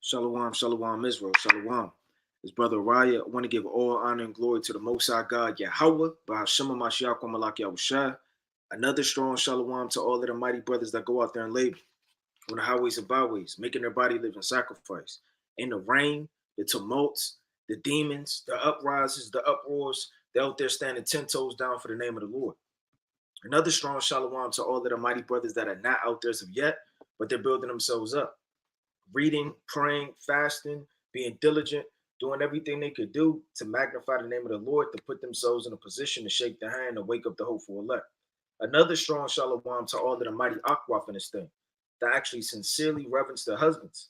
Shalom, shalom, Israel, shalom. It's Brother Raya. I want to give all honor and glory to the Most High God, Yahweh, Bahashema Mashiach Malak Yahushua. Another strong shalom to all of the mighty brothers that go out there and labor on the highways and byways, making their body live in sacrifice. In the rain, the tumults, the demons, the uprises, the uproars, they're out there standing 10 toes down for the name of the Lord. Another strong shalom to all of the mighty brothers that are not out there as of yet, but they're building themselves up. Reading, praying, fasting, being diligent, doing everything they could do to magnify the name of the Lord, to put themselves in a position to shake the hand and wake up the hopeful elect. Another strong shalom to all of the mighty Akwaf in this thing that actually sincerely reverence their husbands,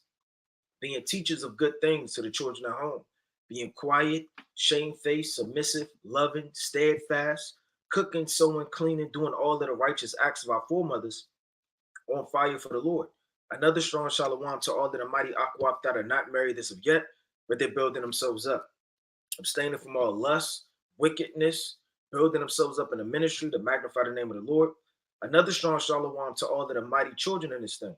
being teachers of good things to the children at home, being quiet, shamefaced, submissive, loving, steadfast, cooking, sewing, cleaning, doing all of the righteous acts of our foremothers on fire for the Lord. Another strong shalom to all of the mighty Akwaf that are not married as of yet, but they're building themselves up, abstaining from all lust, wickedness, building themselves up in the ministry to magnify the name of the Lord. Another strong shalom to all of the mighty children in this thing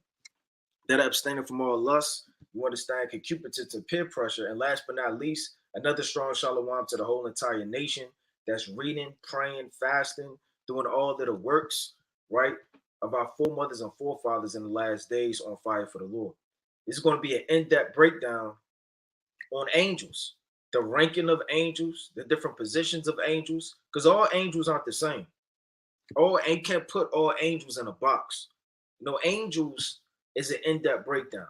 that are abstaining from all lust, you understand, concupiscence and peer pressure. And last but not least, another strong shalom to the whole entire nation that's reading, praying, fasting, doing all of the works, right, of our foremothers and forefathers in the last days on fire for the Lord. This is going to be an in-depth breakdown on angels, the ranking of angels, the different positions of angels, because all angels aren't the same. You can't put all angels in a box. Angels is an in-depth breakdown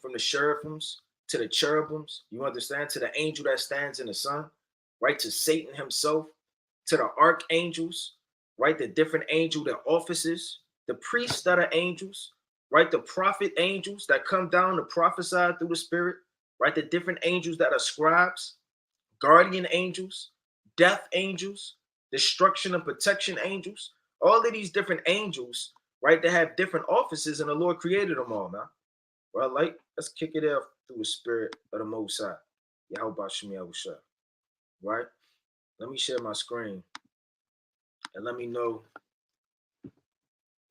from the cherubims to the cherubims, you understand, to the angel that stands in the sun, right, to Satan himself, to the archangels, right, the different angel, their offices, the priests that are angels, right, the prophet angels that come down to prophesy through the spirit, right, the different angels that are scribes, guardian angels, death angels, destruction and protection angels, all of these different angels, right, they have different offices, and the Lord created them all, man. Well, let's kick it off through the spirit of the Most High. Yahweh Shem Yahushua. Right? Let me share my screen and let me know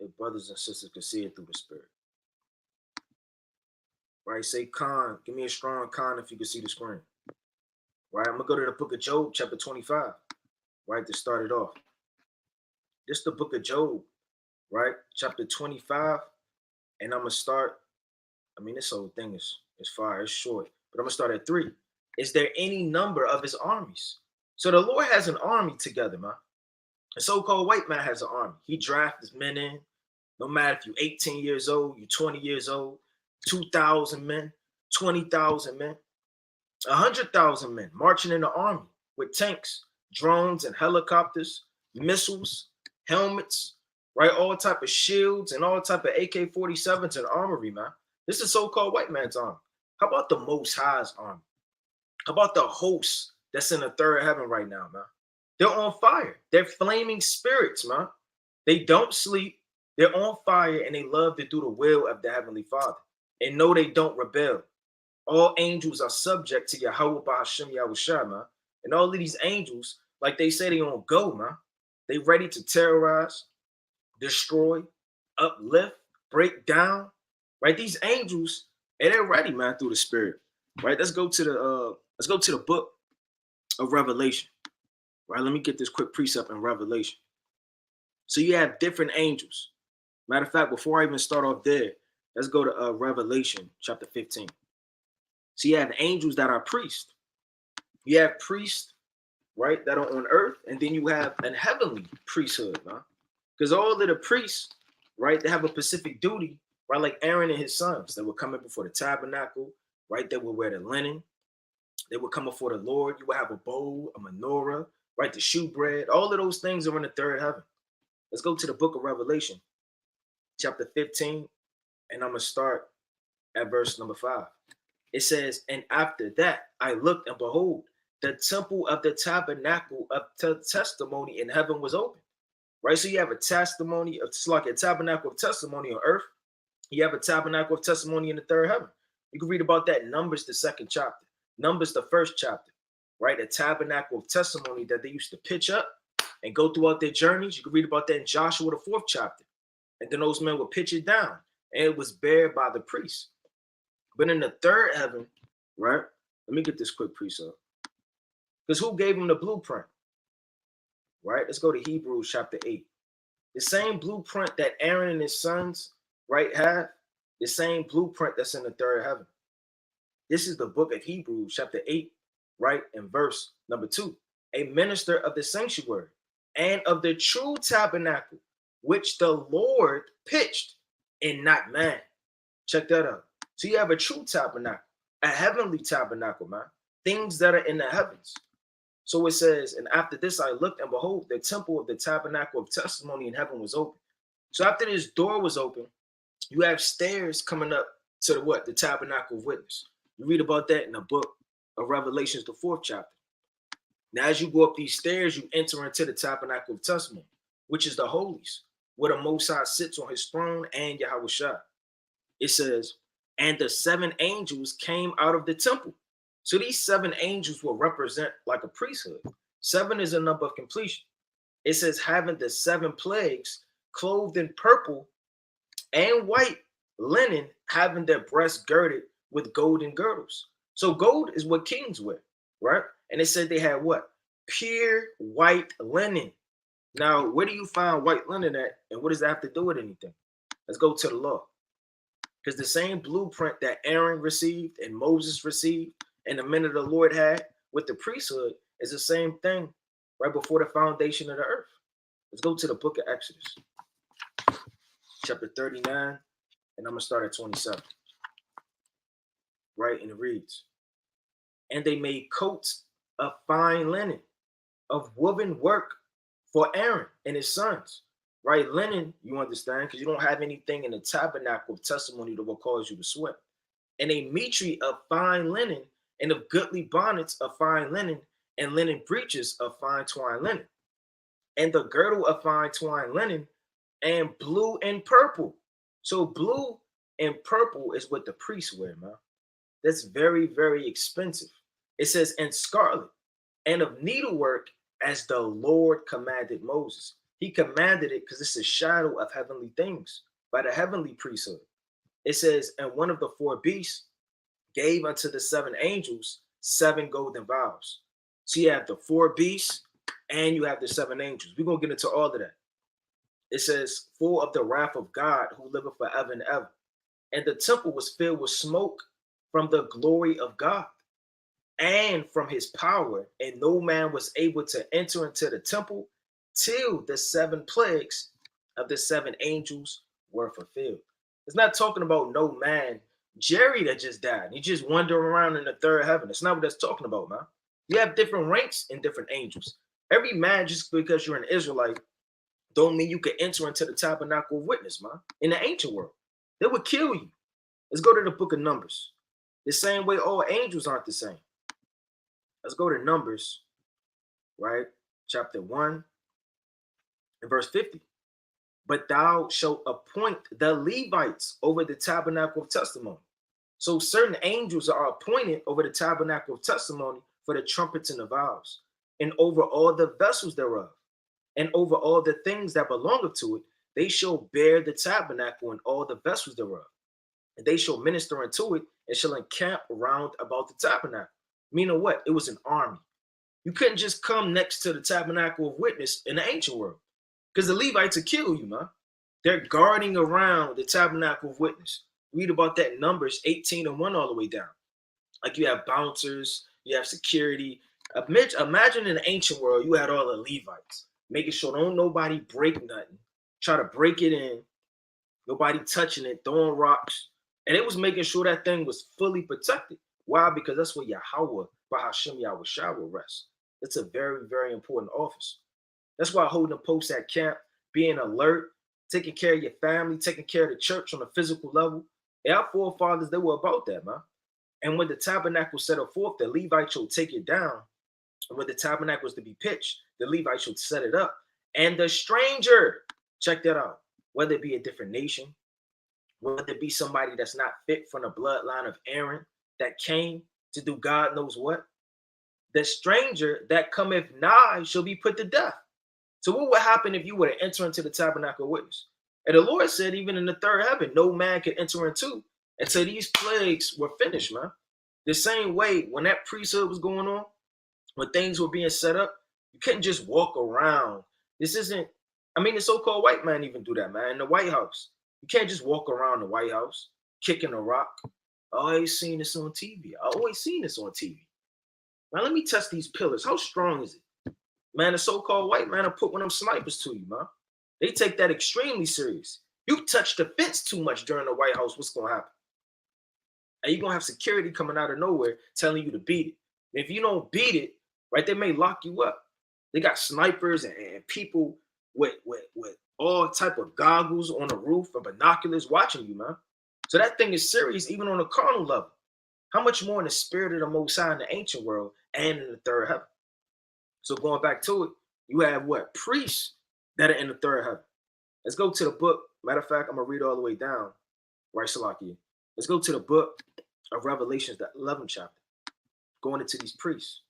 if brothers and sisters can see it through the spirit. Right? Say Khan. Give me a strong Khan if you can see the screen. Right? I'm going to go to the book of Job, chapter 25. Right? To start it off. This is the book of Job. Right? Chapter 25. And I'm going to start. This whole thing is fire. It's short. But I'm going to start at 3. Is there any number of his armies? So the Lord has an army together, man. The so-called white man has an army. He drafts his men in. No matter if you're 18 years old, you're 20 years old, 2,000 men, 20,000 men, 100,000 men marching in the army with tanks, drones, and helicopters, missiles, helmets, right? All type of shields and all type of AK-47s and armory, man. This is so-called white man's army. How about the Most High's army? How about the hosts that's in the third heaven right now, man? They're on fire. They're flaming spirits, man. They don't sleep. They're on fire, and they love to do the will of the Heavenly Father. And no, they don't rebel. All angels are subject to Yahweh Bahashim Yahushua, man. And all of these angels, like they say, they on go, man. They ready to terrorize, destroy, uplift, break down, right? These angels, and they're ready, man, through the spirit, right? Let's go to the book of Revelation, right? Let me get this quick precept in Revelation. So you have different angels. Matter of fact, before I even start off there, let's go to Revelation chapter 15. So you have angels that are priests. You have priests, right, that are on earth, and then you have an heavenly priesthood, man. Because all of the priests, right, they have a specific duty, right, like Aaron and his sons. They would come in before the tabernacle, right? They would wear the linen. They would come before the Lord. You would have a bowl, a menorah, right, the shewbread. All of those things are in the third heaven. Let's go to the book of Revelation, chapter 15, and I'm going to start at verse number 5. It says, and after that, I looked, and behold, the temple of the tabernacle of testimony in heaven was open. Right? So you have a testimony, it's like a tabernacle of testimony on earth. You have a tabernacle of testimony in the third heaven. You can read about that in Numbers, the 2nd chapter. Numbers, the 1st chapter. Right? A tabernacle of testimony that they used to pitch up and go throughout their journeys. You can read about that in Joshua, the 4th chapter. And then those men would pitch it down, and it was bared by the priests. But in the third heaven, right? Let me get this quick precept. Because who gave him the blueprint? Right? Let's go to Hebrews chapter 8. The same blueprint that Aaron and his sons, right, have, the same blueprint that's in the third heaven. This is the book of Hebrews chapter 8, right, and verse number 2. A minister of the sanctuary and of the true tabernacle, which the Lord pitched and not man. Check that out. So you have a true tabernacle, a heavenly tabernacle, man. Things that are in the heavens. So it says, and after this I looked, and behold, the temple of the tabernacle of testimony in heaven was open. So after this door was open, you have stairs coming up to the what? The tabernacle of witness. You read about that in the book of Revelations, the 4th chapter. Now, as you go up these stairs, you enter into the tabernacle of testimony, which is the holies, where the Most High sits on his throne and Yahweh Shai. It says, and the 7 angels came out of the temple. So these 7 angels will represent like a priesthood. 7 is a number of completion. It says, having the 7 plagues, clothed in purple and white linen, having their breasts girded with golden girdles. So gold is what kings wear, right? And it said they had what? Pure white linen. Now, where do you find white linen at? And what does that have to do with anything? Let's go to the law. Because the same blueprint that Aaron received and Moses received and the men of the Lord had with the priesthood is the same thing right before the foundation of the earth. Let's go to the book of Exodus, chapter 39, and I'm going to start at 27. Right, and it reads, and they made coats of fine linen, of woven work for Aaron and his sons. Right, linen, you understand, because you don't have anything in the tabernacle of testimony that will cause you to sweat. And a mitre of fine linen, and of goodly bonnets of fine linen, and linen breeches of fine twine linen, and the girdle of fine twine linen, and blue and purple. So blue and purple is what the priests wear, man. That's very, very expensive. It says, and scarlet, and of needlework, as the Lord commanded Moses. He commanded it because it's a shadow of heavenly things by the heavenly priesthood. It says, and one of the 4 beasts gave unto the 7 angels 7 golden vials. So you have the 4 beasts and you have the 7 angels. We're going to get into all of that. It says, full of the wrath of God who liveth forever and ever. And the temple was filled with smoke from the glory of God and from his power, and no man was able to enter into the temple till the 7 plagues of the 7 angels were fulfilled. It's not talking about no man, Jerry, that just died. He just wandered around in the third heaven. That's not what that's talking about, man. You have different ranks in different angels. Every man, just because you're an Israelite, don't mean you can enter into the tabernacle of witness, man. In the ancient world, they would kill you. Let's go to the book of Numbers. The same way all angels aren't the same. Let's go to Numbers, right? Chapter 1 and verse 50. But thou shalt appoint the Levites over the tabernacle of testimony. So certain angels are appointed over the tabernacle of testimony for the trumpets and the vials, and over all the vessels thereof, and over all the things that belong to it. They shall bear the tabernacle and all the vessels thereof, and they shall minister unto it, and shall encamp round about the tabernacle. Meaning what? It was an army. You couldn't just come next to the tabernacle of witness in the ancient world, because the Levites would kill you, man. They're guarding around the tabernacle of witness. Read about that in Numbers 18 and 1 all the way down. Like you have bouncers, you have security. Imagine in the ancient world, you had all the Levites, making sure don't nobody break nothing, try to break it in, nobody touching it, throwing rocks. And it was making sure that thing was fully protected. Why? Because that's where Yahweh, Bahashem Yahweh Shai will rest. It's a very, very important office. That's why holding posts at camp, being alert, taking care of your family, taking care of the church on a physical level. Our forefathers, they were about that, man. And when the tabernacle set up forth, the Levites will take it down. And when the tabernacle was to be pitched, the Levites would set it up. And the stranger, check that out, whether it be a different nation, whether it be somebody that's not fit from the bloodline of Aaron that came to do God knows what, the stranger that cometh nigh shall be put to death. So what would happen if you were to enter into the tabernacle of witness? And the Lord said, even in the third heaven, no man can enter into until these plagues were finished, man. The same way when that priesthood was going on, when things were being set up, you couldn't just walk around. This isn't, I mean, the so-called white man even do that, man. In the White House, you can't just walk around the White House kicking a rock. I always seen this on TV. I always seen this on TV. Now let me test these pillars. How strong is it? Man, the so-called white man will put one of them snipers to you, man. They take that extremely serious. You touch the fence too much during the White House, what's gonna happen? And you're gonna have security coming out of nowhere telling you to beat it. If you don't beat it, right, they may lock you up. They got snipers and people with all type of goggles on the roof and binoculars watching you, man. So that thing is serious even on a carnal level. How much more in the spirit of the Most High in the ancient world and in the third heaven? So going back to it, you have what? Priests that are in the third heaven. Let's go to the book. Matter of fact, I'm going to read all the way down. Right, Salakia? Let's go to the book of Revelations, the 11th chapter. Going into these priests.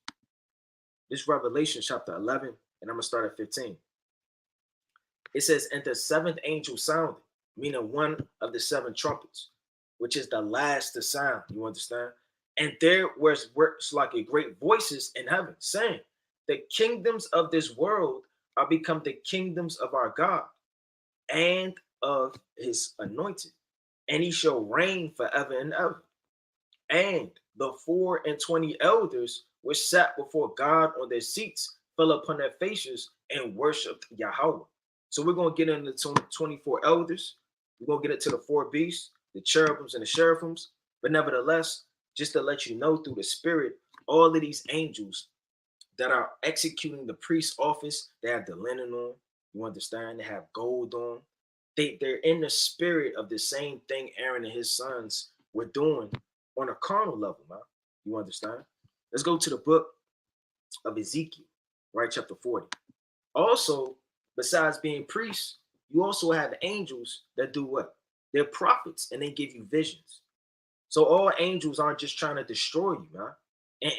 This Revelation chapter 11, and I'm going to start at 15. It says, and the seventh angel sounded, meaning one of the seven trumpets, which is the last to sound. You understand? And there was works like a great voices in heaven, saying, the kingdoms of this world are become the kingdoms of our God and of his anointed, and he shall reign forever and ever. And the 24 elders which sat before God on their seats fell upon their faces and worshipped Yahweh. So we're going to get into the 24 elders. We're going to get into the four beasts, the cherubims and the seraphims. But nevertheless, just to let you know through the spirit, all of these angels that are executing the priest's office, they have the linen on. You understand? They have gold on. They're in the spirit of the same thing Aaron and his sons were doing on a carnal level, man. You understand? Let's go to the book of Ezekiel, right? Chapter 40. Also, besides being priests, you also have angels that do what? They're prophets and they give you visions. So all angels aren't just trying to destroy you, man,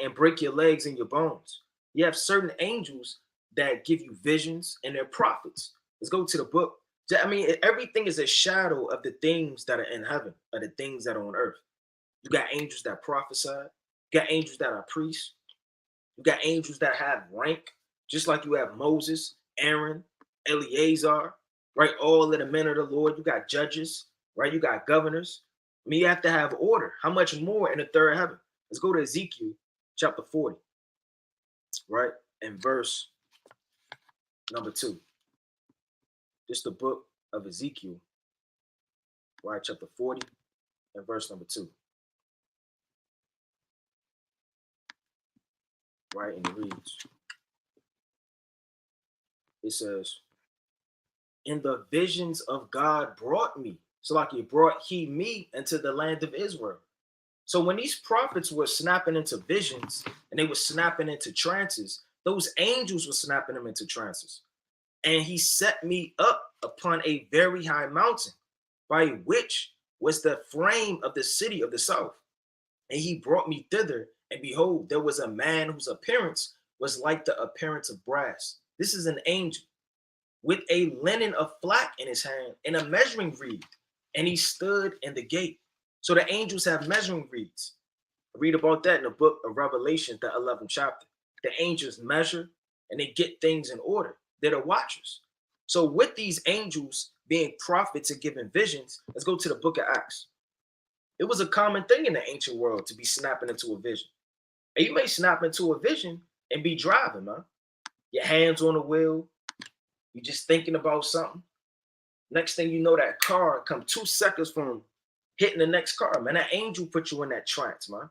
and break your legs and your bones. You have certain angels that give you visions and they're prophets. Let's go to the book. I mean, everything is a shadow of the things that are in heaven, or the things that are on earth. You got angels that prophesy. You got angels that are priests. You got angels that have rank, just like you have Moses, Aaron, Eleazar, right? All of the men of the Lord. You got judges, right? You got governors. I mean, you have to have order. How much more in the third heaven? Let's go to Ezekiel chapter 40, right? And verse number 2. Just the book of Ezekiel, right? Chapter 40 and verse number 2. Right? And it reads, it says, in the visions of God brought me. So like he brought he me into the land of Israel. So when these prophets were snapping into visions and they were snapping into trances, those angels were snapping them into trances. And he set me up upon a very high mountain, by which was the frame of the city of the south. And he brought me thither, and behold, there was a man whose appearance was like the appearance of brass. This is an angel with a linen of flax in his hand and a measuring reed, and he stood in the gate. So the angels have measuring reeds. Read about that in the book of Revelation, the 11th chapter. The angels measure and they get things in order. They're the watchers. So with these angels being prophets and giving visions, let's go to the book of Acts. It was a common thing in the ancient world to be snapping into a vision. And you may snap into a vision and be driving, man. Your hands on the wheel. You're just thinking about something. Next thing you know, that car come 2 seconds from hitting the next car, man. That angel put you in that trance, man.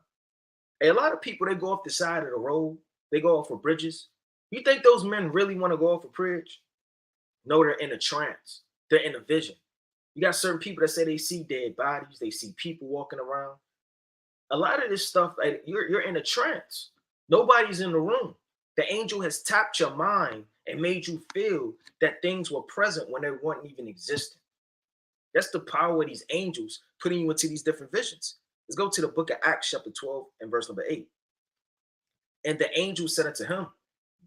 Hey, a lot of people, they go off the side of the road. They go off for bridges. You think those men really want to go off a bridge? No, they're in a trance. They're in a vision. You got certain people that say they see dead bodies. They see people walking around. A lot of this stuff, like, you're in a trance. Nobody's in the room. The angel has tapped your mind and made you feel that things were present when they weren't even existing. That's the power of these angels putting you into these different visions. Let's go to the book of Acts chapter 12 and verse number 8. And the angel said unto him,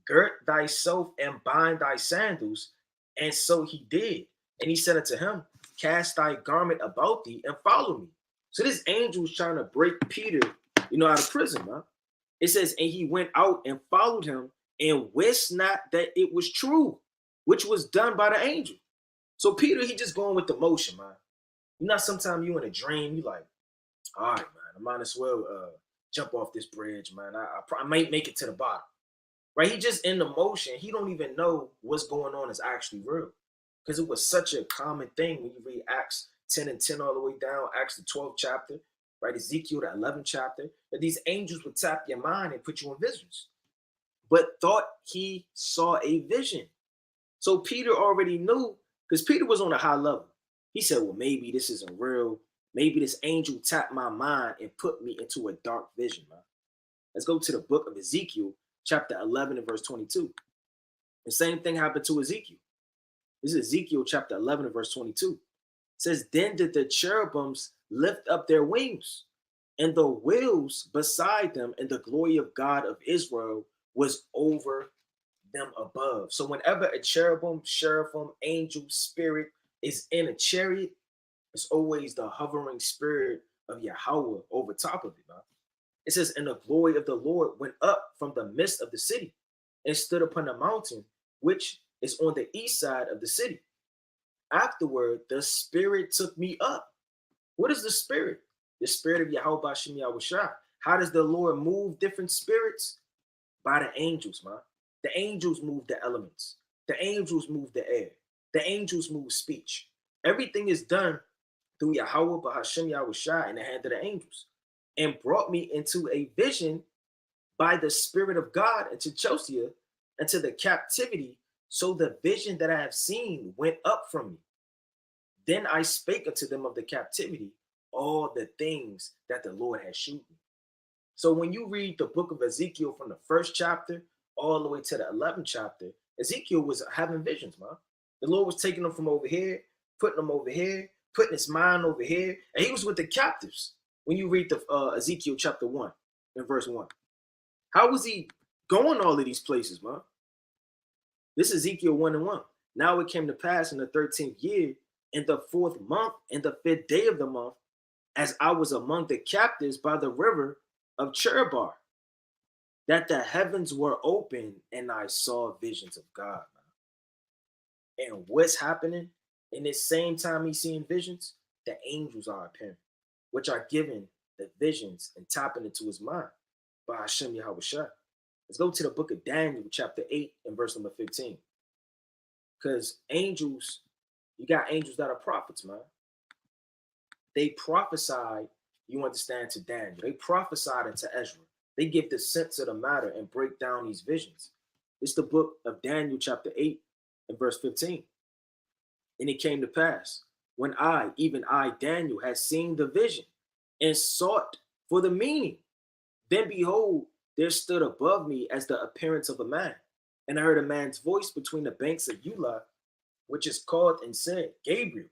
gird thyself and bind thy sandals. And so he did. And he said unto him, cast thy garment about thee and follow me. So this angel was trying to break Peter, out of prison, man. It says, and he went out and followed him and wist not that it was true, which was done by the angel. So Peter, he just going with the motion, man. Sometimes you in a dream, you like, all right, man, I might as well jump off this bridge, man. I might make it to the bottom, right? He just in the motion. He don't even know what's going on is actually real, because it was such a common thing when you read Acts 10 and 10 all the way down, Acts the 12th chapter, right? Ezekiel the 11th chapter, that these angels would tap your mind and put you in visions, but thought he saw a vision. So Peter already knew, because Peter was on a high level. He said, well, maybe this isn't real. Maybe this angel tapped my mind and put me into a dark vision, man. Let's go to the book of Ezekiel, chapter 11 and verse 22. The same thing happened to Ezekiel. This is Ezekiel chapter 11 and verse 22. It says, then did the cherubims lift up their wings, and the wheels beside them, and the glory of God of Israel was over them above. So whenever a cherubim, seraphim, angel, spirit is in a chariot, it's always the hovering spirit of Yahweh over top of it, man. It says, and the glory of the Lord went up from the midst of the city and stood upon the mountain, which is on the east side of the city. Afterward, the spirit took me up. What is the spirit? The spirit of Yahweh Bashem Yahushua. How does the Lord move different spirits? By the angels, man. The angels move the elements. The angels move the air. The angels move speech. Everything is done through Yahweh Bahashem Yahushua in the hand of the angels, and brought me into a vision by the Spirit of God into Chelsea, into the captivity. So the vision that I have seen went up from me. Then I spake unto them of the captivity, all the things that the Lord has shewed me. So when you read the book of Ezekiel from the first chapter all the way to the 11th chapter, Ezekiel was having visions, man. The Lord was taking them from over here, putting them over here, putting his mind over here, and he was with the captives. When you read the Ezekiel chapter 1 and verse 1, how was he going all of these places, man? This is Ezekiel 1 and 1. Now it came to pass in the 13th year, in the 4th month, in the 5th day of the month, as I was among the captives by the river of Cherbar, that the heavens were open and I saw visions of God. Man. And what's happening in this same time he's seeing visions? The angels are appearing, which are giving the visions and tapping into his mind by Hashem Yahushua. Let's go to the book of Daniel, chapter 8 and verse number 15. Because angels, you got angels that are prophets, man. They prophesied, you understand, to Daniel. They prophesied into Ezra. They give the sense of the matter and break down these visions. It's the book of Daniel, chapter 8 and verse 15. And it came to pass, when I, even I, Daniel, had seen the vision and sought for the meaning, then behold, there stood above me as the appearance of a man. And I heard a man's voice between the banks of Eula, which is called, and said, Gabriel,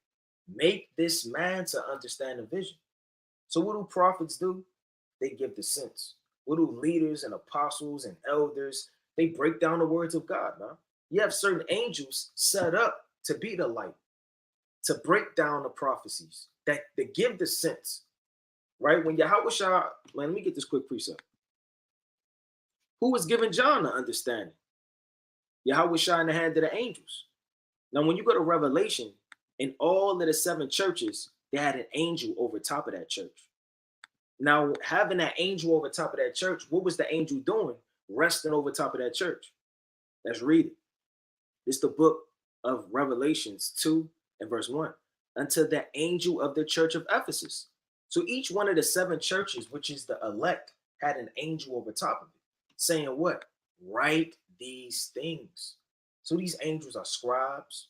make this man to understand the vision. So what do prophets do? They give the sense. What do leaders and apostles and elders? They break down the words of God, man. You have certain angels set up to be the light, to break down the prophecies, that give the sense, right? When Yahweh Shah, man, let me get this quick precept. Who was giving John the understanding? Yahweh Shah in the hand of the angels. Now, when you go to Revelation, in all of the 7 churches, they had an angel over top of that church. Now, having that angel over top of that church, what was the angel doing? Resting over top of that church. Let's read it. It's the book of Revelations 2 and verse 1. Unto the angel of the church of Ephesus. So each one of the 7 churches, which is the elect, had an angel over top of it, saying what? Write these things. So these angels are scribes,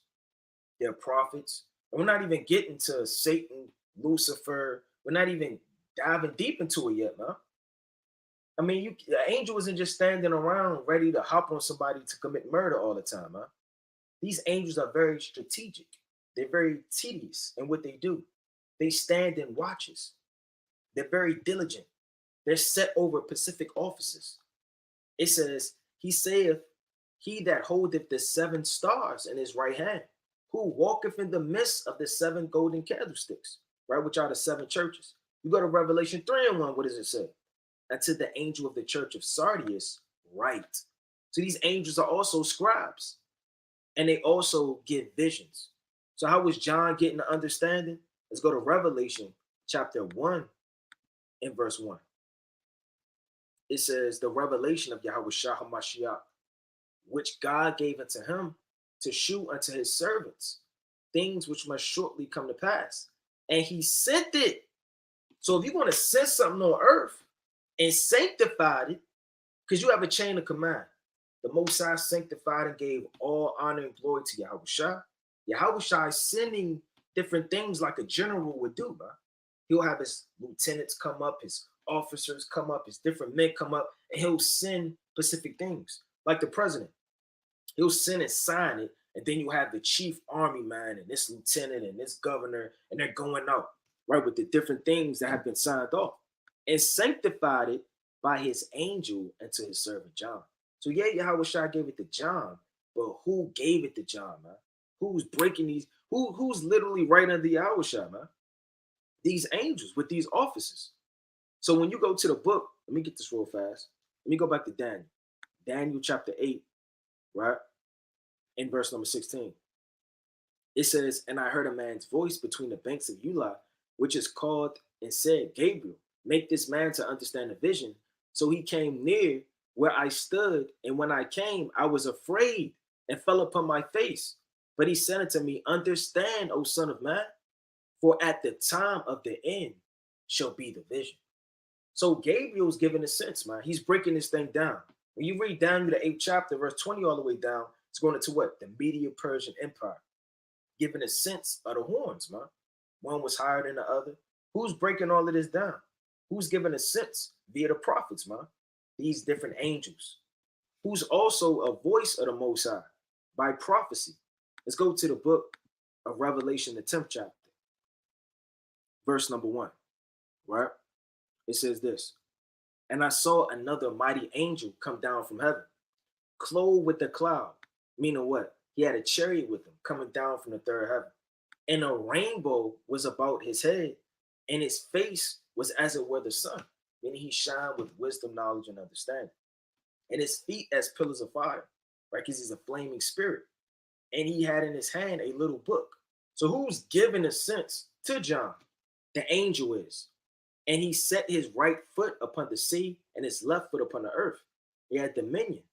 they're prophets. And we're not even getting to Satan, Lucifer. We're not even diving deep into it yet, man. I mean, the angel isn't just standing around ready to hop on somebody to commit murder all the time, man. These angels are very strategic. They're very tedious in what they do. They stand in watches. They're very diligent. They're set over specific offices. It says, he saith, he that holdeth the 7 stars in his right hand, who walketh in the midst of the 7 golden candlesticks, right, which are the 7 churches. You go to Revelation 3:1, what does it say? And to the angel of the church of Sardis, write. So these angels are also scribes, and they also give visions. So how was John getting the understanding? Let's go to Revelation chapter 1 and verse 1. It says, the revelation of Yahweh Shah HaMashiach, which God gave unto him to shew unto his servants things which must shortly come to pass. And he sent it. So if you're going to send something on earth and sanctified it, because you have a chain of command. The Most High sanctified and gave all honor and glory to Yahweh Shah. Yahweh Shah is sending different things like a general would do, man. He'll have his lieutenants come up, his officers come up, his different men come up, and he'll send specific things. Like the president, he'll send and sign it, and then you have the chief army man and this lieutenant and this governor, and they're going out, right, with the different things that have been signed off, and sanctified it by his angel and to his servant John. So yeah, Yahweh Shah gave it to John, but who gave it to John, man? Who's breaking these? Who's literally right under Yahweh Shah, man? These angels with these offices. So when you go to the book, let me get this real fast. Let me go back to Daniel. Daniel chapter 8, right? In verse number 16. It says, and I heard a man's voice between the banks of Eula, which is called and said, Gabriel, make this man to understand the vision. So he came near where I stood, and when I came, I was afraid and fell upon my face. But he said unto me, understand, O son of man, for at the time of the end shall be the vision. So Gabriel's giving a sense, man. He's breaking this thing down. When you read Daniel the 8th chapter, verse 20 all the way down, it's going into what? The Medo-Persian Empire. Giving a sense of the horns, man. One was higher than the other. Who's breaking all of this down? Who's giving a sense via the prophets, man? These different angels. Who's also a voice of the Most High by prophecy. Let's go to the book of Revelation, the 10th chapter. Verse number 1, right? It says this, and I saw another mighty angel come down from heaven, clothed with a cloud, meaning what? He had a chariot with him coming down from the third heaven. And a rainbow was about his head, and his face was as it were the sun, meaning he shined with wisdom, knowledge, and understanding. And his feet as pillars of fire, right? Because he's a flaming spirit. And he had in his hand a little book. So who's giving a sense to John? The angel is. And he set his right foot upon the sea and his left foot upon the earth. He had dominion.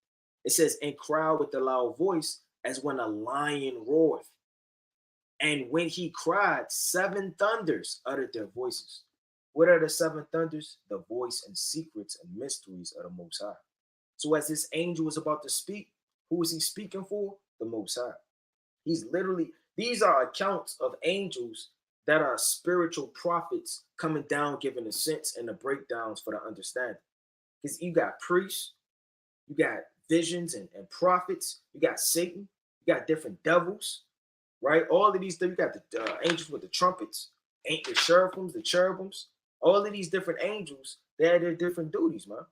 It says, and cried with a loud voice as when a lion roareth. And when he cried, 7 thunders uttered their voices. What are the 7 thunders? The voice and secrets and mysteries of the Most High. So as this angel is about to speak, who is he speaking for? The Most High. He's literally, these are accounts of angels that are spiritual prophets coming down, giving the sense and the breakdowns for the understanding. Because you got priests, you got visions and prophets, you got Satan, you got different devils, right? All of these, you got the angels with the trumpets, the cherubims, the cherubims, all of these different angels, they had their different duties, man.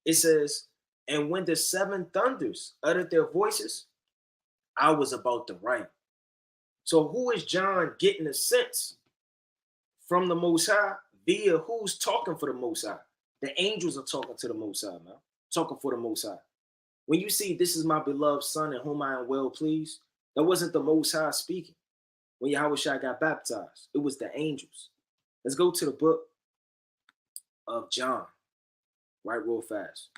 It says, and when the 7 thunders uttered their voices, I was about to write. So who is John getting a sense from the Most High via who's talking for the Most High? The angels are talking to the Most High, man. Talking for the Most High. When you see, this is my beloved son in whom I am well pleased, that wasn't the Most High speaking. When Yahweh Shai got baptized, it was the angels. Let's go to the book of John, right, real fast.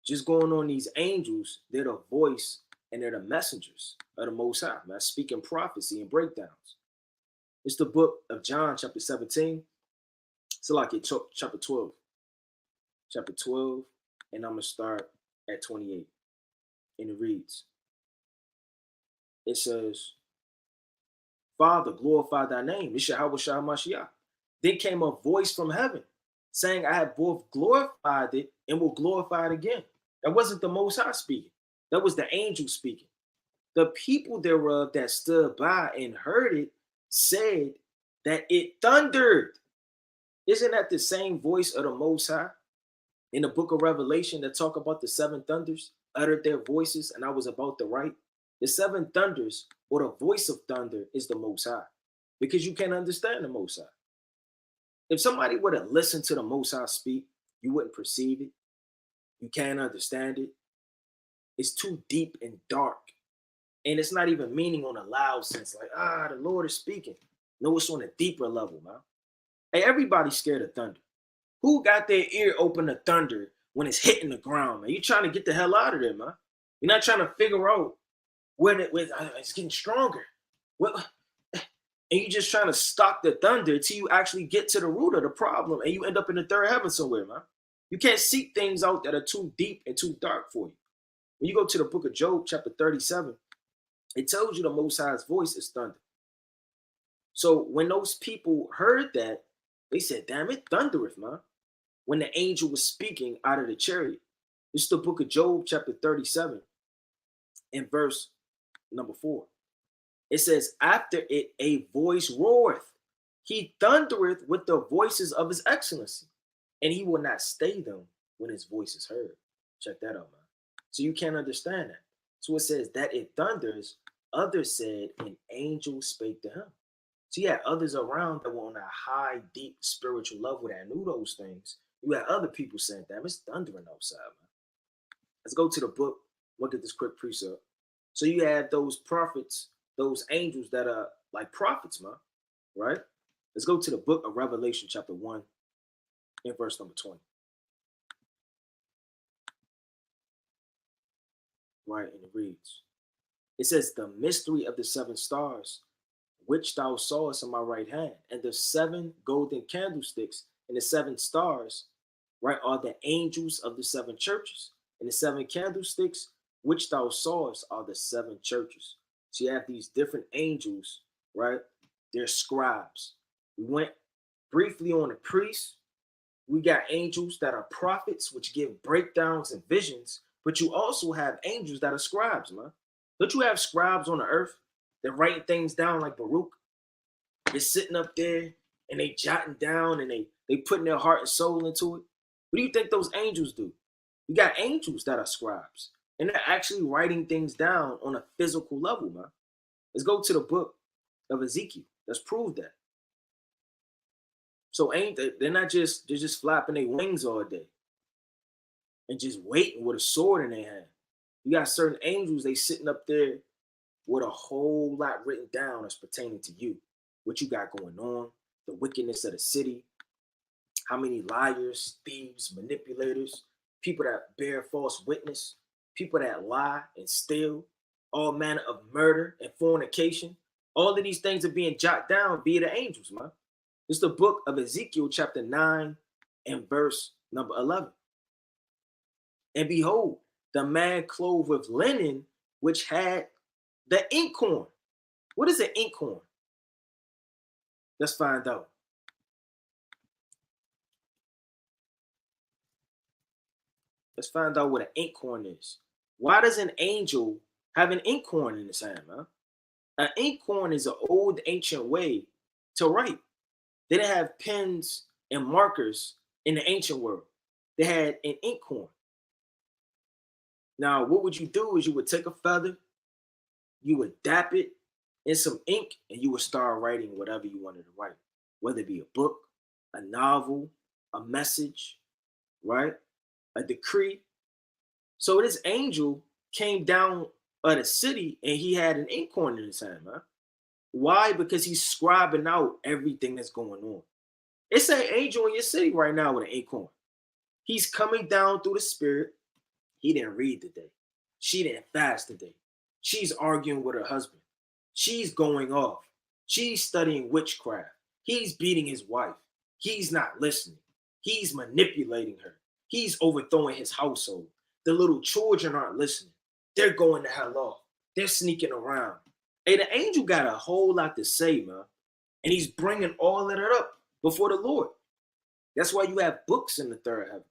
Just going on these angels, they're the voice and they're the messengers of the Most High, man, speaking prophecy and breakdowns. It's the book of John, chapter 17. So like it, chapter 12. Chapter 12, and I'm going to start at 28. And it reads, it says, Father, glorify thy name. This Yahweh Shah Mashiach. Then came a voice from heaven, saying, I have both glorified it and will glorify it again. That wasn't the Most High speaking. That was the angel speaking. The people thereof that stood by and heard it said that it thundered. Isn't that the same voice of the Most High in the book of Revelation that talk about the 7 thunders uttered their voices and I was about to write? The 7 thunders, or the voice of thunder, is the Most High, because you can't understand the Most High. If somebody were to listen to the Most High speak, you wouldn't perceive it. You can't understand it. It's too deep and dark. And it's not even meaning on a loud sense, like, the Lord is speaking. No, it's on a deeper level, man. Hey, everybody's scared of thunder. Who got their ear open to thunder when it's hitting the ground, man? You trying to get the hell out of there, man. You're not trying to figure out when it's getting stronger. Well, and you just trying to stop the thunder until you actually get to the root of the problem and you end up in the third heaven somewhere, man. You can't seek things out that are too deep and too dark for you. When you go to the book of Job, chapter 37, it tells you the Most High's voice is thunder. So when those people heard that, they said, damn, it thundereth, man. When the angel was speaking out of the chariot. This is the book of Job, chapter 37, and verse number 4. It says, after it a voice roareth, he thundereth with the voices of his excellency, and he will not stay them when his voice is heard. Check that out, man. So you can't understand that. So it says that it thunders. Others said an angel spake to him. So you had others around that were on a high, deep spiritual level that knew those things. You had other people saying, damn, it's thundering outside, man. Let's go to the book. Look at this quick precept. So you have those prophets, those angels that are like prophets, man, right? Let's go to the book of Revelation, chapter 1, and verse number 20. Right, and it reads, it says, the mystery of the 7 stars, which thou sawest in my right hand, and the 7 golden candlesticks and the 7 stars, right, are the angels of the 7 churches. And the 7 candlesticks, which thou sawest, are the 7 churches. So you have these different angels, right? They're scribes. We went briefly on the priests. We got angels that are prophets, which give breakdowns and visions. But you also have angels that are scribes, man. Don't you have scribes on the earth that writing things down like Baruch? They're sitting up there and they jotting down and they putting their heart and soul into it. What do you think those angels do? You got angels that are scribes, and they're actually writing things down on a physical level, man. Let's go to the book of Ezekiel. Let's prove that. So they're not just, they're just flapping their wings all day and just waiting with a sword in their hand. You got certain angels, they sitting up there with a whole lot written down that's pertaining to you. What you got going on, the wickedness of the city, how many liars, thieves, manipulators, people that bear false witness, people that lie and steal, all manner of murder and fornication. All of these things are being jotted down via the angels, man. It's the book of Ezekiel, chapter 9 and verse number 11. And behold, the man clothed with linen, which had the inkhorn. What is an inkhorn? Let's find out. Let's find out what an inkhorn is. Why does an angel have an inkhorn in his hand, man? An inkhorn is an old ancient way to write. They didn't have pens and markers in the ancient world. They had an inkhorn. Now, what would you do is you would take a feather, you would dap it in some ink, and you would start writing whatever you wanted to write, whether it be a book, a novel, a message, right? A decree. So this angel came down of the city and he had an inkhorn in his hand, man. Why? Because he's scribing out everything that's going on. It's an angel in your city right now with an inkhorn. He's coming down through the spirit. He didn't read today. She didn't fast today. She's arguing with her husband. She's going off. She's studying witchcraft. He's beating his wife. He's not listening. He's manipulating her. He's overthrowing his household. The little children aren't listening. They're going the hell off. They're sneaking around. Hey, the angel got a whole lot to say, man. And he's bringing all of that up before the Lord. That's why you have books in the third heaven.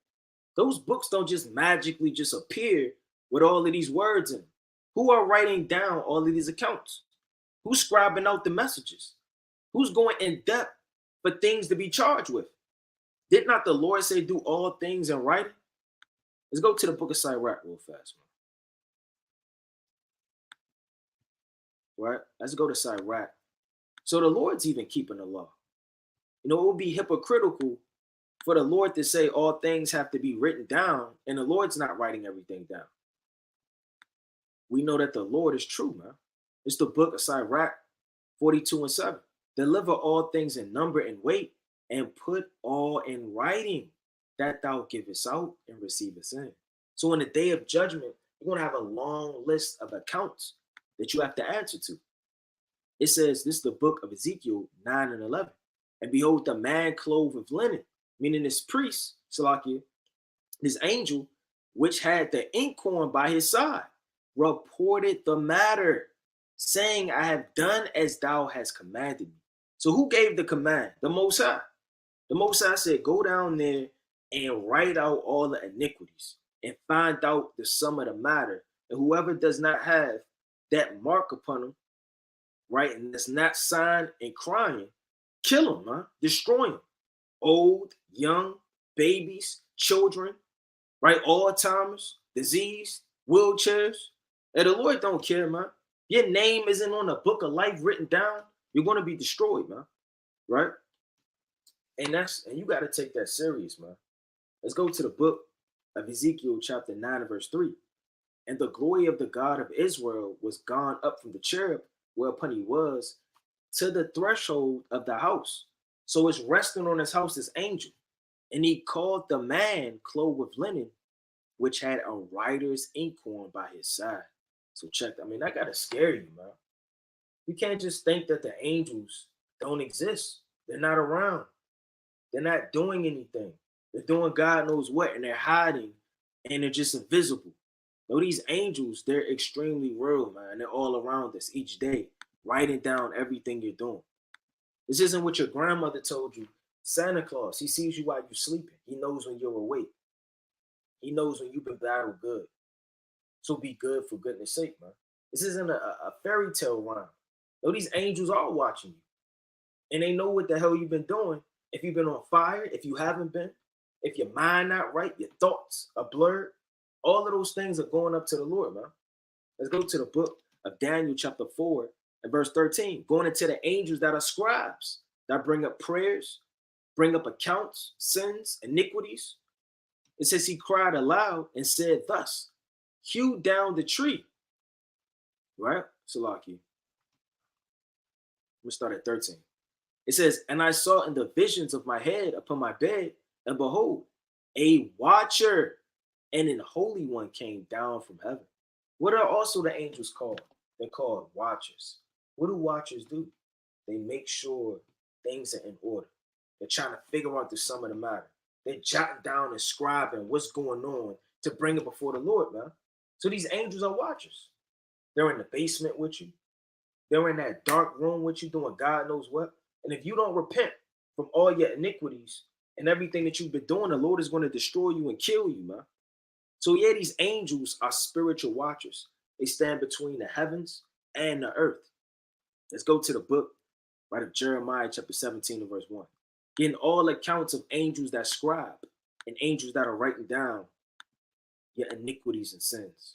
Those books don't just magically just appear with all of these words in them. Who are writing down all of these accounts? Who's scribing out the messages? Who's going in depth for things to be charged with? Did not the Lord say do all things in writing? Let's go to the book of Sirach real fast, man. Right? Let's go to Sirach. So the Lord's even keeping the law. You know, it would be hypocritical for the Lord to say all things have to be written down, and the Lord's not writing everything down. We know that the Lord is true, man. It's the book of Sirach 42:7. Deliver all things in number and weight, and put all in writing, that thou givest out and receivest in. So in the day of judgment, you're going to have a long list of accounts that you have to answer to. It says, this is the book of Ezekiel 9:11. And behold, the man clothed with linen, meaning this priest, Salakia, this angel, which had the inkhorn by his side, reported the matter, saying, I have done as thou hast commanded me. So who gave the command? The Most High. The Most High said, go down there and write out all the iniquities and find out the sum of the matter. And whoever does not have that mark upon him, right, and that's not signed and crying, kill him, man. Destroy him. Old, young, babies, children, right, all-timers, disease, wheelchairs. And the Lord don't care, man. Your name isn't on the book of life written down, you're going to be destroyed, man. Right? And you got to take that serious, man. Let's go to the book of Ezekiel chapter 9 verse 3. And the glory of the God of Israel was gone up from the cherub whereupon he was to the threshold of the house. So it's resting on his house, this angel. And he called the man clothed with linen, which had a writer's inkhorn by his side. So check, I mean, that got to scare you, man. You can't just think that the angels don't exist. They're not around. They're not doing anything. They're doing God knows what, and they're hiding, and they're just invisible. No, these angels, they're extremely real, man. They're all around us each day, writing down everything you're doing. This isn't what your grandmother told you. Santa Claus, he sees you while you're sleeping. He knows when you're awake. He knows when you've been battled good. So be good for goodness sake, man. This isn't a fairy tale rhyme. No, these angels are watching you. And they know what the hell you've been doing. If you've been on fire, if you haven't been, if your mind not right, your thoughts are blurred, all of those things are going up to the Lord, man. Let's go to the book of Daniel chapter 4 and verse 13. Going into the angels that are scribes, that bring up prayers, bring up accounts, sins, iniquities. It says he cried aloud and said thus, hew down the tree. Right? Salaki. We'll start at 13. It says, and I saw in the visions of my head upon my bed, and behold, a watcher and an holy one came down from heaven. What are also the angels called? They're called watchers. What do watchers do? They make sure things are in order. They're trying to figure out the sum of the matter. They're jotting down and scribing what's going on to bring it before the Lord, man. So these angels are watchers. They're in the basement with you. They're in that dark room with you doing God knows what. And if you don't repent from all your iniquities and everything that you've been doing, the Lord is going to destroy you and kill you, man. So yeah, these angels are spiritual watchers. They stand between the heavens and the earth. Let's go to the book, right, of Jeremiah chapter 17 and verse 1. Getting all accounts of angels that scribe and angels that are writing down your iniquities and sins.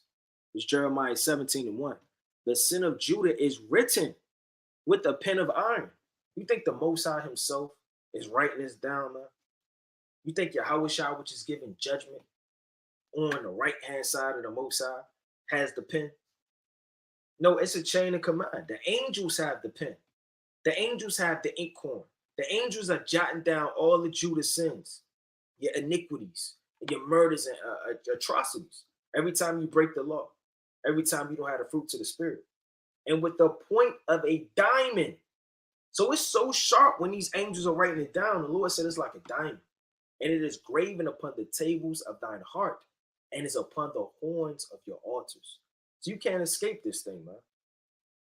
It's Jeremiah 17 and 1. The sin of Judah is written with a pen of iron. You think the Most High himself is writing this down, man? You think Yahweh Shah, which is giving judgment on the right-hand side of the Most High, has the pen? No, it's a chain of command. The angels have the pen. The angels have the inkhorn. The angels are jotting down all the Judah's sins, your iniquities, your murders and atrocities. Every time you break the law, every time you don't have the fruits of the Spirit. And with the point of a diamond. So it's so sharp when these angels are writing it down. The Lord said it's like a diamond. And it is graven upon the tables of thine heart and is upon the horns of your altars. So you can't escape this thing, man.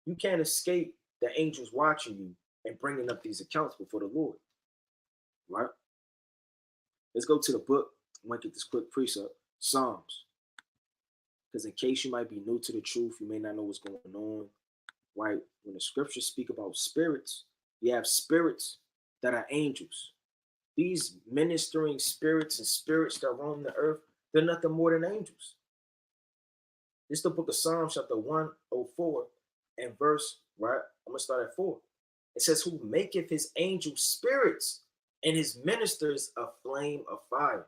You can't escape the angels watching you and bringing up these accounts before the Lord. Right? Let's go to the book. I might get this quick precept. Psalms. Because in case you might be new to the truth, you may not know what's going on. Right? When the scriptures speak about spirits, you have spirits that are angels. These ministering spirits and spirits that roam the earth, they're nothing more than angels. This is the book of Psalms, chapter 104, and verse, right? I'm going to start at 4. It says, who maketh his angels spirits and his ministers a flame of fire.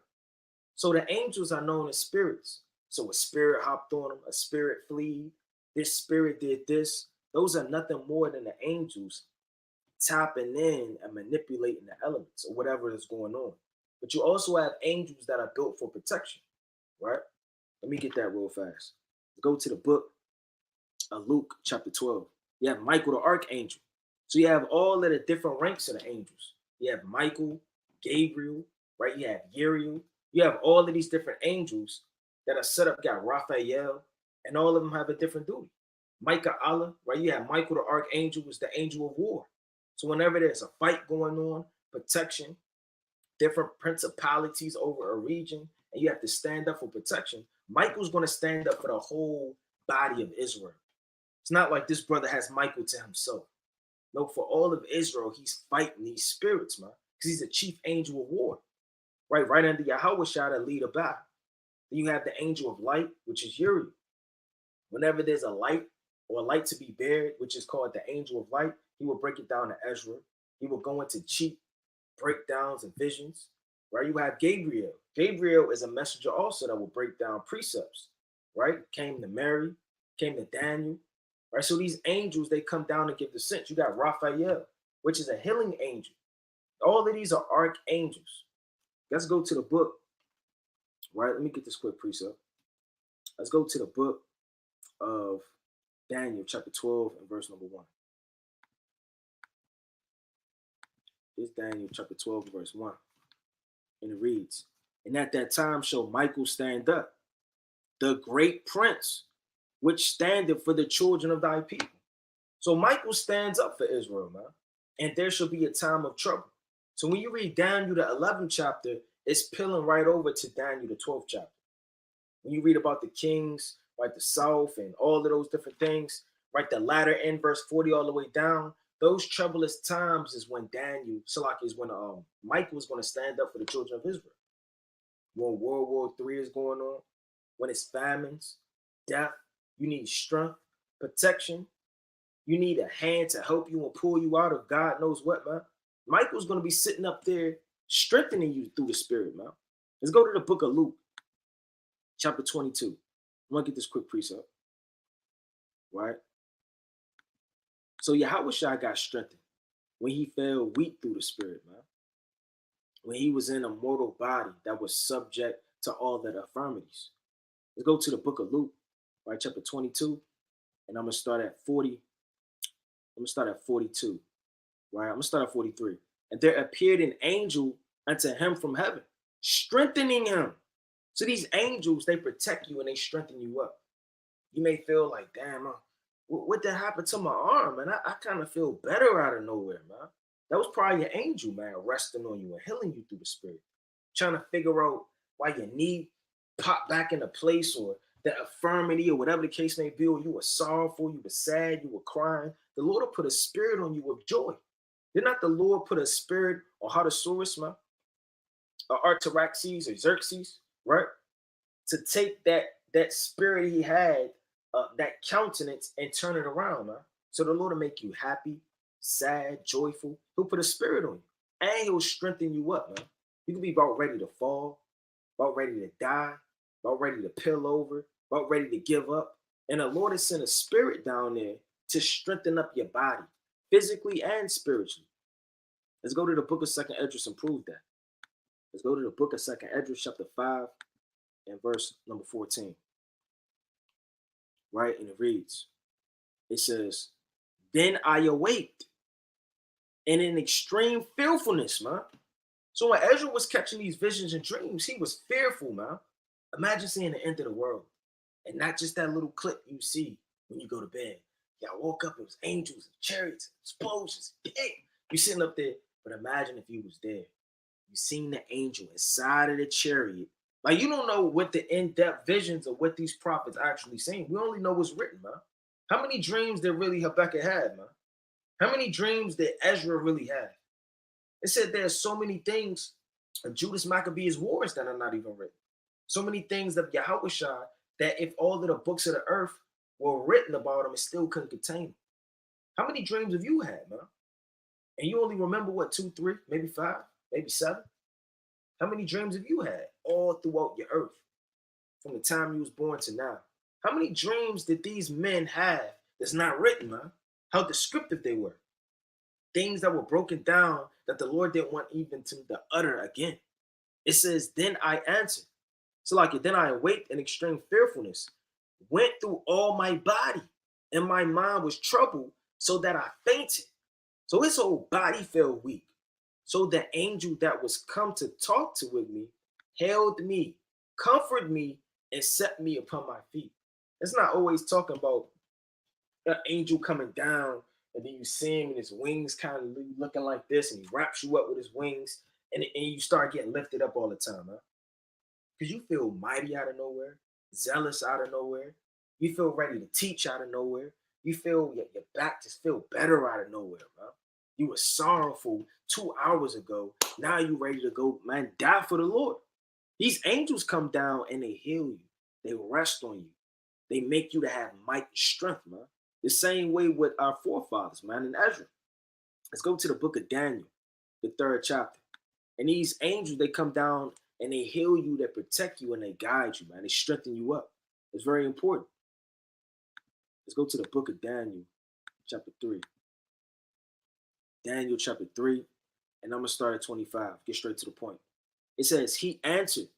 So the angels are known as spirits. So a spirit hopped on them, a spirit fleed, this spirit did this. Those are nothing more than the angels tapping in and manipulating the elements or whatever is going on. But you also have angels that are built for protection, right? Let me get that real fast. Go to the book of Luke, chapter 12. You have Michael the archangel. So you have all of the different ranks of the angels. You have Michael, Gabriel, right? You have Uriel. You have all of these different angels that are set up. You got Raphael, and all of them have a different duty. Micah Allah, right? You have Michael the archangel, was the angel of war. So whenever there's a fight going on, protection, different principalities over a region, and you have to stand up for protection, Michael's going to stand up for the whole body of Israel. It's not like this brother has Michael to himself. No, for all of Israel, he's fighting these spirits, man, because he's a chief angel of war, right? Right under Yahweh Shah to lead a battle. Then you have the angel of light, which is Uriel. Whenever there's a light or a light to be buried, which is called the angel of light, he will break it down to Ezra. He will go into cheap breakdowns and visions, right? You have Gabriel. Gabriel is a messenger also that will break down precepts, right? Came to Mary, came to Daniel, right? So these angels, they come down and give the sense. You got Raphael, which is a healing angel. All of these are archangels. Let's go to the book, right? Let me get this quick precept. Let's go to the book of Daniel, chapter 12, and verse number 1. It's Daniel, chapter 12, verse 1. And it reads, "And at that time shall Michael stand up, the great prince, which standeth for the children of thy people." So Michael stands up for Israel, man. And there shall be a time of trouble. So when you read Daniel, the 11th chapter, it's peeling right over to Daniel, the 12th chapter. When you read about the kings, right, the south and all of those different things, right, the latter end, verse 40 all the way down, those troublous times is when Daniel, Salaki, is when Michael is going to stand up for the children of Israel. When World War III is going on, when it's famines, death, you need strength, protection. You need a hand to help you and pull you out of God knows what, man. Michael's going to be sitting up there strengthening you through the Spirit, man. Let's go to the book of Luke, chapter 22. I'm going to get this quick precept, right? So Yahweh Shai got strengthened when he fell weak through the Spirit, man. When he was in a mortal body that was subject to all the infirmities. Let's go to the book of Luke, right, chapter 22, and I'm going to start at 40. I'm going to start at 42, right? I'm going to start at 43. "And there appeared an angel unto him from heaven, strengthening him." So these angels, they protect you and they strengthen you up. You may feel like, damn, what did happen to my arm? And I kind of feel better out of nowhere, man. That was probably your angel, man, resting on you and healing you through the Spirit. Trying to figure out why your knee popped back into place or the infirmity or whatever the case may be, or you were sorrowful, you were sad, you were crying. The Lord will put a spirit on you of joy. Did not the Lord put a spirit on Artaxerxes, man? Or Artaxerxes or Xerxes, right? To take that spirit he had, that countenance, and turn it around, man. So the Lord will make you happy, sad, joyful. He'll put a spirit on you, and he'll strengthen you up, man. You can be about ready to fall, about ready to die, about ready to pill over, about ready to give up. And the Lord has sent a spirit down there to strengthen up your body, physically and spiritually. Let's go to the book of 2nd Esdras and prove that. Let's go to the book of 2nd Esdras, chapter 5, and verse number 14. Right? And it reads, it says, "Then I awaked in an extreme fearfulness," man. So when Ezra was catching these visions and dreams, he was fearful, man. Imagine seeing the end of the world. And not just that little clip you see when you go to bed. Yeah, I woke up, it was angels and chariots, explosions. Hey, you sitting up there. But imagine if you was there. You seen the angel inside of the chariot. Like, you don't know what the in-depth visions of what these prophets actually seen. We only know what's written, man. How many dreams did really Habakkuk had, man? How many dreams did Ezra really have? It said there's so many things of Judas Maccabee's wars that are not even written. So many things of Yahweh Shai that if all of the books of the earth were written about them, it still couldn't contain them. How many dreams have you had, man? And you only remember what, 2, 3, maybe 5, Maybe 7. How many dreams have you had all throughout your earth from the time you was born to now? How many dreams did these men have that's not written, man? How descriptive they were. Things that were broken down that the Lord didn't want even to utter again. It says, then I answered. So like then I awaked in extreme fearfulness, went through all my body, and my mind was troubled so that I fainted. So his whole body felt weak. So the angel that was come to talk to with me held me, comforted me, and set me upon my feet. It's not always talking about an angel coming down and then you see him and his wings kind of looking like this and he wraps you up with his wings and you start getting lifted up all the time, huh? Because you feel mighty out of nowhere, zealous out of nowhere. You feel ready to teach out of nowhere. You feel your back just feel better out of nowhere, bro. You were sorrowful 2 hours ago. Now you ready to go, man, die for the Lord. These angels come down and they heal you. They rest on you. They make you to have might and strength, man. The same way with our forefathers, man, in Ezra. Let's go to the book of Daniel, the 3rd chapter. And these angels, they come down and they heal you, they protect you, and they guide you, man. They strengthen you up. It's very important. Let's go to the book of Daniel, chapter 3. Daniel chapter 3, and I'm going to start at 25. Get straight to the point. It says, he answered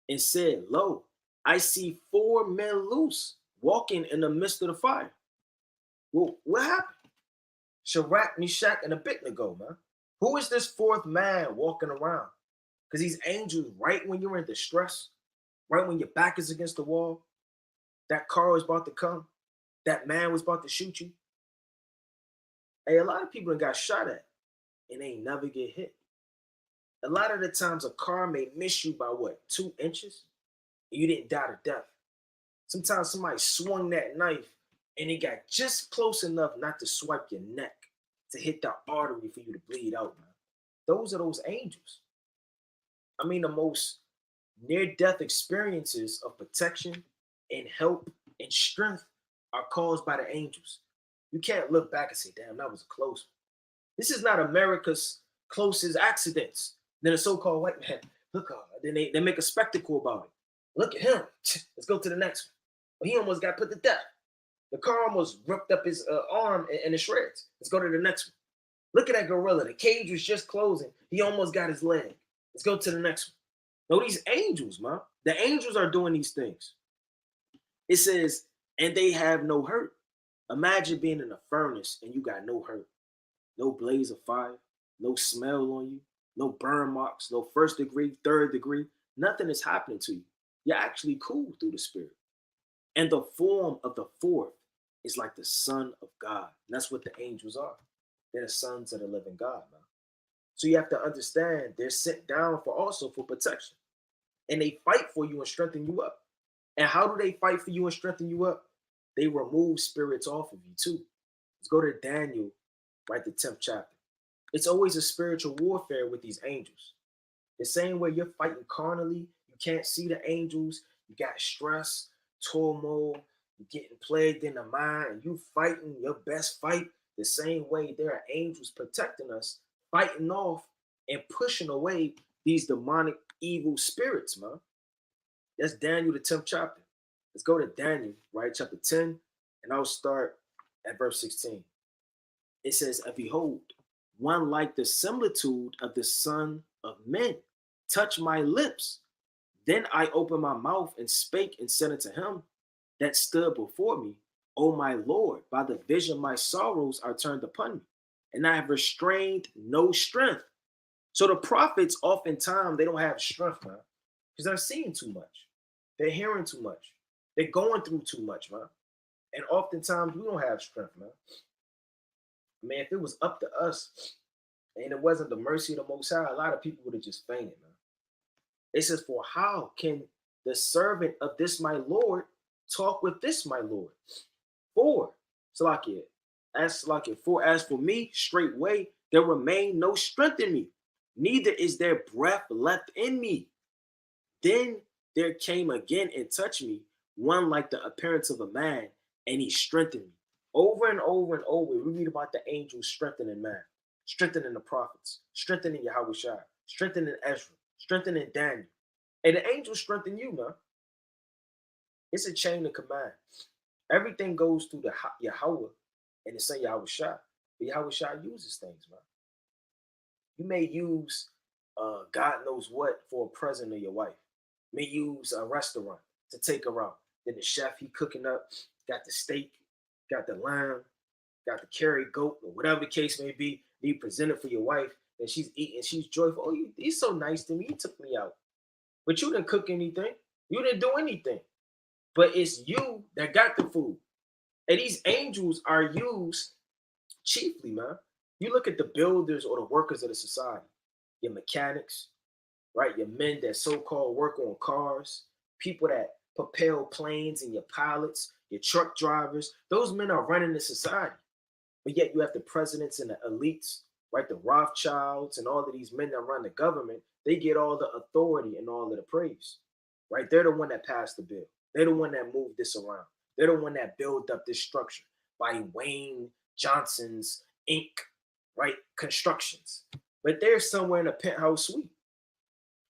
and said, lo, I see 4 men loose, walking in the midst of the fire. Well, what happened? Shadrach, Meshach, and Abednego, man. Who is this 4th man walking around? Because these angels, right when you're in distress, right when your back is against the wall, that car was about to come, that man was about to shoot you. Hey, a lot of people got shot at and they never get hit. A lot of the times a car may miss you by what, 2 inches? And you didn't die to death. Sometimes somebody swung that knife and it got just close enough not to swipe your neck, to hit that artery for you to bleed out, man. Those are those angels. I mean, the most near-death experiences of protection and help and strength are caused by the angels. You can't look back and say, damn, that was a close one. This is not America's closest accidents. Then a so-called white man, look, then they make a spectacle about it. Look at him. Let's go to the next one. Well, he almost got put to death. The car almost ripped up his arm in the shreds. Let's go to the next one. Look at that gorilla. The cage was just closing. He almost got his leg. Let's go to the next one. No, these angels, man. The angels are doing these things. It says, and they have no hurt. Imagine being in a furnace and you got no hurt. No blaze of fire. No smell on you. No burn marks. No 1st degree, 3rd degree. Nothing is happening to you. You're actually cool through the spirit. And the form of the 4th is like the Son of God. And that's what the angels are. They're the sons of the living God, man. So you have to understand they're sent down for protection. And they fight for you and strengthen you up. And how do they fight for you and strengthen you up? They remove spirits off of you too. Let's go to Daniel, right, the 10th chapter. It's always a spiritual warfare with these angels. The same way you're fighting carnally, you can't see the angels, you got stress, turmoil, you're getting plagued in the mind, and you fighting your best fight. The same way there are angels protecting us, fighting off and pushing away these demonic evil spirits, man. That's Daniel, the 10th chapter. Let's go to Daniel, right, chapter 10, and I'll start at verse 16. It says, and behold, one like the similitude of the Son of Men touched my lips. Then I opened my mouth and spake and said unto him that stood before me, O my Lord, by the vision my sorrows are turned upon me, and I have restrained no strength. So the prophets, oftentimes, they don't have strength, man, because they're seeing too much. They're hearing too much. They're going through too much, man. And oftentimes, we don't have strength, man. Man, if it was up to us and it wasn't the mercy of the Most High, a lot of people would have just fainted, man. It says, for how can the servant of this my Lord talk with this my Lord? As for me, straightway there remain no strength in me, neither is there breath left in me. Then there came again and touched me one like the appearance of a man, and he strengthened me. Over and over and over, we read about the angels strengthening man, strengthening the prophets, strengthening Yahweh Shai, strengthening Ezra, strengthening Daniel. And the angels strengthen you, man. It's a chain of command. Everything goes through the Yahweh and the Son Yahweh Shah. But Yahweh Shah uses things, man. You may use God knows what for a present of your wife. You may use a restaurant to take her out. Then the chef, he cooking up, got the steak, got the lamb, got the curry goat, or whatever the case may be. Be presented for your wife, and she's eating, she's joyful. Oh, he's so nice to me. He took me out. But you didn't cook anything. You didn't do anything. But it's you that got the food. And these angels are used chiefly, man. You look at the builders or the workers of the society, your mechanics, right? Your men that so-called work on cars, people that propel planes, and your pilots, your truck drivers. Those men are running the society. But yet you have the presidents and the elites, right? The Rothschilds and all of these men that run the government. They get all the authority and all of the praise, right? They're the one that passed the bill. They're the one that moved this around. They're the one that built up this structure by Wayne Johnson's Inc., right? Constructions. But they're somewhere in a penthouse suite.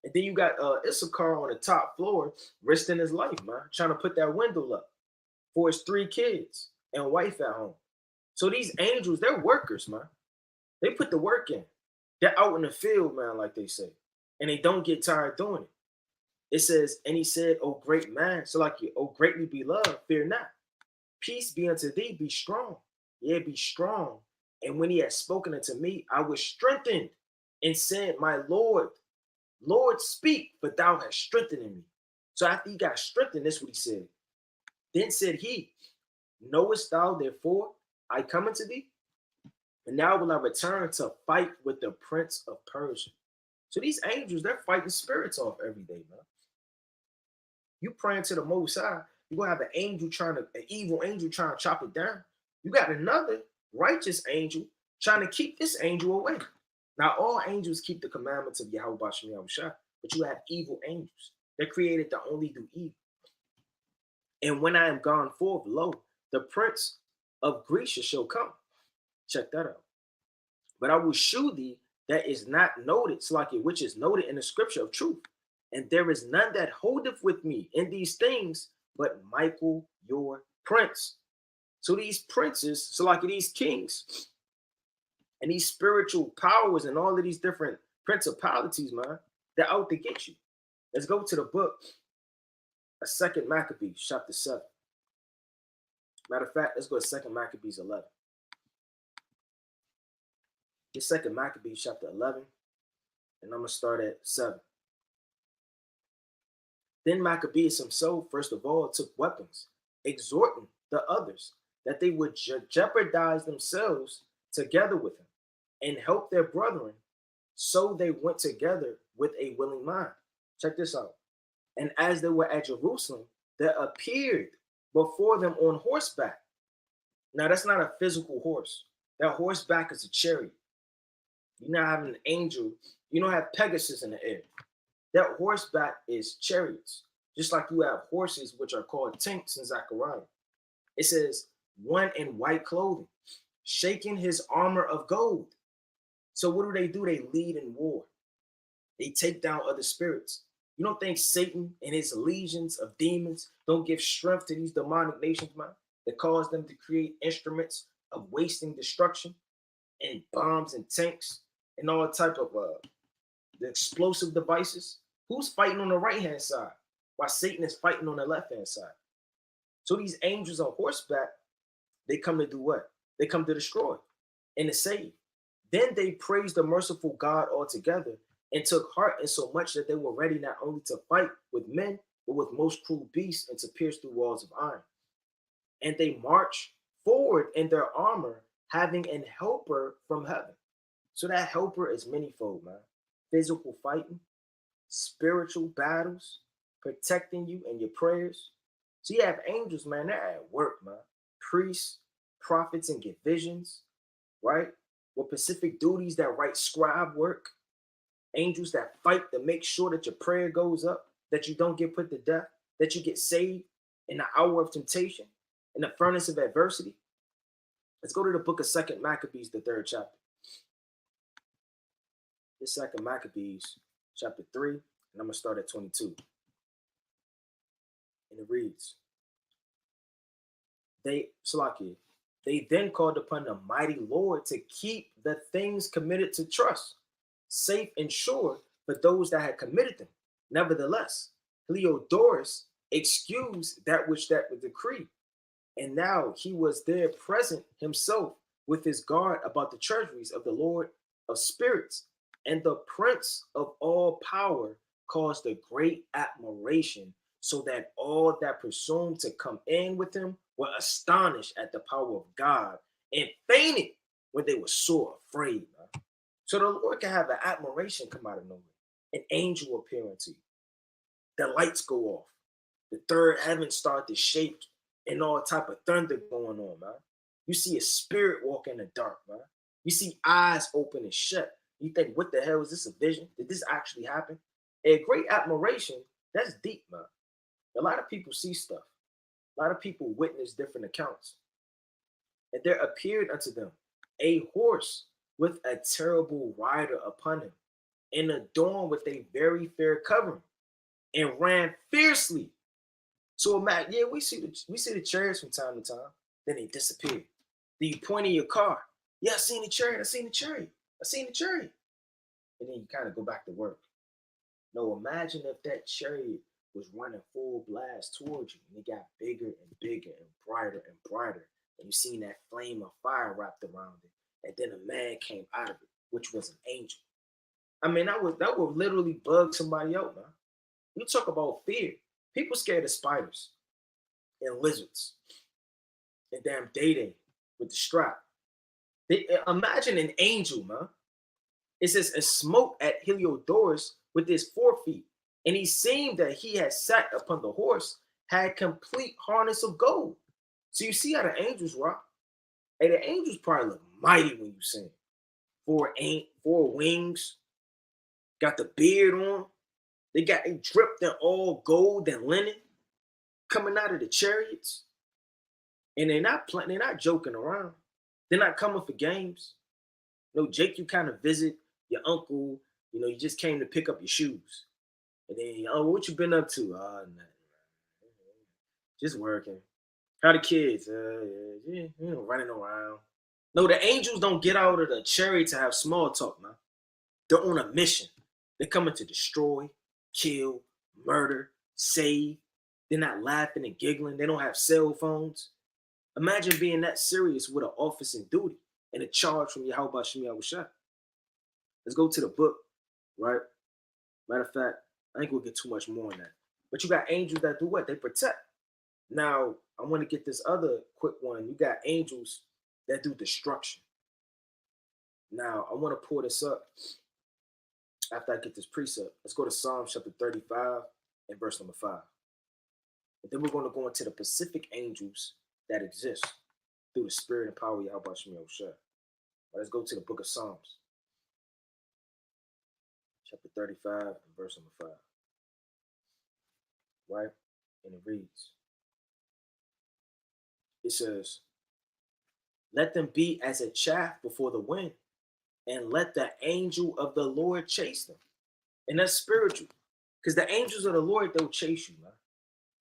And then you got Issachar on the top floor, risking his life, man, trying to put that window up for his 3 kids and wife at home. So these angels, they're workers, man. They put the work in. They're out in the field, man, like they say. And they don't get tired doing it. It says, and he said, "O great man," so like you, "O greatly beloved, fear not. Peace be unto thee, be strong. Yeah, be strong. And when he had spoken unto me, I was strengthened and said, My Lord, Lord, speak, but thou hast strengthened me." So after he got strengthened, this is what he said. Then said he, "Knowest thou therefore I come unto thee? And now will I return to fight with the prince of Persia." So these angels, they're fighting spirits off every day, man. You praying to the Most High, you're going to have an evil angel trying to chop it down. You got another righteous angel trying to keep this angel away. Now, all angels keep the commandments of Yahweh Bashem Yahushua, but you have evil angels. They're created to only do evil. And when I am gone forth, lo, the prince of Grecia shall come. Check that out. But I will shew thee that is not noted, Slakia, which is noted in the scripture of truth. And there is none that holdeth with me in these things, but Michael, your prince. So these princes, Slakia, these kings, and these spiritual powers and all of these different principalities, man, they're out to get you. Let's go to the book of 2 Maccabees, chapter 7. Matter of fact, let's go to 2 Maccabees 11. It's 2 Maccabees, chapter 11, and I'm going to start at 7. Then Maccabeus himself, first of all, took weapons, exhorting the others that they would jeopardize themselves together with him and help their brethren. So they went together with a willing mind. Check this out. And as they were at Jerusalem, there appeared before them on horseback. Now, that's not a physical horse. That horseback is a chariot. You're not having an angel. You don't have Pegasus in the air. That horseback is chariots. Just like you have horses, which are called tanks in Zechariah. It says, one in white clothing, shaking his armor of gold. So what do? They lead in war. They take down other spirits. You don't think Satan and his legions of demons don't give strength to these demonic nations, man, that cause them to create instruments of wasting destruction and bombs and tanks and all type of the explosive devices? Who's fighting on the right-hand side while Satan is fighting on the left-hand side? So these angels on horseback, they come to do what? They come to destroy and to save. Then they praised the merciful God altogether and took heart in so much that they were ready not only to fight with men, but with most cruel beasts and to pierce through walls of iron. And they marched forward in their armor, having an helper from heaven. So that helper is manyfold, man. Physical fighting, spiritual battles, protecting you and your prayers. So you have angels, man, they're at work, man. Priests, prophets, and get visions, right? With specific duties that write scribe work. Angels that fight to make sure that your prayer goes up, that you don't get put to death, that you get saved in the hour of temptation, in the furnace of adversity. Let's go to the book of 2 Maccabees, the 3rd chapter. This second Maccabees, chapter 3, and I'm going to start at 22. And it reads, they then called upon the mighty Lord to keep the things committed to trust, safe and sure for those that had committed them. Nevertheless, Heliodorus excused that which that was decreed, and now he was there present himself with his guard about the treasuries of the Lord of spirits, and the prince of all power caused a great admiration, so that all that presumed to come in with him were astonished at the power of God and fainted when they were sore afraid. Man. So the Lord can have an admiration come out of nowhere, an angel appearing to you. The lights go off, the third heaven start to shake, and all type of thunder going on, man. You see a spirit walk in the dark, man. You see eyes open and shut. You think, what the hell is this, a vision? Did this actually happen? A great admiration, that's deep, man. A lot of people see stuff. A lot of people witness different accounts. And there appeared unto them a horse with a terrible rider upon him, and adorned with a very fair covering, and ran fiercely. So imagine, yeah, we see the chariots from time to time. Then they disappear. Then you point in your car. Yeah, I seen the chariot. I seen the chariot. I seen the chariot. And then you kind of go back to work. No, imagine if that chariot was running full blast towards you, and it got bigger and bigger and brighter, and you seen that flame of fire wrapped around it, and then a man came out of it, which was an angel. I mean, that would literally bug somebody out, man. You talk about fear. People scared of spiders and lizards and damn Day with the strap. Imagine an angel, man. It says, and smote at Heliodorus with his forefeet, and he seemed that he had sat upon the horse, had complete harness of gold. So you see how the angels rock? Hey, the angels probably look mighty when you sing. Four wings, got the beard on. They dripped in all gold and linen coming out of the chariots. And they're not joking around. They're not coming for games. No, Jake, you kind of visit your uncle, you just came to pick up your shoes. And then, oh, what you been up to? Nothing. Just working. How the kids? Running around. No, the angels don't get out of the chariot to have small talk, man. They're on a mission. They're coming to destroy, kill, murder, save. They're not laughing and giggling. They don't have cell phones. Imagine being that serious with an office and duty and a charge from Yahweh Shem Yahushua. Let's go to the book, right? Matter of fact, I ain't gonna get too much more on that. But you got angels that do what? They protect. Now, I want to get this other quick one. You got angels that do destruction. Now, I want to pull this up after I get this precept. Let's go to Psalm chapter 35 and verse number 5. And then we're going to go into the Pacific angels that exist through the spirit and power of Yahweh Shem Yahushua. Let's go to the book of Psalms, chapter 35 and verse number 5. Right? And it reads, it says, let them be as a chaff before the wind, and let the angel of the Lord chase them. And that's spiritual. Because the angels of the Lord, they'll chase you, man.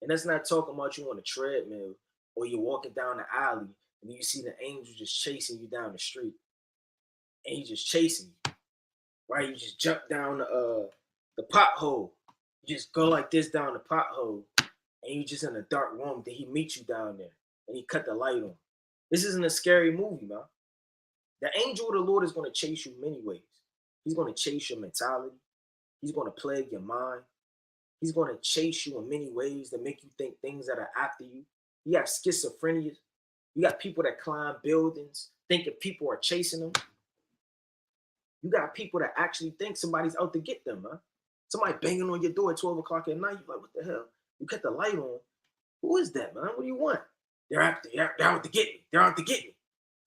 And that's not talking about you on a treadmill or you're walking down the alley and you see the angel just chasing you down the street. And he's just chasing you. Right? You just jump down the pothole. You just go like this down the pothole. And you just in a dark room. Then he meets you down there. And he cut the light on. This isn't a scary movie, man. The angel of the Lord is going to chase you many ways. He's going to chase your mentality. He's going to plague your mind. He's going to chase you in many ways to make you think things that are after you. You got schizophrenia. You got people that climb buildings thinking people are chasing them. You got people that actually think somebody's out to get them, man. Somebody banging on your door at 12 o'clock at night. You're like, what the hell? You cut the light on. Who is that, man? What do you want? They're out to get me. They're out to get me.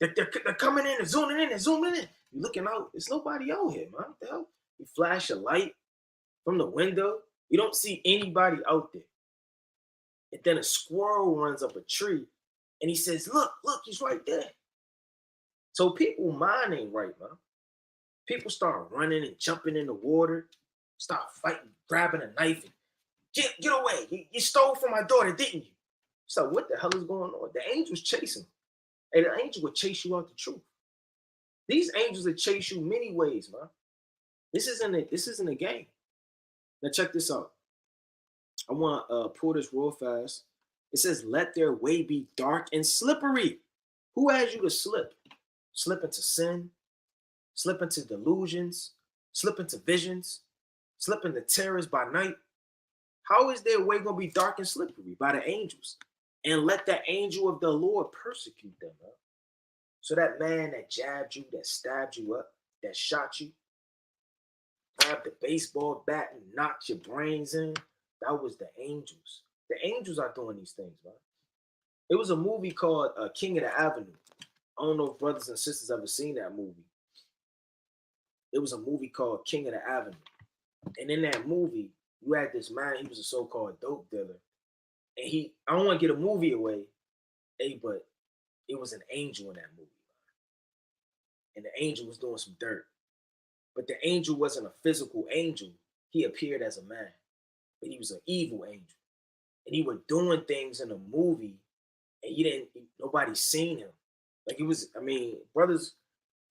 They're coming in and zooming in and zooming in. You're looking out. There's nobody out here, man. What the hell? You flash a light from the window. You don't see anybody out there. And then a squirrel runs up a tree and he says, look, he's right there. So people mind ain't right, man. People start running and jumping in the water, start fighting, grabbing a knife, and get away. You stole from my daughter, didn't you? So what the hell is going on? The angels chasing. And the angel would chase you out the truth. These angels would chase you many ways, man. This isn't a game. Now check this out. I want to pull this real fast. It says, let their way be dark and slippery. Who has you to slip? Slip into sin, slip into delusions, slip into visions, slip into terrors by night. How is their way going to be dark and slippery? By the angels. And let the angel of the Lord persecute them. Huh? So that man that jabbed you, that stabbed you up, that shot you, grabbed the baseball bat and knocked your brains in, that was the angels. The angels are doing these things, man. It was a movie called King of the Avenue. I don't know if brothers and sisters ever seen that movie. It was a movie called King of the Avenue. And in that movie, you had this man, he was a so-called dope dealer. And I don't want to get a movie away, but it was an angel in that movie. And the angel was doing some dirt. But the angel wasn't a physical angel. He appeared as a man. But he was an evil angel. And he was doing things in the movie, and nobody seen him. Like it was, brothers,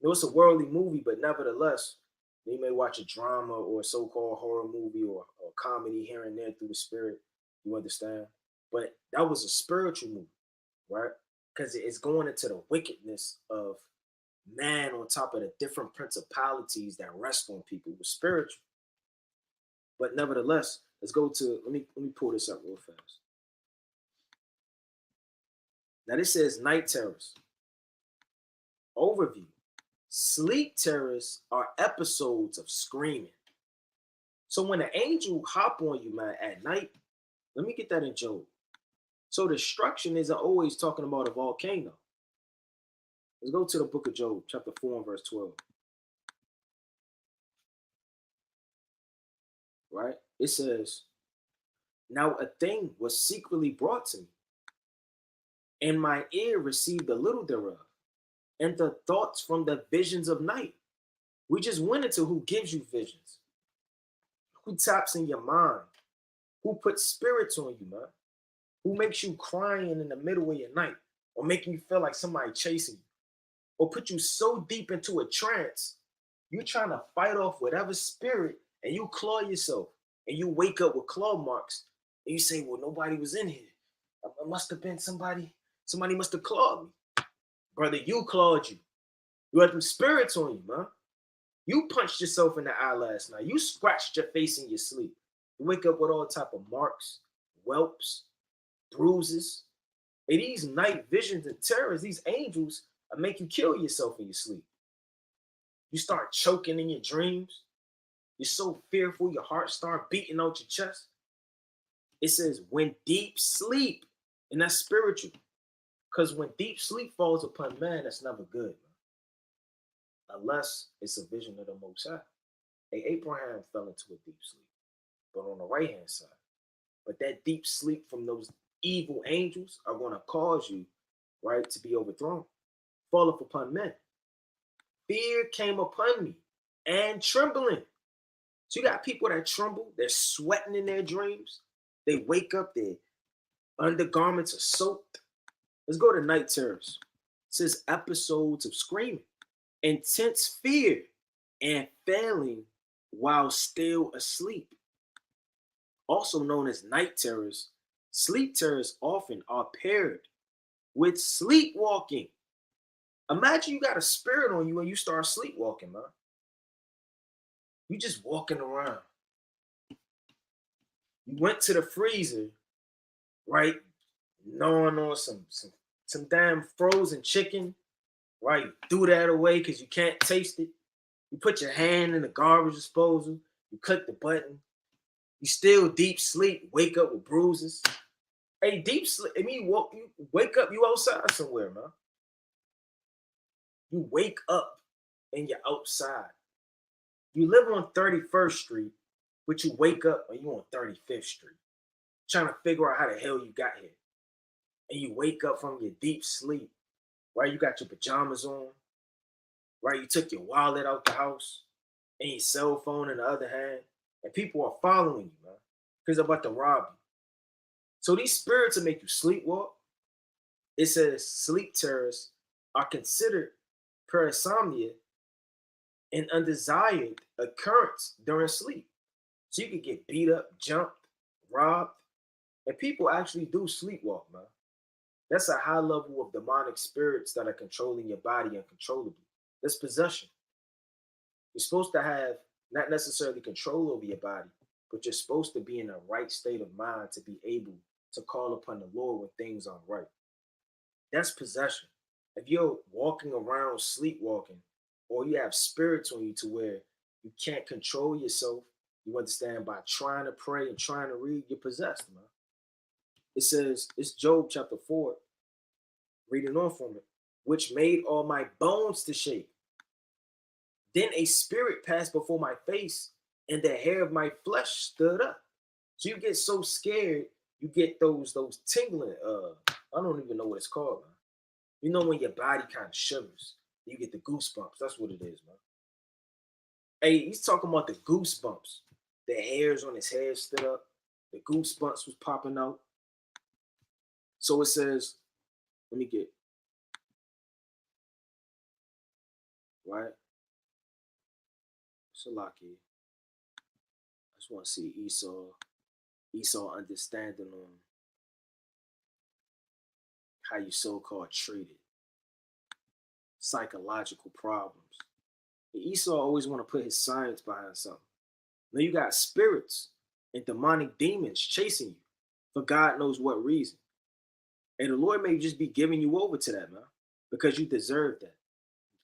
it's a worldly movie, but nevertheless, you may watch a drama or a so-called horror movie or comedy here and there through the spirit. You understand? But that was a spiritual movie, right? Because it's going into the wickedness of man on top of the different principalities that rest on people. It was spiritual. But nevertheless, let's go to, let me pull this up real fast. Now this says night terrors. Overview. Sleep terrors are episodes of screaming. So when an angel hop on you, man, at night, let me get that in Job. So destruction isn't always talking about a volcano. Let's go to the book of Job, chapter 4 and verse 12. Right? It says, now a thing was secretly brought to me, and my ear received a little thereof, and the thoughts from the visions of night. We just went into who gives you visions, who taps in your mind, who puts spirits on you, man, who makes you crying in the middle of your night, or making you feel like somebody chasing you, or put you so deep into a trance, you're trying to fight off whatever spirit, and you claw yourself, and you wake up with claw marks, and you say, well, nobody was in here. It must have been somebody must have clawed me. Brother, you clawed you. You had them spirits on you, man. You punched yourself in the eye last night. You scratched your face in your sleep. You wake up with all type of marks, whelps, bruises. And these night visions and terrors, these angels, make you kill yourself in your sleep. You start choking in your dreams. You're so fearful, your heart start beating out your chest. It says, when deep sleep, and that's spiritual. Because when deep sleep falls upon man, that's never good, man. Unless it's a vision of the Most High. Hey, Abraham fell into a deep sleep, but on the right-hand side. But that deep sleep from those evil angels are going to cause you, right, to be overthrown. Falleth upon men. Fear came upon me and trembling. So you got people that tremble, they're sweating in their dreams. They wake up, their undergarments are soaked. Let's go to night terrors. It says episodes of screaming, intense fear, and failing while still asleep. Also known as night terrors, sleep terrors often are paired with sleepwalking. Imagine you got a spirit on you and you start sleepwalking, man. You just walking around. You went to the freezer, right? Gnawing on some damn frozen chicken, right? You threw that away because you can't taste it. You put your hand in the garbage disposal. You click the button. You still deep sleep. Wake up with bruises. Hey, deep sleep. I mean, you wake up. You outside somewhere, man. You wake up and you're outside. You live on 31st Street, but you wake up and you on 35th Street, trying to figure out how the hell you got here. And you wake up from your deep sleep, right? You got your pajamas on. right? You took your wallet out the house and your cell phone in the other hand, and people are following you, man, because they're about to rob you. So these spirits will make you sleepwalk. It says sleep terrors are considered parasomnia, an undesired occurrence during sleep. So you could get beat up, jumped, robbed, and people actually do sleepwalk, man. That's a high level of demonic spirits that are controlling your body uncontrollably. That's possession. You're supposed to have not necessarily control over your body, but you're supposed to be in a right state of mind to be able to call upon the Lord when things aren't right. That's possession. If you're walking around sleepwalking, or you have spirits on you to where you can't control yourself, you understand, by trying to pray and trying to read, you're possessed, man. It says, it's Job chapter 4, reading on from it, which made all my bones to shake. Then a spirit passed before my face, and the hair of my flesh stood up. So you get so scared, you get those tingling. I don't even know what it's called, man. You know when your body kind of shivers, you get the goosebumps. That's what it is, man. Hey, he's talking about the goosebumps. The hairs on his head stood up. The goosebumps was popping out. So it says, let me get right. Salaki. I just want to see Esau understanding on how you so-called treated psychological problems. Esau always want to put his science behind something. Now you got spirits and demonic demons chasing you for God knows what reason. And the Lord may just be giving you over to that, man, because you deserve that.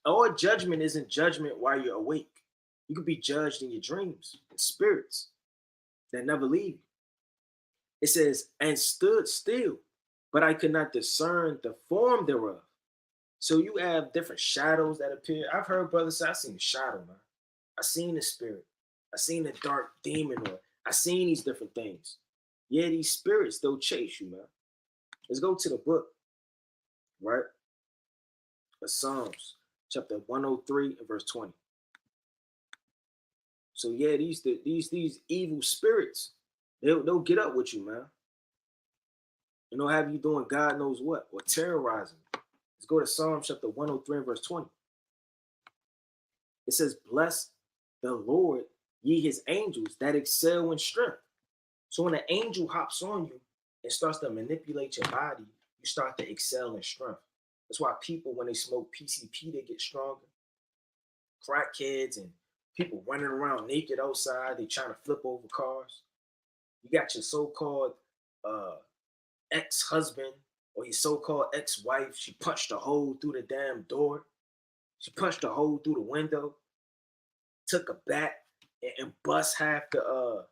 All judgment isn't judgment while you're awake. You could be judged in your dreams, in spirits that never leave you. It says, and stood still, but I could not discern the form thereof. So you have different shadows that appear. I've heard brothers say, I seen a shadow, man. I seen the spirit. I seen the dark demon, or I seen these different things. Yeah, these spirits, they'll chase you, man. Let's go to the book, right? The Psalms, chapter 103 and verse 20. So yeah, these evil spirits, they'll get up with you, man. And they'll have you doing God knows what, or terrorizing. Let's go to Psalm chapter 103 and verse 20. It says, bless the Lord, ye his angels that excel in strength. So when an angel hops on you and starts to manipulate your body, you start to excel in strength. That's why people, when they smoke PCP, they get stronger. Crackheads and people running around naked outside, they trying to flip over cars. You got your so-called ex-husband or your so-called ex-wife. She punched a hole through the damn door. She punched a hole through the window, took a bat and bust half the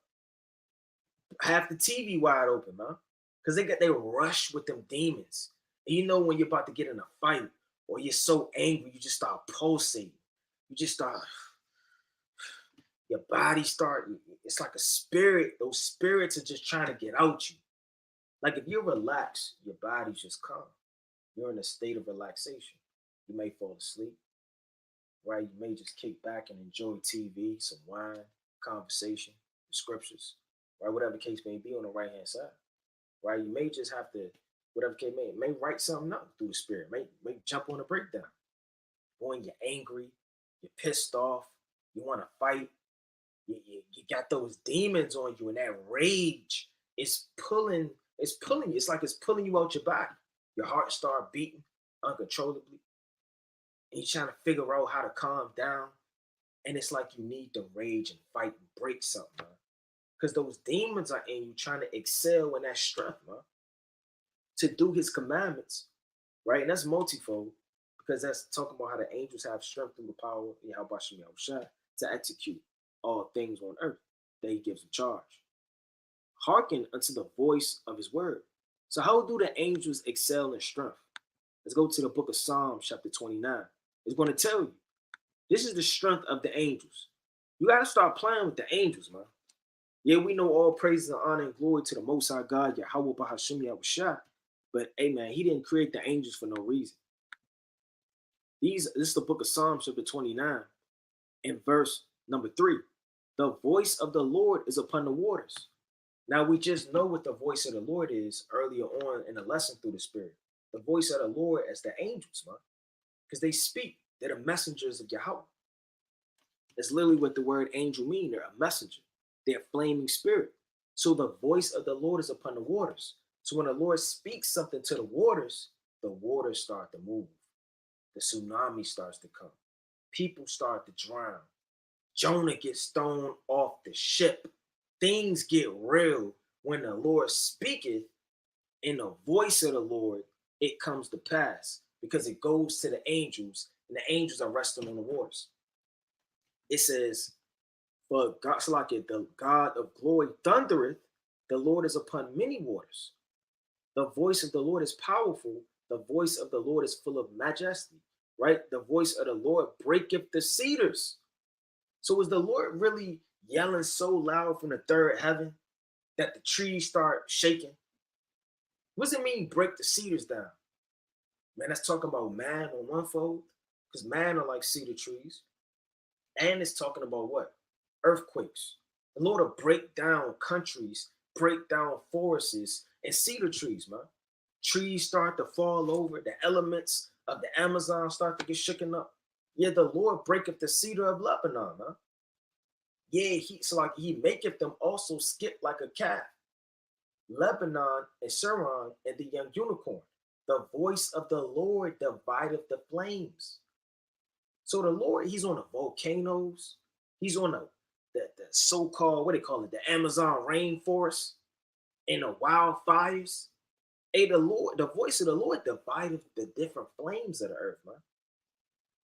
TV wide open, man. Because they rush with them demons. And you know when you're about to get in a fight or you're so angry, you just start pulsating. You just start, your body start, it's like a spirit. Those spirits are just trying to get out you. Like if you're relaxed, your body's just calm. You're in a state of relaxation. You may fall asleep, right? You may just kick back and enjoy TV, some wine, conversation, the scriptures, right? Whatever the case may be on the right-hand side, right? You may just have to, whatever case may write something up through the spirit, may jump on a breakdown. When you're angry, you're pissed off, you want to fight, you got those demons on you, and that rage is pulling you. It's like it's pulling you out your body. Your heart start beating uncontrollably. And you're trying to figure out how to calm down. And it's like you need to rage and fight and break something, man. Because those demons are in you trying to excel in that strength, man. To do his commandments, right? And that's multifold, because that's talking about how the angels have strength through the power of Yahweh to execute all things on earth that he gives in charge. Hearken unto the voice of his word. So how do the angels excel in strength? Let's go to the book of Psalms, chapter 29. It's going to tell you. This is the strength of the angels. You got to start playing with the angels, man. Yeah, we know all praise and honor and glory to the Most High God, Yahweh Bahashim Yahushua. But, hey, man, he didn't create the angels for no reason. This is the book of Psalms, chapter 29, and verse number 3. The voice of the Lord is upon the waters. Now we just know what the voice of the Lord is earlier on in the lesson through the Spirit. The voice of the Lord as the angels, man, because they speak. They're the messengers of Yahweh. That's literally what the word angel mean. They're a messenger. They're a flaming spirit. So the voice of the Lord is upon the waters. So when the Lord speaks something to the waters start to move. The tsunami starts to come. People start to drown. Jonah gets thrown off the ship. Things get real when the Lord speaketh in the voice of the Lord, it comes to pass because it goes to the angels and the angels are resting on the waters. It says, for God, so like it, the God of glory thundereth, the Lord is upon many waters. The voice of the Lord is powerful. The voice of the Lord is full of majesty, right? The voice of the Lord breaketh the cedars. So is the Lord really yelling so loud from the third heaven that the trees start shaking? What does it mean break the cedars down? Man, that's talking about man on one fold, because man are like cedar trees. And it's talking about what? Earthquakes. The Lord will break down countries, break down forests and cedar trees, man. Trees start to fall over. The elements of the Amazon start to get shaken up. Yeah, the Lord breaketh the cedar of Lebanon, man. Yeah, he maketh them also skip like a calf. Lebanon and Sharon and the young unicorn. The voice of the Lord divideth the flames. So the Lord, he's on the volcanoes. He's on the so-called, what they call it, the Amazon rainforest and the wildfires. Hey, the voice of the Lord divideth the different flames of the earth, man.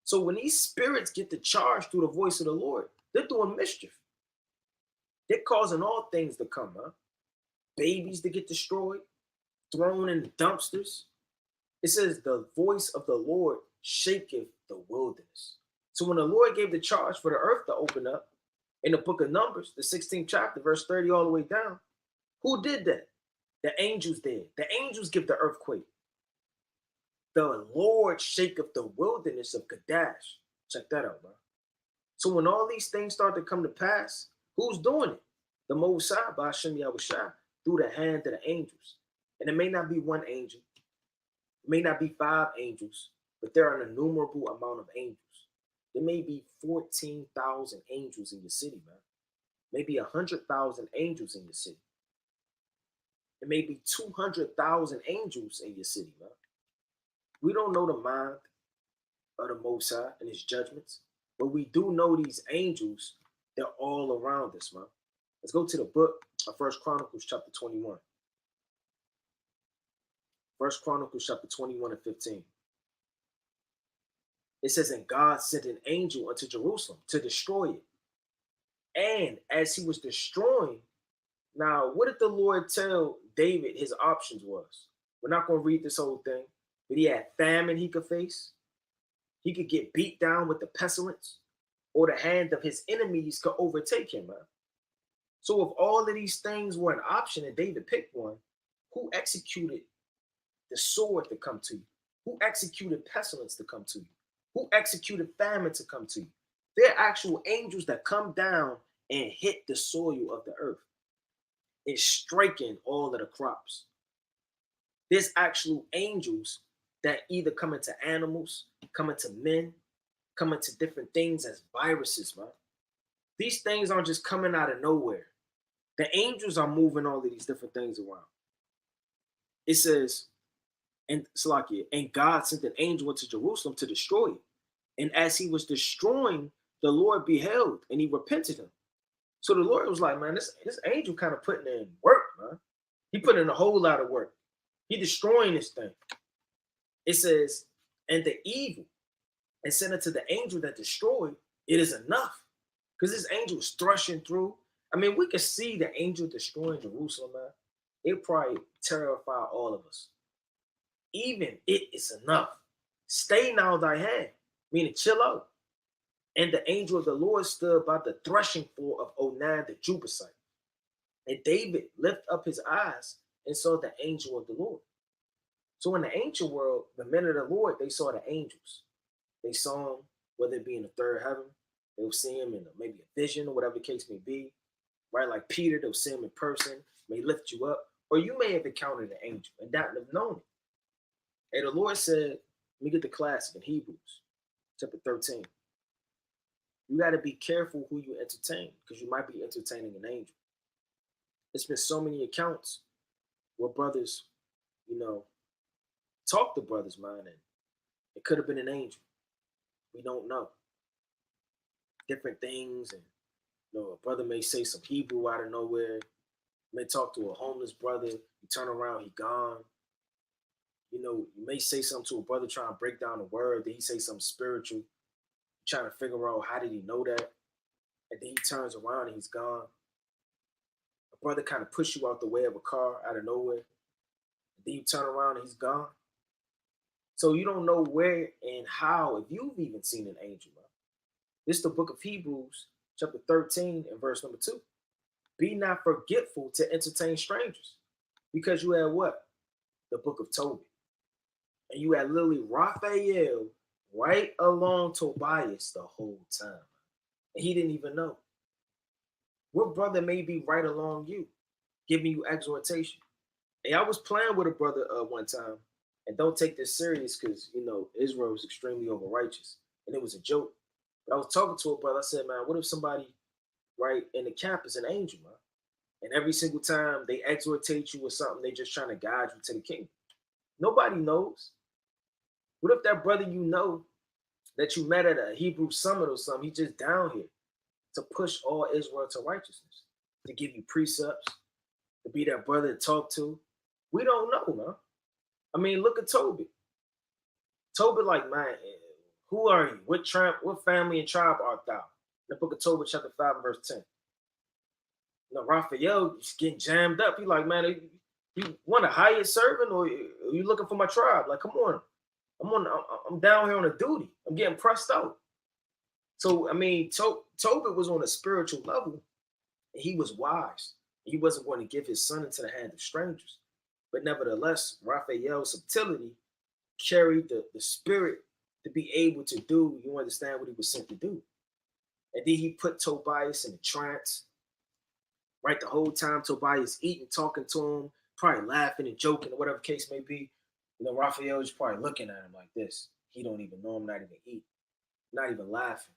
So when these spirits get the charge through the voice of the Lord, they're doing mischief. They're causing all things to come, man. Babies to get destroyed, thrown in the dumpsters. It says the voice of the Lord shaketh the wilderness. So when the Lord gave the charge for the earth to open up in the book of Numbers, the 16th chapter, verse 30 all the way down, who did that? The angels did. The angels give the earthquake. The Lord shaketh the wilderness of Kadesh. Check that out, bro. So when all these things start to come to pass, who's doing it? The Most High, by Hashem Yahushua, through the hand of the angels. And it may not be one angel. It may not be 5 angels, but there are an innumerable amount of angels. There may be 14,000 angels in your city, man. Maybe 100,000 angels in your city. It may be 200,000 angels in your city, man. We don't know the mind of the Most High and his judgments, but we do know these angels, they're all around us, man. Let's go to the book of 1 Chronicles chapter 21. 1 Chronicles chapter 21 and 15. It says, and God sent an angel unto Jerusalem to destroy it. And as he was destroying, now what did the Lord tell David his options was? We're not going to read this whole thing, but he had famine he could face. He could get beat down with the pestilence, or the hand of his enemies could overtake him, man. So if all of these things were an option and David picked one, who executed the sword to come to you? Who executed pestilence to come to you? Who executed famine to come to you? They're actual angels that come down and hit the soil of the earth and striking all of the crops. There's actual angels that either come into animals, come into men, come into different things as viruses, man. These things aren't just coming out of nowhere. The angels are moving all of these different things around. It says, and Salakia, and God sent an angel into Jerusalem to destroy it. And as he was destroying, the Lord beheld and he repented him. So the Lord was like, man, this angel kind of putting in work, man. He put in a whole lot of work. He destroying this thing. It says, and the evil, and sent it to the angel that destroyed, it is enough. Because this angel is threshing through. I mean, we could see the angel destroying Jerusalem, man. It probably terrify all of us. Even it is enough. Stay now thy hand, meaning chill out. And the angel of the Lord stood by the threshing floor of Onan the Jebusite. And David lifted up his eyes and saw the angel of the Lord. So in the ancient world, the men of the Lord, they saw the angels. They saw him, whether it be in the third heaven, they'll see him in maybe a vision or whatever the case may be, right? Like Peter, they'll see him in person, may lift you up, or you may have encountered an angel and not have known it. And the Lord said, let me get the classic in Hebrews, chapter 13. You got to be careful who you entertain because you might be entertaining an angel. There's been so many accounts where brothers, talk to brothers, man, and it could have been an angel. We don't know. Different things, and a brother may say some Hebrew out of nowhere. May talk to a homeless brother. You turn around, he gone. You may say something to a brother trying to break down the word. Then he say something spiritual, trying to figure out how did he know that, and then he turns around and he's gone. A brother kind of push you out the way of a car out of nowhere. And then you turn around and he's gone. So you don't know where and how, if you've even seen an angel. Man. This is the book of Hebrews, chapter 13 and verse number 2. Be not forgetful to entertain strangers, because you had what? The book of Tobit. And you had literally Raphael right along Tobias the whole time. And he didn't even know. What brother may be right along you, giving you exhortation? Hey, I was playing with a brother one time, and don't take this serious because, Israel was extremely overrighteous. And it was a joke. But I was talking to a brother. I said, man, what if somebody right in the camp is an angel, man? And every single time they exhortate you or something, they just trying to guide you to the kingdom. Nobody knows. What if that brother that you met at a Hebrew summit or something, he's just down here to push all Israel to righteousness, to give you precepts, to be that brother to talk to? We don't know, man. I mean, look at Tobit. Tobit, like, man, who are you? What tribe, what family and tribe art thou? The book of Tobit, chapter 5, verse 10. Raphael is getting jammed up. He like, man, you want a hired servant or are you looking for my tribe? Like, come on. I'm down here on a duty. I'm getting pressed out. So, I mean, Tobit was on a spiritual level, and he was wise. He wasn't going to give his son into the hand of strangers. But nevertheless, Raphael's subtlety carried the spirit to be able to do, you understand what he was sent to do. And then he put Tobias in a trance. Right, the whole time Tobias eating, talking to him, probably laughing and joking or whatever case may be. Raphael is probably looking at him like this. He don't even know him, not even eating, not even laughing,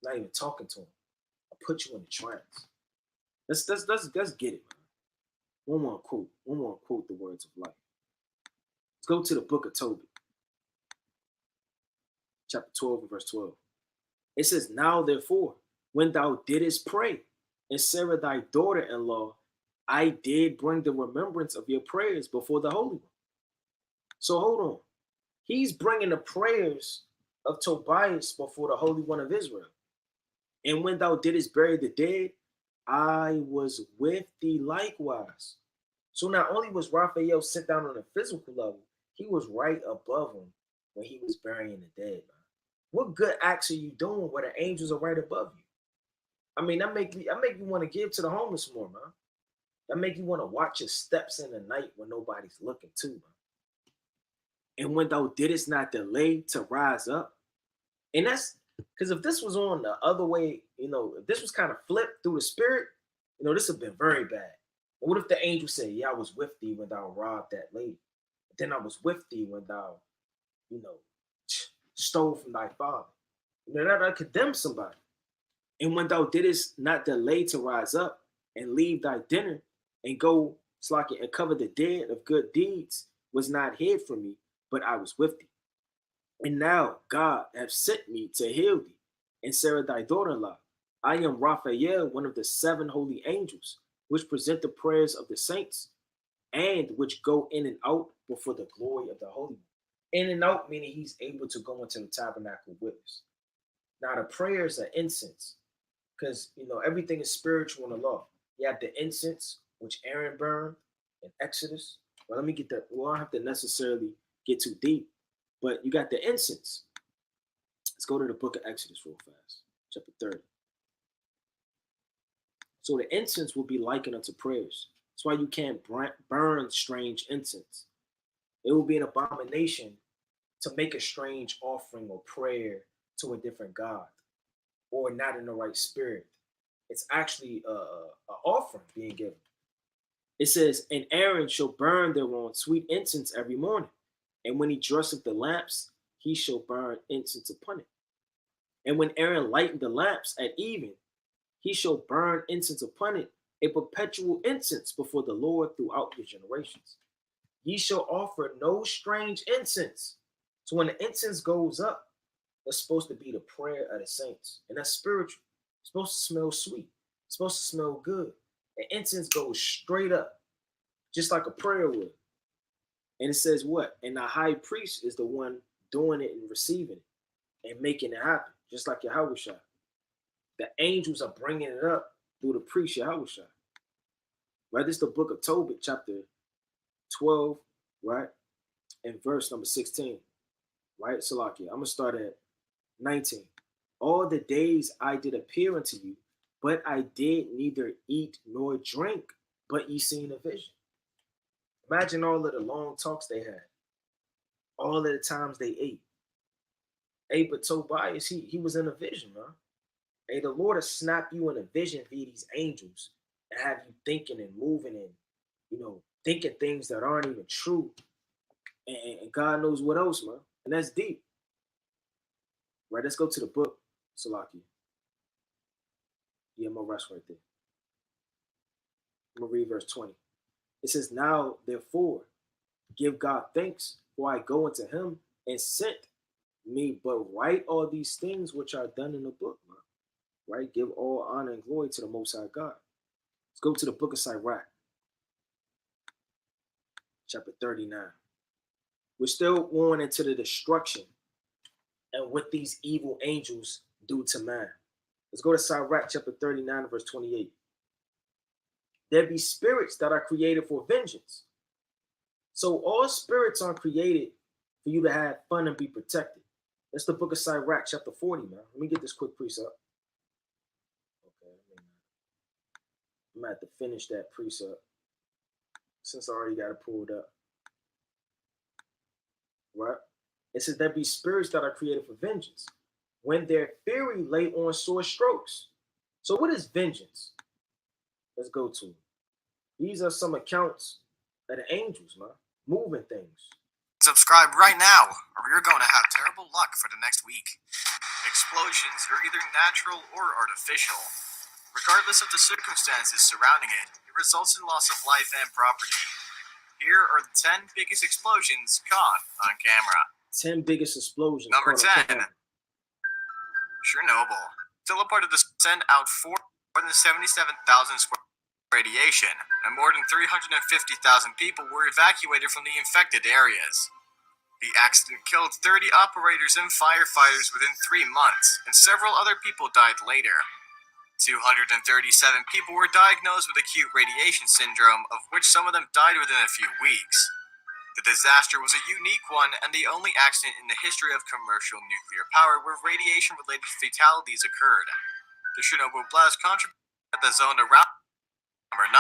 not even talking to him. I put you in a trance. Let's get it, man. One more quote the words of life. Let's go to the book of Tobit, chapter 12 and verse 12. It says, now therefore, when thou didst pray, and Sarah thy daughter-in-law, I did bring the remembrance of your prayers before the Holy One. So hold on. He's bringing the prayers of Tobias before the Holy One of Israel. And when thou didst bury the dead, I was with thee likewise. So not only was Raphael sent down on a physical level, he was right above him when he was burying the dead. Man. What good acts are you doing where the angels are right above you? I mean, that make you want to give to the homeless more, man. That make you want to watch your steps in the night when nobody's looking too, man. And when thou didst not delay to rise up, and that's because if this was on the other way, if this was kind of flipped through the spirit, this would have been very bad. But what if the angel said, yeah, I was with thee when thou robbed that lady. Then I was with thee when thou, stole from thy father. That condemns somebody. And when thou didst not delay to rise up and leave thy dinner and go and cover the dead of good deeds was not hid from me, but I was with thee. And now God hath sent me to heal thee, and Sarah thy daughter-in-law. I am Raphael, one of the 7 holy angels, which present the prayers of the saints, and which go in and out before the glory of the Holy One. In and out meaning he's able to go into the tabernacle with us. Now the prayers are incense. Because, everything is spiritual in the law. You have the incense, which Aaron burned in Exodus. Well, let me get that. Well, I don't have to necessarily get too deep. But you got the incense. Let's go to the book of Exodus real fast. Chapter 30. So the incense will be likened unto prayers. That's why you can't burn strange incense. It will be an abomination to make a strange offering or prayer to a different god, or not in the right spirit. It's actually a offering being given. It says, and Aaron shall burn thereon sweet incense every morning. And when he dresseth the lamps, he shall burn incense upon it. And when Aaron lightened the lamps at even, he shall burn incense upon it, a perpetual incense before the Lord throughout your generations. Ye shall offer no strange incense. So when the incense goes up, that's supposed to be the prayer of the saints. And that's spiritual. It's supposed to smell sweet. It's supposed to smell good. And incense goes straight up, just like a prayer would. And it says what? And the high priest is the one doing it and receiving it and making it happen, just like Yahweh Shai. The angels are bringing it up through the priest Yahweh Shai. Right? This is the book of Tobit, chapter 12, right? And verse number 16. Right? Salakia. I'm going to start at 19. All the days I did appear unto you, but I did neither eat nor drink, but ye seen a vision. Imagine all of the long talks they had. All of the times they ate. Hey, but Tobias, he was in a vision, man. Hey, the Lord will snap you in a vision via these angels and have you thinking and moving and, thinking things that aren't even true. And God knows what else, man. And that's deep. Right, let's go to the book, Salaki. Yeah, I'm going to rest right there. I'm going to read verse 20. It says, now, therefore, give God thanks, for I go unto him and sent me, but write all these things which are done in the book, man. Right? Give all honor and glory to the Most High God. Let's go to the book of Sirach, chapter 39. We're still going into the destruction and what these evil angels do to man. Let's go to Sirach, chapter 39, verse 28. There be spirits that are created for vengeance. So all spirits are created for you to have fun and be protected. That's the book of Sirach, chapter 40, man. Let me get this quick precept. Okay, I'm going to have to finish that precept since I already got it pulled up. Right? It says there be spirits that are created for vengeance, when their fury lay on sore strokes. So what is vengeance? Let's go to it. These are some accounts of the angels, man, moving things. Subscribe right now, or you're going to have terrible luck for the next week. Explosions are either natural or artificial. Regardless of the circumstances surrounding it, it results in loss of life and property. Here are the 10 biggest explosions caught on camera. 10 biggest explosions. Number 10, Chernobyl. Teleported to send out more than 77,000 square radiation, and more than 350,000 people were evacuated from the infected areas. The accident killed 30 operators and firefighters within 3 months, and several other people died later. 237 people were diagnosed with acute radiation syndrome, of which some of them died within a few weeks. The disaster was a unique one and the only accident in the history of commercial nuclear power where radiation-related fatalities occurred. The Chernobyl blast contributed to the zone around. Number 9.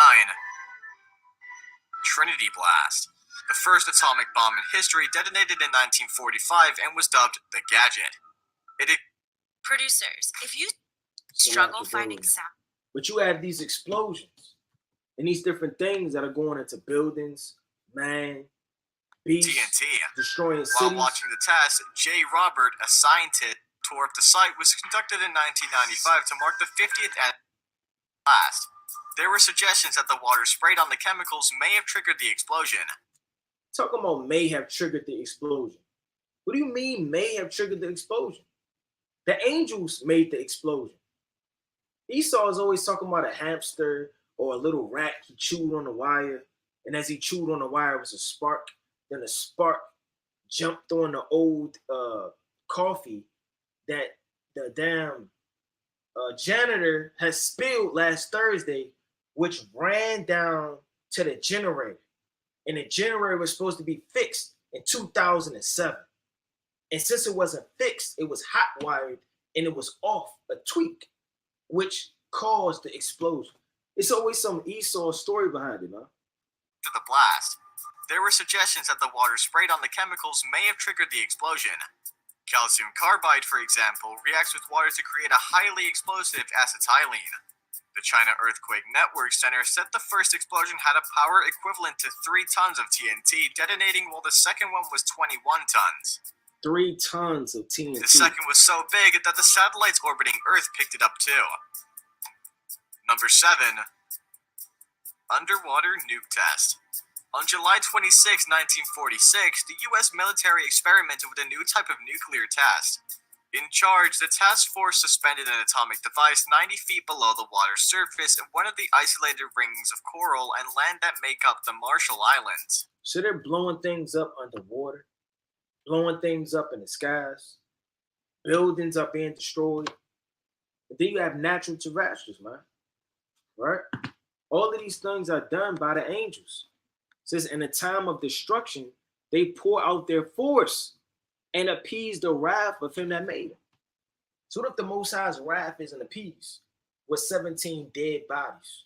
Trinity Blast. The first atomic bomb in history detonated in 1945 and was dubbed the Gadget. Producers, if you struggle finding sound. But you have these explosions and these different things that are going into buildings, man, beasts, TNT. destroying cities. While watching the test, J. Robert, a scientist, tour of the site was conducted in 1995 to mark the 50th anniversary blast. There were suggestions that the water sprayed on the chemicals may have triggered the explosion. Talking about may have triggered the explosion. What do you mean may have triggered the explosion? The angels made the explosion. Esau is always talking about a hamster or a little rat. He chewed on the wire, and as he chewed on the wire, it was a spark. Then the spark jumped on the old coffee that the damn janitor has spilled last Thursday, which ran down to the generator. And the generator was supposed to be fixed in 2007. And since it wasn't fixed, it was hot wired and it was off, a tweak, which caused the explosion. It's always some Esau story behind it, man. To the blast. There were suggestions that the water sprayed on the chemicals may have triggered the explosion. Calcium carbide, for example, reacts with water to create a highly explosive acetylene. The China Earthquake Network Center said the first explosion had a power equivalent to 3 tons of TNT detonating, while the second one was 21 tons. 3 tons of TNT. The second was so big that the satellites orbiting Earth picked it up too. Number 7. Underwater nuke test. On July 26, 1946, the U.S. military experimented with a new type of nuclear test. In charge, the task force suspended an atomic device 90 feet below the water's surface in one of the isolated rings of coral and land that make up the Marshall Islands. So they're blowing things up underwater, blowing things up in the skies, buildings are being destroyed. But then you have natural disasters, man. Right? All of these things are done by the angels. It says in a time of destruction, they pour out their force and appease the wrath of him that made them. So what if the Most High's wrath isn't appeased with 17 dead bodies?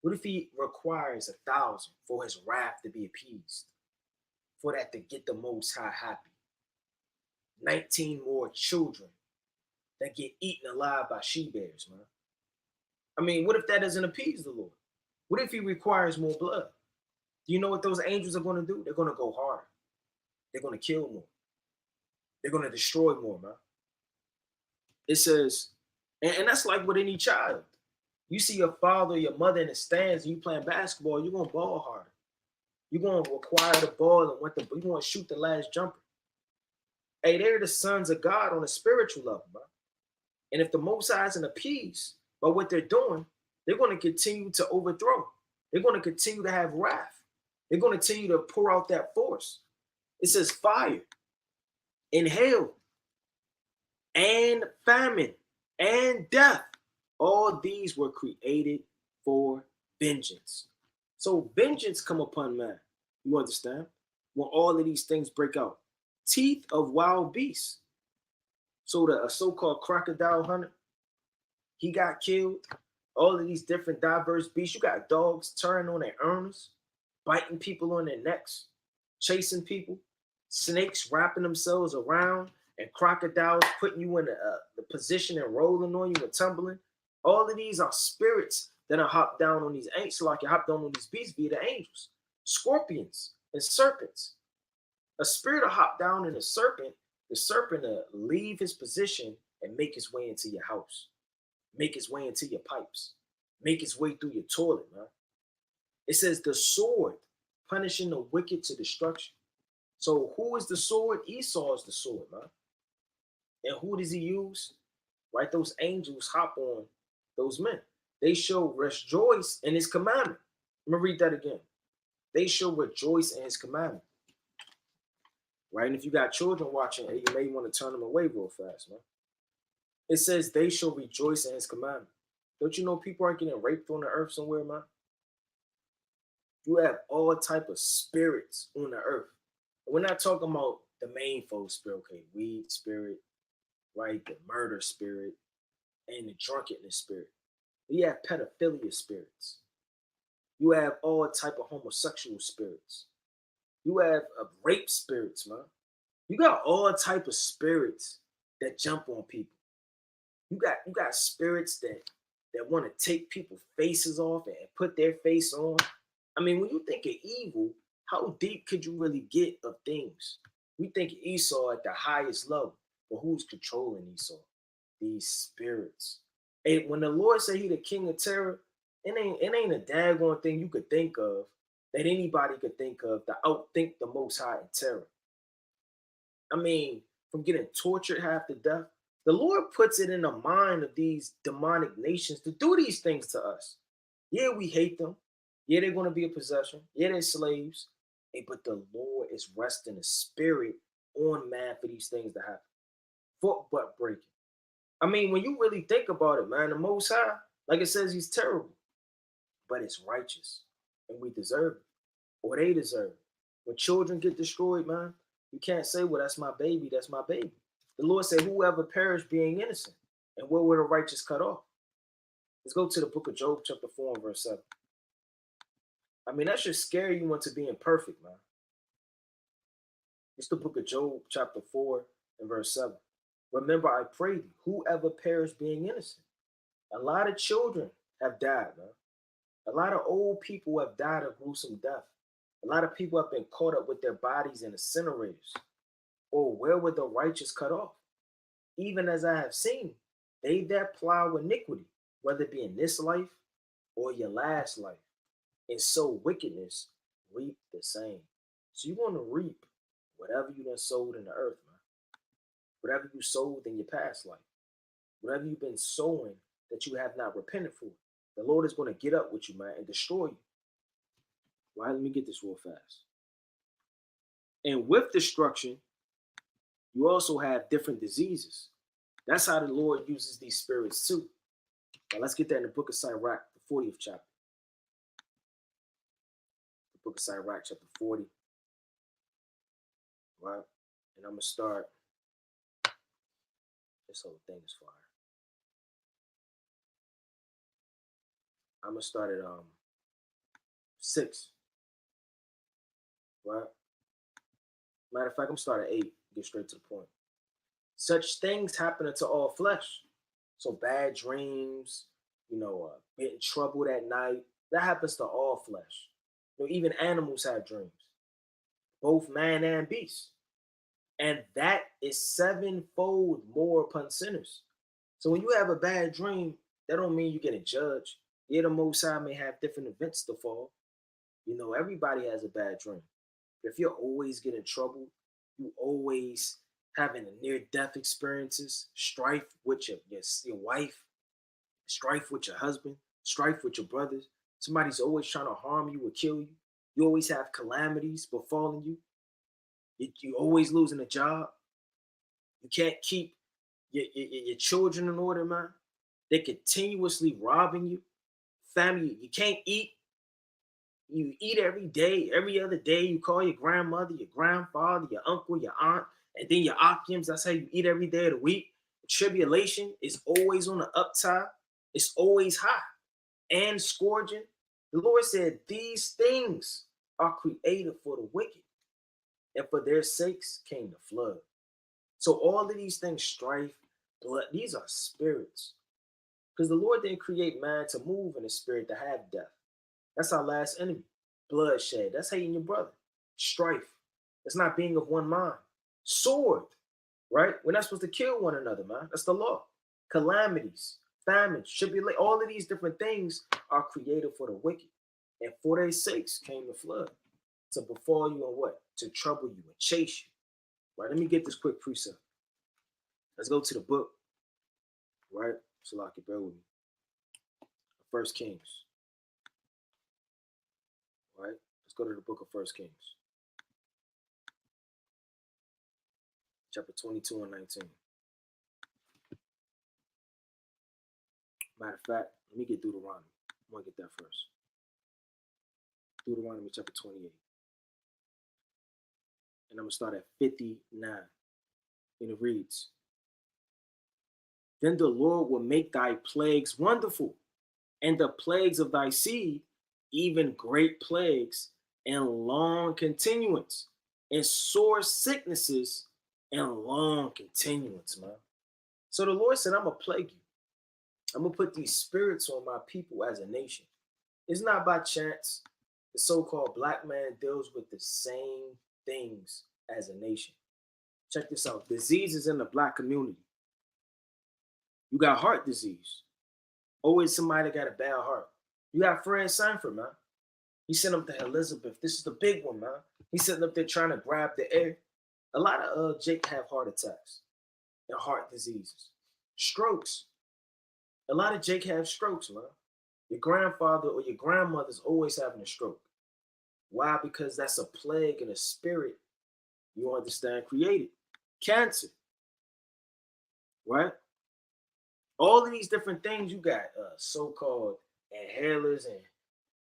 What if he requires 1,000 for his wrath to be appeased? For that to get the Most High happy? 19 more children that get eaten alive by she-bears, man. I mean, what if that doesn't appease the Lord? What if he requires more blood? Do you know what those angels are going to do? They're going to go harder. They're going to kill more. They're going to destroy more, man. It says, and that's like with any child. You see your father or your mother in the stands and you playing basketball, you're going to ball harder. You're going to require the ball and you're going to shoot the last jumper. Hey, they're the sons of God on a spiritual level, man. And if the Most High isn't appeased by what they're doing, they're going to continue to overthrow. They're going to continue to have wrath. They're going to continue to pour out that force. It says fire and hail and famine and death. All these were created for vengeance. So vengeance come upon man. You understand? When all of these things break out. Teeth of wild beasts. So the so-called crocodile hunter, he got killed. All of these different diverse beasts. You got dogs turning on their earners, biting people on their necks, chasing people, snakes wrapping themselves around, and crocodiles putting you in the position and rolling on you and tumbling. All of these are spirits that are hopped down on these angels, so like you hopped down on these beasts via the angels, scorpions and serpents. A spirit will hop down in a serpent. The serpent will leave his position and make his way into your house, make his way into your pipes, make his way through your toilet, man. It says the sword punishing the wicked to destruction. So who is the sword? Esau is the sword, man. And who does he use? Right? Those angels hop on those men. They show rejoice in his commandment. Let me read that again. They show rejoice in his commandment. Right? And if you got children watching, you may want to turn them away real fast, man. It says they shall rejoice in his commandment. Don't you know people are getting raped on the earth somewhere, man? You have all type of spirits on the earth. We're not talking about the main folk spirit, okay? Weed spirit, right? The murder spirit and the drunkenness spirit. You have pedophilia spirits. You have all type of homosexual spirits. You have rape spirits, man. You got all type of spirits that jump on people. You got spirits that want to take people's faces off and put their face on. I mean, when you think of evil, how deep could you really get of things? We think of Esau at the highest level, but who's controlling Esau? These spirits. And when the Lord said he the king of terror, it ain't a daggone thing you could think of that anybody could think of to outthink the Most High in terror. I mean, from getting tortured half to death, the Lord puts it in the mind of these demonic nations to do these things to us. Yeah, we hate them. Yeah, they're going to be a possession. Yeah, they're slaves. Hey, but the Lord is resting the spirit on man for these things to happen. Foot butt breaking. I mean, when you really think about it, man, the Most High, like it says, he's terrible, but it's righteous, and we deserve it, or they deserve it. When children get destroyed, man, you can't say, well, that's my baby, that's my baby. The Lord said, whoever perished being innocent, and where were the righteous cut off? Let's go to the book of Job, chapter 4 and verse 7. I mean, that should scare you into being perfect, man. It's the book of Job, chapter 4 and verse 7. Remember, I pray thee, whoever perished being innocent. A lot of children have died, man. A lot of old people have died a gruesome death. A lot of people have been caught up with their bodies in incinerators. Or where were the righteous cut off? Even as I have seen, they that plow iniquity, whether it be in this life or your last life, and sow wickedness, reap the same. So you want to reap whatever you done sowed in the earth, man. Whatever you sowed in your past life. Whatever you've been sowing that you have not repented for. The Lord is going to get up with you, man, and destroy you. Right? Let me get this real fast. And with destruction, you also have different diseases. That's how the Lord uses these spirits too. Now let's get that in the book of Sirach, the 40th chapter. The book of Sirach, chapter 40. Right? And I'm going to start. This whole thing is fire. I'm going to start at 6. Right? Matter of fact, I'm going to start at 8. Get straight to the point. Such things happen unto all flesh. So bad dreams, getting troubled at night, that happens to all flesh. Even animals have dreams, both man and beast. And that is 7-fold more upon sinners. So when you have a bad dream, that don't mean you're getting judged. Yeah, the Most High may have different events to fall. Everybody has a bad dream. If you're always getting troubled, you always having a near-death experiences, strife with your wife, strife with your husband, strife with your brothers. Somebody's always trying to harm you or kill you. You always have calamities befalling you. You always losing a job. You can't keep your children in order, man. They're continuously robbing you. Family, you can't eat. You eat every day, every other day. You call your grandmother, your grandfather, your uncle, your aunt, and then your Akims. That's how you eat every day of the week. The tribulation is always on the upside. It's always high and scourging. The Lord said these things are created for the wicked, and for their sakes came the flood. So all of these things, strife, blood, these are spirits. Because the Lord didn't create man to move in the spirit to have death. That's our last enemy. Bloodshed. That's hating your brother. Strife. That's not being of one mind. Sword. Right? We're not supposed to kill one another, man. That's the law. Calamities, famines, tribulation. All of these different things are created for the wicked. And for their sakes came the flood. To befall you and what? To trouble you and chase you. Right? Let me get this quick precept. Let's go to the book. Right? So like it, bear with me. First Kings. Right? Let's go to the book of First Kings. Chapter 22 and 19. Matter of fact, let me get Deuteronomy. I'm going to get that first. Deuteronomy chapter 28. And I'm going to start at 59. And it reads, Then the Lord will make thy plagues wonderful, and the plagues of thy seed, even great plagues, and long continuance, and sore sicknesses, and long continuance, man. So the Lord said, I'm going to plague you. I'm going to put these spirits on my people as a nation. It's not by chance. The so-called black man deals with the same things as a nation. Check this out. Diseases in the black community. You got heart disease. Always somebody got a bad heart. You got Fred Sanford, man. He sent up to Elizabeth. This is the big one, man. He's sitting up there trying to grab the air. A lot of Jake have heart attacks and heart diseases. Strokes. A lot of Jake have strokes, man. Your grandfather or your grandmother's always having a stroke. Why? Because that's a plague and a spirit, you understand, created. Cancer. Right? All of these different things, you got so-called inhalers and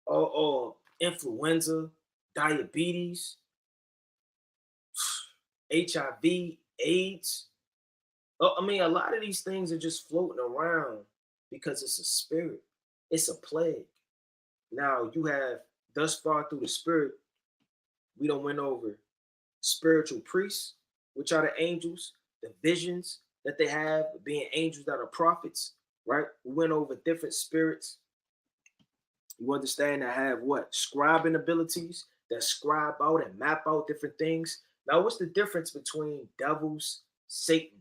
all influenza, diabetes, HIV, AIDS. I mean, a lot of these things are just floating around because it's a spirit. It's a plague. Now you have thus far through the spirit, we don't went over spiritual priests, which are the angels, the visions that they have, being angels that are prophets, right? We went over different spirits. You understand that have what? Scribing abilities that scribe out and map out different things. Now, what's the difference between devils, Satan?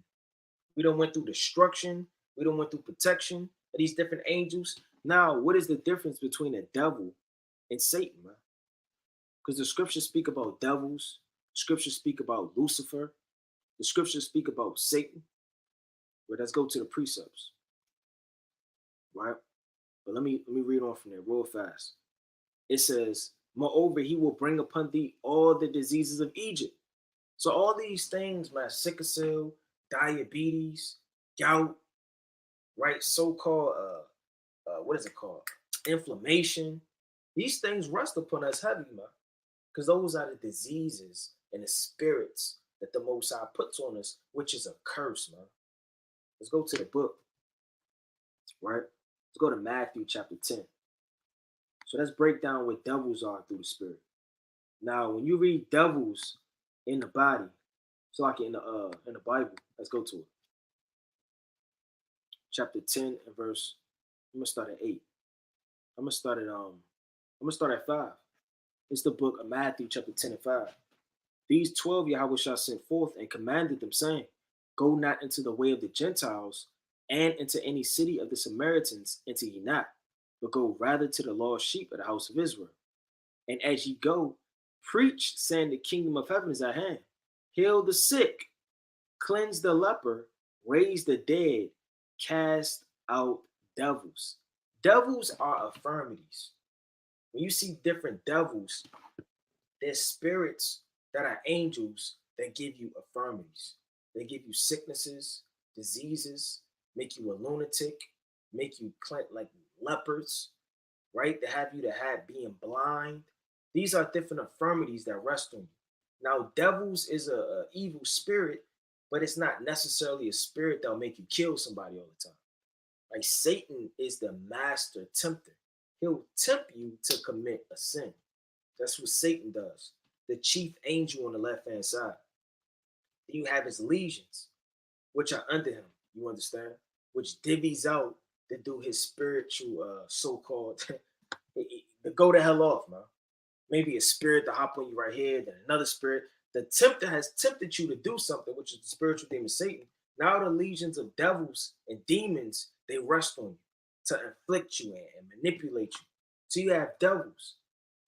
We don't went through destruction. We don't went through protection of these different angels. Now, what is the difference between a devil and Satan, man? Because the scriptures speak about devils. Scriptures speak about Lucifer. The scriptures speak about Satan. But let's go to the precepts, right? But let me read on from there real fast. It says, moreover, he will bring upon thee all the diseases of Egypt. So all these things, man, sickle cell, diabetes, gout, right? So-called, what is it called? Inflammation. These things rest upon us heavy, man. Because those are the diseases and the spirits that the Most High puts on us, which is a curse, man. Let's go to the book, right? Let's go to Matthew chapter 10. So let's break down what devils are through the spirit. Now, when you read devils in the body, it's like in the Bible. Let's go to it. Chapter 10 and verse. I'm gonna start at 8. I'm gonna start at 5. It's the book of Matthew, chapter 10 and 5. These 12 Yahweh shall send forth and commanded them, saying, go not into the way of the Gentiles, and into any city of the Samaritans enter ye not, but go rather to the lost sheep of the house of Israel. And as ye go, preach, saying, the kingdom of heaven is at hand. Heal the sick, cleanse the leper, raise the dead, cast out devils. Devils are infirmities. When you see different devils, they're spirits that are angels that give you infirmities. They give you sicknesses, diseases, make you a lunatic, make you like lepers, right? They have you to have being blind. These are different infirmities that rest on you. Now, devils is a evil spirit, but it's not necessarily a spirit that'll make you kill somebody all the time. Like Satan is the master tempter. He'll tempt you to commit a sin. That's what Satan does. The chief angel on the left-hand side. You have his legions, which are under him, you understand? Which divvies out to do his spiritual, so-called, to go to hell off, man. Maybe a spirit to hop on you right here, then another spirit. The tempter has tempted you to do something, which is the spiritual demon Satan. Now the legions of devils and demons, they rest on you to inflict you and manipulate you. So you have devils.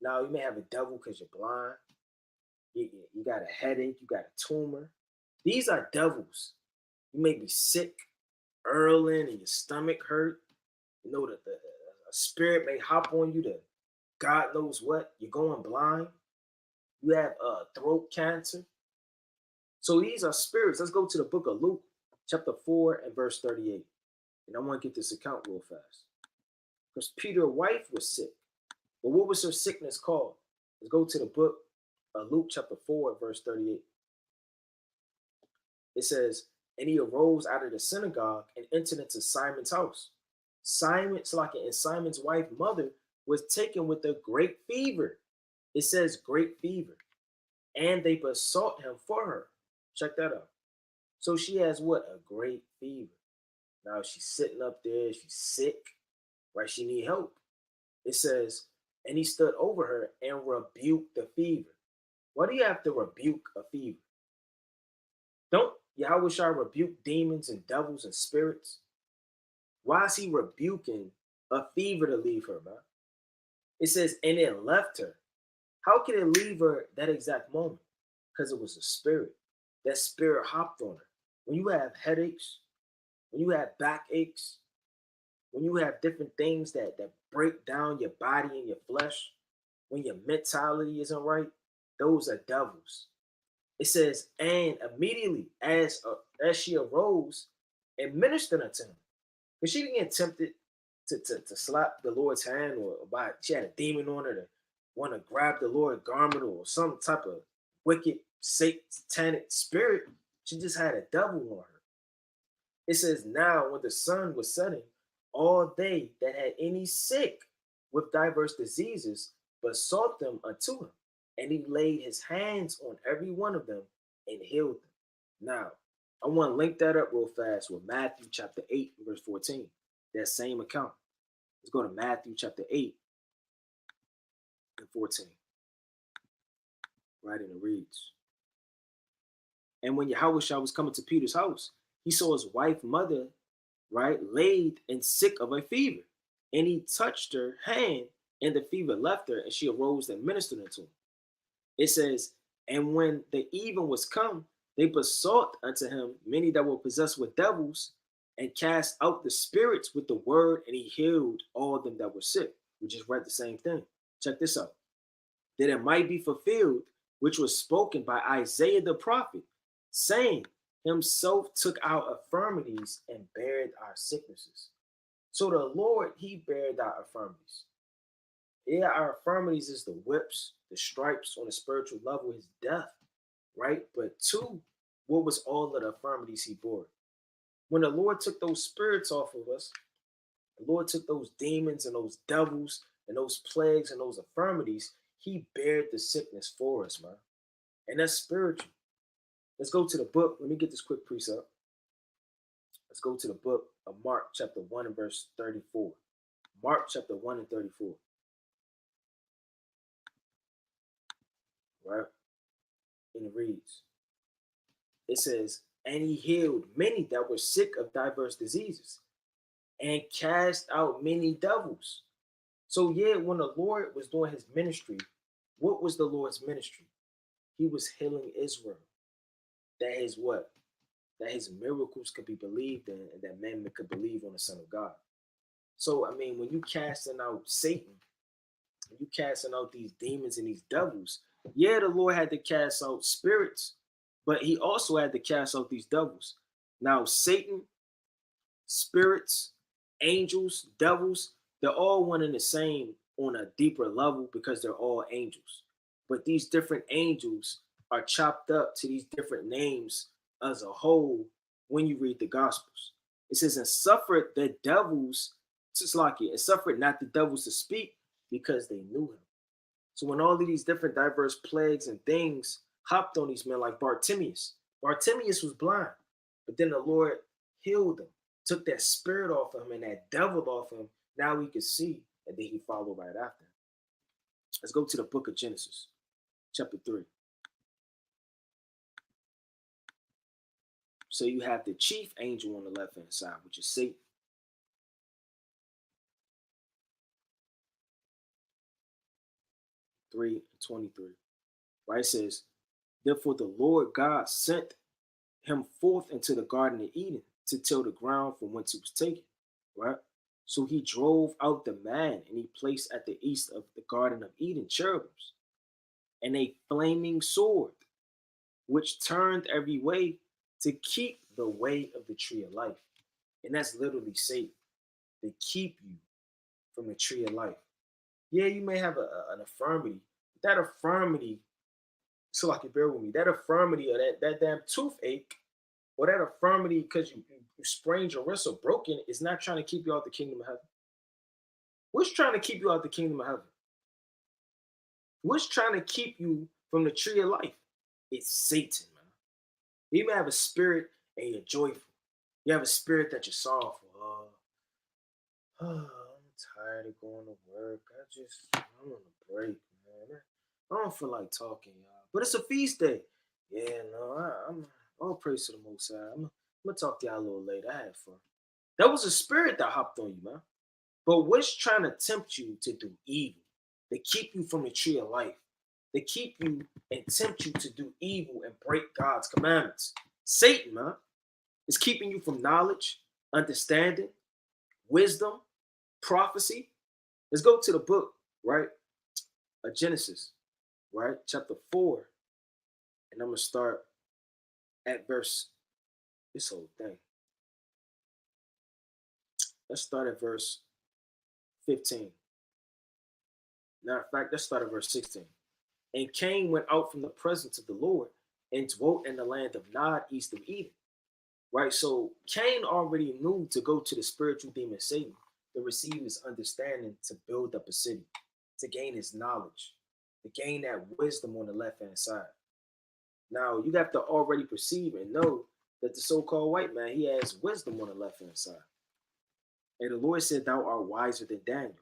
Now you may have a devil because you're blind. You got a headache. You got a tumor. These are devils. You may be sick, urling, and your stomach hurt. You know that a spirit may hop on you to God knows what. You're going blind. You have throat cancer. So these are spirits. Let's go to the book of Luke, chapter 4 and verse 38. And I want to get this account real fast. Because Peter's wife was sick. But what was her sickness called? Let's go to the book of Luke, chapter 4, verse 38. It says, and he arose out of the synagogue and entered into Simon's house. Simon's wife, mother, was taken with a great fever. It says great fever. And they besought him for her. Check that out. So she has what? A great fever. Now she's sitting up there. She's sick, right? She need help. It says, and he stood over her and rebuked the fever. Why do you have to rebuke a fever? Don't Yahweh shall rebuke demons and devils and spirits? Why is he rebuking a fever to leave her, man? It says, and it left her. How can it leave her that exact moment? Because it was a spirit. That spirit hopped on her. When you have headaches, when you have backaches, when you have different things that break down your body and your flesh, when your mentality isn't right, those are devils. It says, and immediately as she arose and ministered unto him, because she didn't get tempted to slap the Lord's hand or by she had a demon on her to want to grab the Lord's garment or some type of wicked satanic spirit. She just had a devil on her. It says, now when the sun was setting, all they that had any sick with diverse diseases besought them unto him, and he laid his hands on every one of them and healed them. Now, I want to link that up real fast with Matthew chapter 8, verse 14. That same account. Let's go to Matthew chapter 8 and 14. Right, and it reads, and when Yahushua was coming to Peter's house, he saw his wife, mother, right, laid and sick of a fever. And he touched her hand, and the fever left her, and she arose and ministered unto him. It says, and when the even was come, they besought unto him many that were possessed with devils, and cast out the spirits with the word, and he healed all them that were sick. We just read the same thing. Check this out. That it might be fulfilled, which was spoken by Isaiah the prophet, saying, himself took our infirmities and bared our sicknesses. So the Lord, he bared our infirmities. Yeah, our infirmities is the whips, the stripes on a spiritual level, his death, right? But two, what was all of the infirmities he bore? When the Lord took those spirits off of us, the Lord took those demons and those devils and those plagues and those infirmities, he bared the sickness for us, man. And that's spiritual. Let's go to the book. Let me get this quick precept. Let's go to the book of Mark chapter 1 and verse 34. Mark chapter 1 and 34. Right? And it reads, it says, and he healed many that were sick of diverse diseases and cast out many devils. So yeah, when the Lord was doing his ministry, what was the Lord's ministry? He was healing Israel. That is what? That his miracles could be believed in and that men could believe on the Son of God. So, I mean, when you casting out Satan, when you casting out these demons and these devils, yeah, the Lord had to cast out spirits, but he also had to cast out these devils. Now, Satan, spirits, angels, devils, they're all one and the same on a deeper level because they're all angels. But these different angels are chopped up to these different names as a whole when you read the Gospels. It says, and suffered the devils, just like it, and suffered not the devils to speak because they knew him. So when all of these different diverse plagues and things hopped on these men like Bartimaeus was blind, but then the Lord healed him, took that spirit off of him and that devil off him. Now he could see, and then he followed right after. Let's go to the book of Genesis, chapter 3. So you have the chief angel on the left-hand side, which is Satan. (3 and 23). Right? It says, therefore the Lord God sent him forth into the Garden of Eden to till the ground from whence he was taken. Right? So he drove out the man, and he placed at the east of the Garden of Eden cherubims and a flaming sword, which turned every way to keep the way of the tree of life. And that's literally Satan, to keep you from the tree of life. Yeah, you may have an infirmity. That infirmity, so I can bear with me, that infirmity or that damn toothache, or that infirmity because you sprained your wrist or broken, is not trying to keep you out the kingdom of heaven. What's trying to keep you out the kingdom of heaven? What's trying to keep you from the tree of life? It's Satan, man. You may have a spirit and you're joyful. You have a spirit that you're sorrowful. I'm tired of going to work. I want a break, man. I don't feel like talking, y'all. But it's a feast day. Yeah, no, I'm all praise to the Most High. I'm gonna talk to y'all a little later. I had fun. That was a spirit that hopped on you, man. But what's trying to tempt you to do evil, to keep you from the tree of life, to keep you and tempt you to do evil and break God's commandments? Satan, man, is keeping you from knowledge, understanding, wisdom, prophecy. Let's go to the book, right, of Genesis, right, chapter 4, and I'm going to start at this whole thing. Let's start at verse 15. Matter of fact, let's start at verse 16. And Cain went out from the presence of the Lord and dwelt in the land of Nod, east of Eden. Right? So Cain already knew to go to the spiritual demon Satan to receive his understanding to build up a city. to gain his knowledge, to gain that wisdom on the left-hand side. Now, you have to already perceive and know that the so-called white man, he has wisdom on the left-hand side. And the Lord said, thou art wiser than Daniel.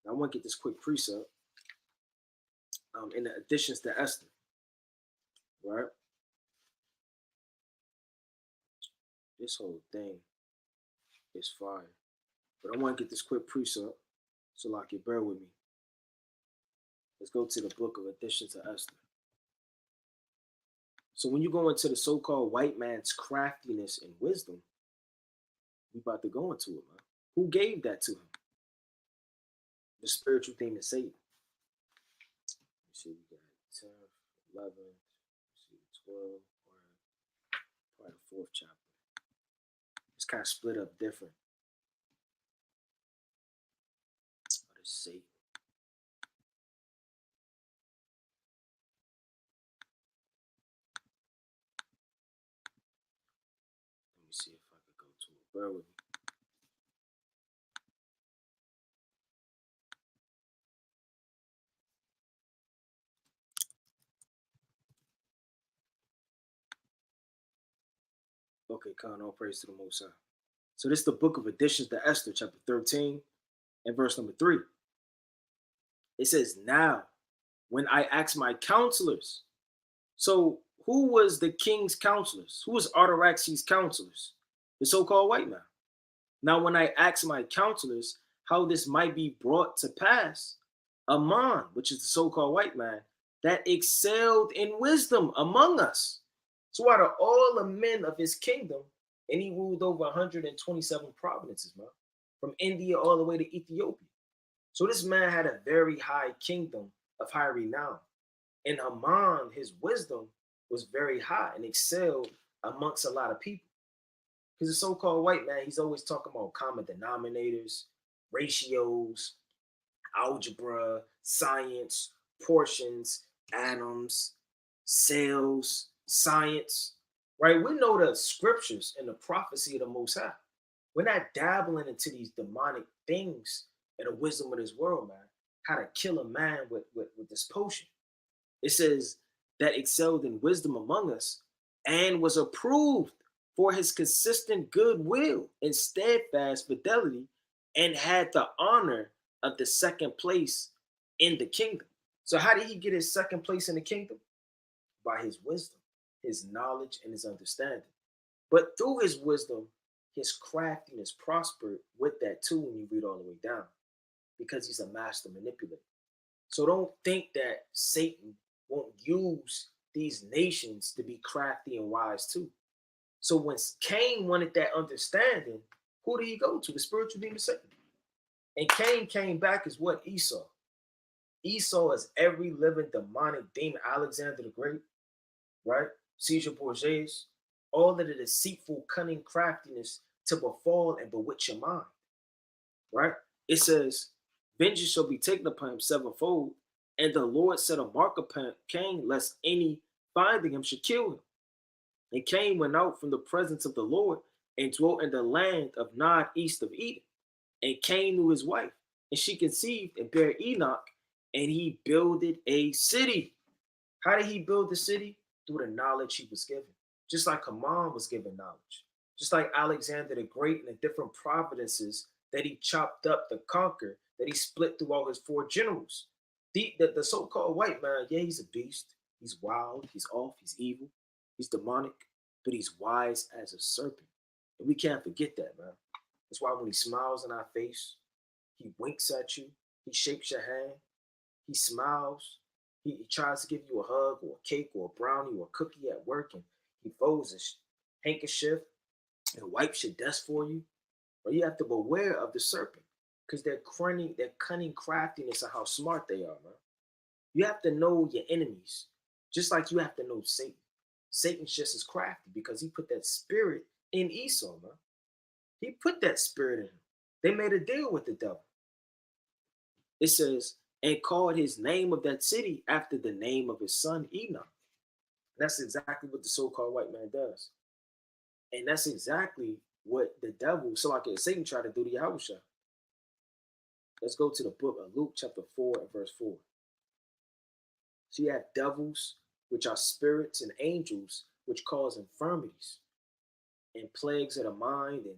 Now, I want to get this quick precept in the additions to Esther, right? This whole thing is fire. But I want to get this quick precept, so like you bear with me. Let's go to the book of additions to Esther. So when you go into the so-called white man's craftiness and wisdom, we about to go into it, man. Who gave that to him? The spiritual thing is Satan. Let's see, we got 10, 11, let's see, 12, probably the 4th chapter. It's kind of split up different. What is Satan? Let me see if I could go to it. Bear with me. Okay, Khan, all praise to the Most High. So this is the book of additions to Esther, chapter 13, and verse number 3. It says, now, when I asked my counselors. So who was the king's counselors? Who was Artaxerxes' counselors? The so-called white man. Now, when I asked my counselors how this might be brought to pass, Aman, which is the so-called white man, that excelled in wisdom among us. So out of all the men of his kingdom, and he ruled over 127 provinces, man, from India all the way to Ethiopia. So this man had a very high kingdom of high renown. And Haman, his wisdom was very high and excelled amongst a lot of people. Because the so-called white man, he's always talking about common denominators, ratios, algebra, science, portions, atoms, cells, science, right? We know the scriptures and the prophecy of the Most High. We're not dabbling into these demonic things and the wisdom of this world, man. How to kill a man with this potion. It says that excelled in wisdom among us and was approved for his consistent goodwill and steadfast fidelity, and had the honor of the second place in the kingdom. So how did he get his second place in the kingdom? By his wisdom, his knowledge, and his understanding. But through his wisdom, his craftiness prospered with that too when you read all the way down, because he's a master manipulator. So don't think that Satan won't use these nations to be crafty and wise too. So when Cain wanted that understanding, who did he go to? The spiritual demon Satan. And Cain came back as what? Esau. Esau is every living demonic demon. Alexander the Great, right? Caesar Borgias, all of the deceitful, cunning craftiness to befall and bewitch your mind, right? It says, vengeance shall be taken upon him sevenfold, and the Lord set a mark upon Cain, lest any finding him should kill him. And Cain went out from the presence of the Lord and dwelt in the land of Nod, east of Eden. And Cain knew his wife, and she conceived and bare Enoch, and he builded a city. How did he build the city? Through the knowledge he was given. Just like Haman was given knowledge. Just like Alexander the Great and the different providences that he chopped up to conquer, that he split through all his 4 generals. The so-called white man, yeah, he's a beast. He's wild, he's off, he's evil, he's demonic, but he's wise as a serpent. And we can't forget that, man. That's why when he smiles in our face, he winks at you, he shakes your hand, he smiles, he tries to give you a hug or a cake or a brownie or a cookie at work, and he folds his handkerchief and wipes your desk for you. But you have to beware of the serpent, because they're cunning craftiness of how smart they are, man. You have to know your enemies, just like you have to know Satan. Satan's just as crafty because he put that spirit in Esau, man. He put that spirit in him. They made a deal with the devil. It says, and called his name of that city after the name of his son Enoch. That's exactly what the so-called white man does. And that's exactly what the devil, so like Satan tried to do to Yahushua. Let's go to the book of Luke chapter 4 and verse 4. So you have devils, which are spirits, and angels, which cause infirmities and plagues of the mind and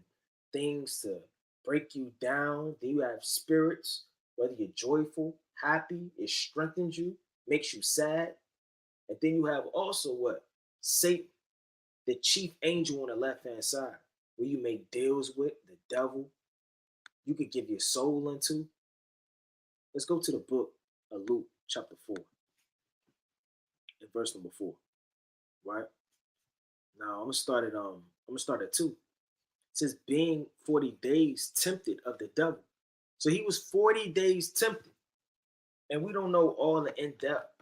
things to break you down. Then you have spirits, whether you're joyful, happy, it strengthens you, makes you sad. And then you have also what? Satan, the chief angel on the left-hand side, where you make deals with the devil. You could give your soul into. Let's go to the book of Luke, chapter 4, and verse number 4. Right? Now I'm gonna start at 2. It says, being 40 days tempted of the devil. So he was 40 days tempted. And we don't know all the in-depth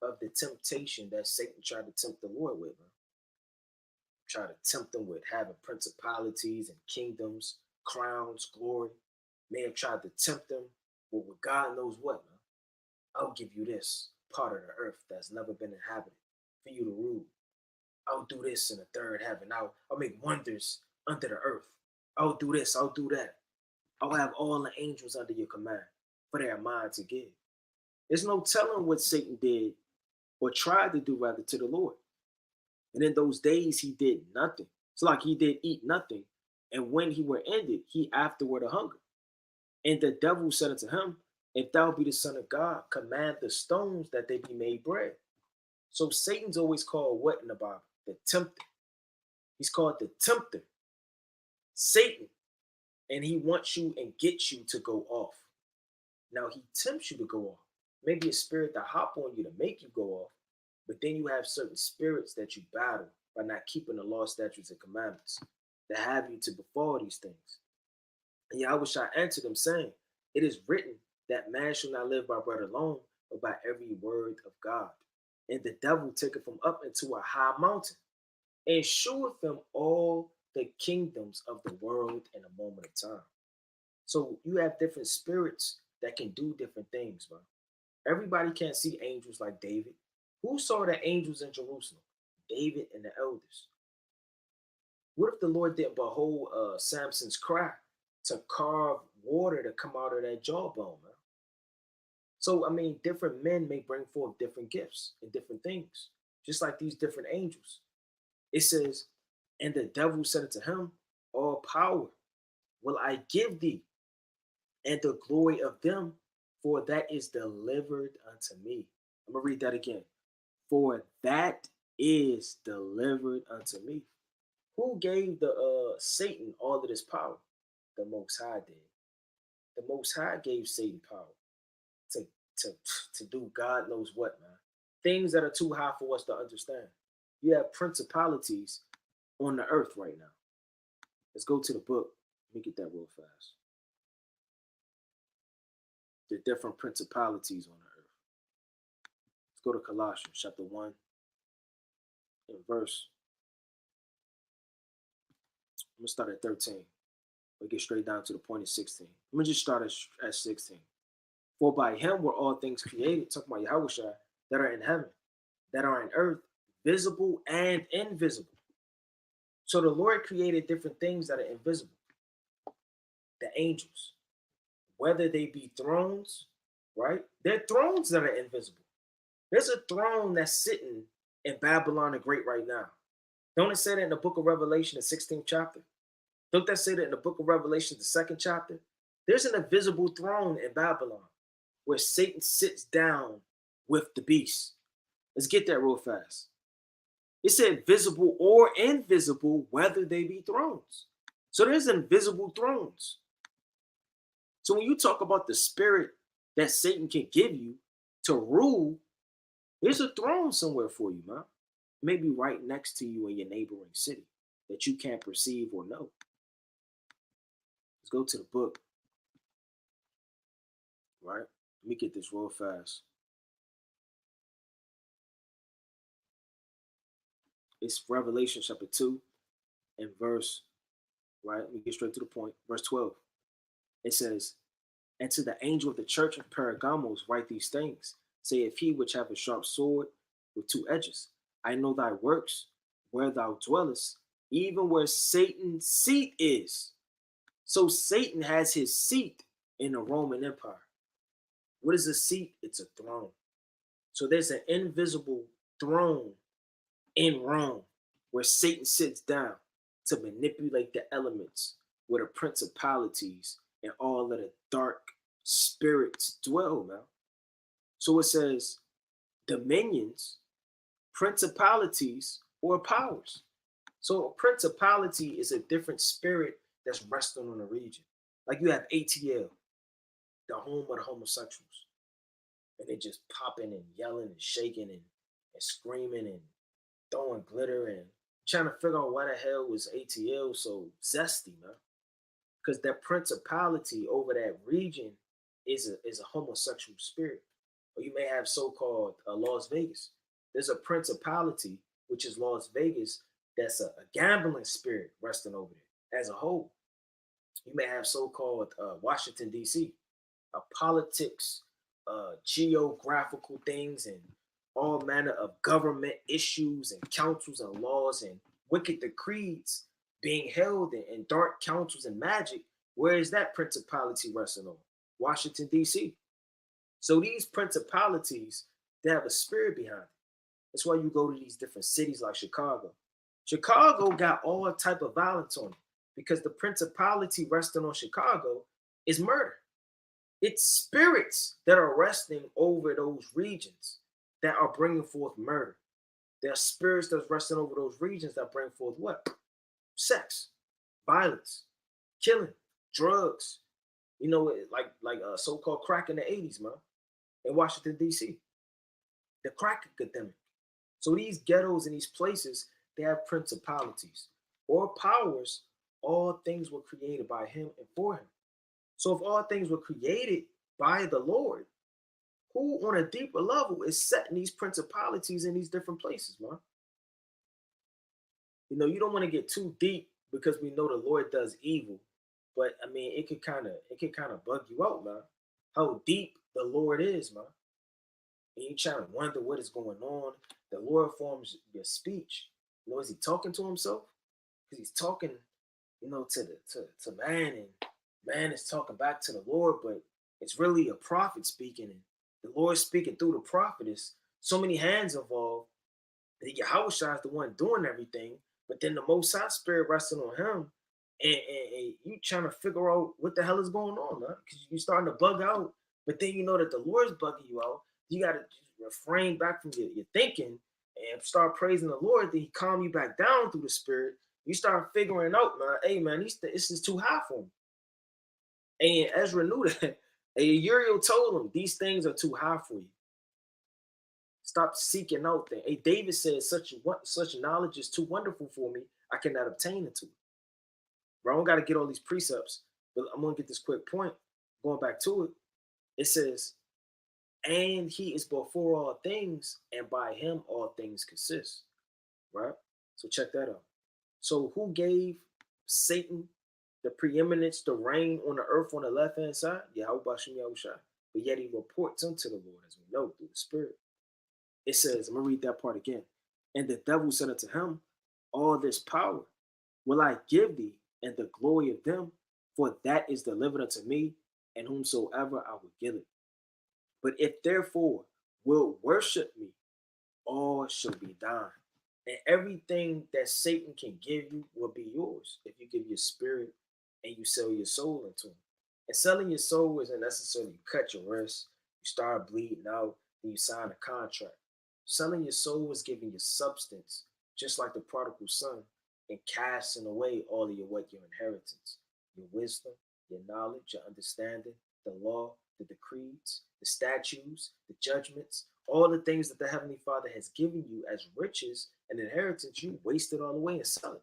of the temptation that Satan tried to tempt the Lord with, man. Try to tempt him with having principalities and kingdoms, crowns, glory. May have tried to tempt him with God knows what, man. I'll give you this part of the earth that's never been inhabited for you to rule. I'll do this in the third heaven. I'll make wonders under the earth. I'll do this. I'll do that. I'll have all the angels under your command, for they are mine to give. There's no telling what Satan did or tried to do rather to the Lord. And in those days, he did nothing. It's like he did eat nothing. And when he were ended, he afterward a hunger. And the devil said unto him, if thou be the Son of God, command the stones that they be made bread. So Satan's always called what in the Bible? The tempter. He's called the tempter. Satan. And he wants you and gets you to go off. Now he tempts you to go off. Maybe a spirit to hop on you to make you go off. But then you have certain spirits that you battle by not keeping the law, statutes, and commandments that have you to befall these things. And Yahweh shall answer them, saying, it is written that man shall not live by bread alone, but by every word of God. And the devil taketh him up into a high mountain, and sheweth him all the kingdoms of the world in a moment of time. So you have different spirits that can do different things, bro. Everybody can't see angels like David. Who saw the angels in Jerusalem? David and the elders. What if the Lord didn't behold Samson's cry to carve water to come out of that jawbone, man? So, I mean, different men may bring forth different gifts and different things, just like these different angels. It says, and the devil said unto him, all power will I give thee, and the glory of them, for that is delivered unto me. I'm going to read that again. For that is delivered unto me. Who gave the Satan all of this power? The Most High did. The Most High gave Satan power to do God knows what, man. Things that are too high for us to understand. You have principalities on the earth right now. Let's go to the book. Let me get that real fast. The different principalities on the earth. Let's go to Colossians chapter 1 and verse. I'm going to start at 13. We'll get straight down to the point of 16. I'm going to just start at 16. For by him were all things created, talking about Yahweh, that are in heaven, that are in earth, visible and invisible. So the Lord created different things that are invisible. The angels, whether they be thrones, right? They're thrones that are invisible. There's a throne that's sitting in Babylon the Great right now. Don't it say that in the book of Revelation, the 16th chapter? Don't that say that in the book of Revelation, the 2nd chapter? There's an invisible throne in Babylon where Satan sits down with the beast. Let's get that real fast. It said visible or invisible, whether they be thrones. So there's invisible thrones. So when you talk about the spirit that Satan can give you to rule, there's a throne somewhere for you, man. Maybe right next to you in your neighboring city that you can't perceive or know. Let's go to the book. Right? Let me get this real fast. It's Revelation chapter 2 and verse, right? Let me get straight to the point. Verse 12. It says, and to the angel of the church of Pergamos write these things. Saith he which hath a sharp sword with two edges. I know thy works, where thou dwellest, even where Satan's seat is. So Satan has his seat in the Roman Empire. What is a seat? It's a throne. So there's an invisible throne in Rome where Satan sits down to manipulate the elements, where the principalities and all of the dark spirits dwell, man. So it says dominions, principalities, or powers. So a principality is a different spirit that's resting on a region. Like you have ATL, the home of the homosexuals, and they just popping and yelling and shaking and screaming and throwing glitter and trying to figure out why the hell was ATL so zesty, man. Because that principality over that region is a homosexual spirit. Or you may have so-called Las Vegas. There's a principality, which is Las Vegas, that's a gambling spirit resting over there as a whole. You may have so-called Washington, D.C., politics, geographical things, and all manner of government issues and councils and laws and wicked decrees being held in dark councils and magic. Where is that principality resting on? Washington, D.C. So these principalities, they have a spirit behind it. That's why you go to these different cities like Chicago. Chicago got all type of violence on it because the principality resting on Chicago is murder. It's spirits that are resting over those regions that are bringing forth murder. There are spirits that's resting over those regions that bring forth what? Sex, violence, killing, drugs. You know, like so-called crack in the 80s, man, in Washington, D.C. The crack epidemic. So these ghettos and these places, they have principalities or powers. All things were created by him and for him. So if all things were created by the Lord, who on a deeper level is setting these principalities in these different places, man? You know, you don't want to get too deep because we know the Lord does evil, but I mean, it could kind of bug you out, man. How deep the Lord is, man. And you trying to wonder what is going on. The Lord forms your speech. You know, is he talking to himself? Because he's talking, you know, to man, and man is talking back to the Lord, but it's really a prophet speaking, and the Lord speaking through the prophetess. So many hands involved. Yahweh is the one doing everything, but then the Most High Spirit resting on him, and you trying to figure out what the hell is going on, man? Because you're starting to bug out, but then you know that the Lord's bugging you out. You got to refrain back from your thinking and start praising the Lord. Then he calm you back down through the Spirit. You start figuring out, man, hey, man, this is too high for me. And Ezra knew that. And Uriel told him, these things are too high for you. Stop seeking out things. Hey, David said, such knowledge is too wonderful for me. I cannot obtain it to it. Bro, I don't got to get all these precepts, but I'm going to get this quick point. Going back to it, it says, and he is before all things, and by him all things consist. Right? So check that out. So who gave Satan the preeminence, the reign on the earth on the left-hand side? Yahweh Bashem Yahushua. But yet he reports unto the Lord, as we know, through the Spirit. It says, I'm going to read that part again. And the devil said unto him, all this power will I give thee, and the glory of them, for that is delivered unto me, and whomsoever I will give it. But if therefore will worship me, all shall be thine. And everything that Satan can give you will be yours if you give your spirit and you sell your soul into him. And selling your soul isn't necessarily you cut your wrist, you start bleeding out, then you sign a contract. Selling your soul is giving your substance, just like the prodigal son, and casting away all of your inheritance, your wisdom, your knowledge, your understanding, the law, the decrees, the statutes, the judgments, all the things that the Heavenly Father has given you as riches and inheritance. You waste it all away and sell it.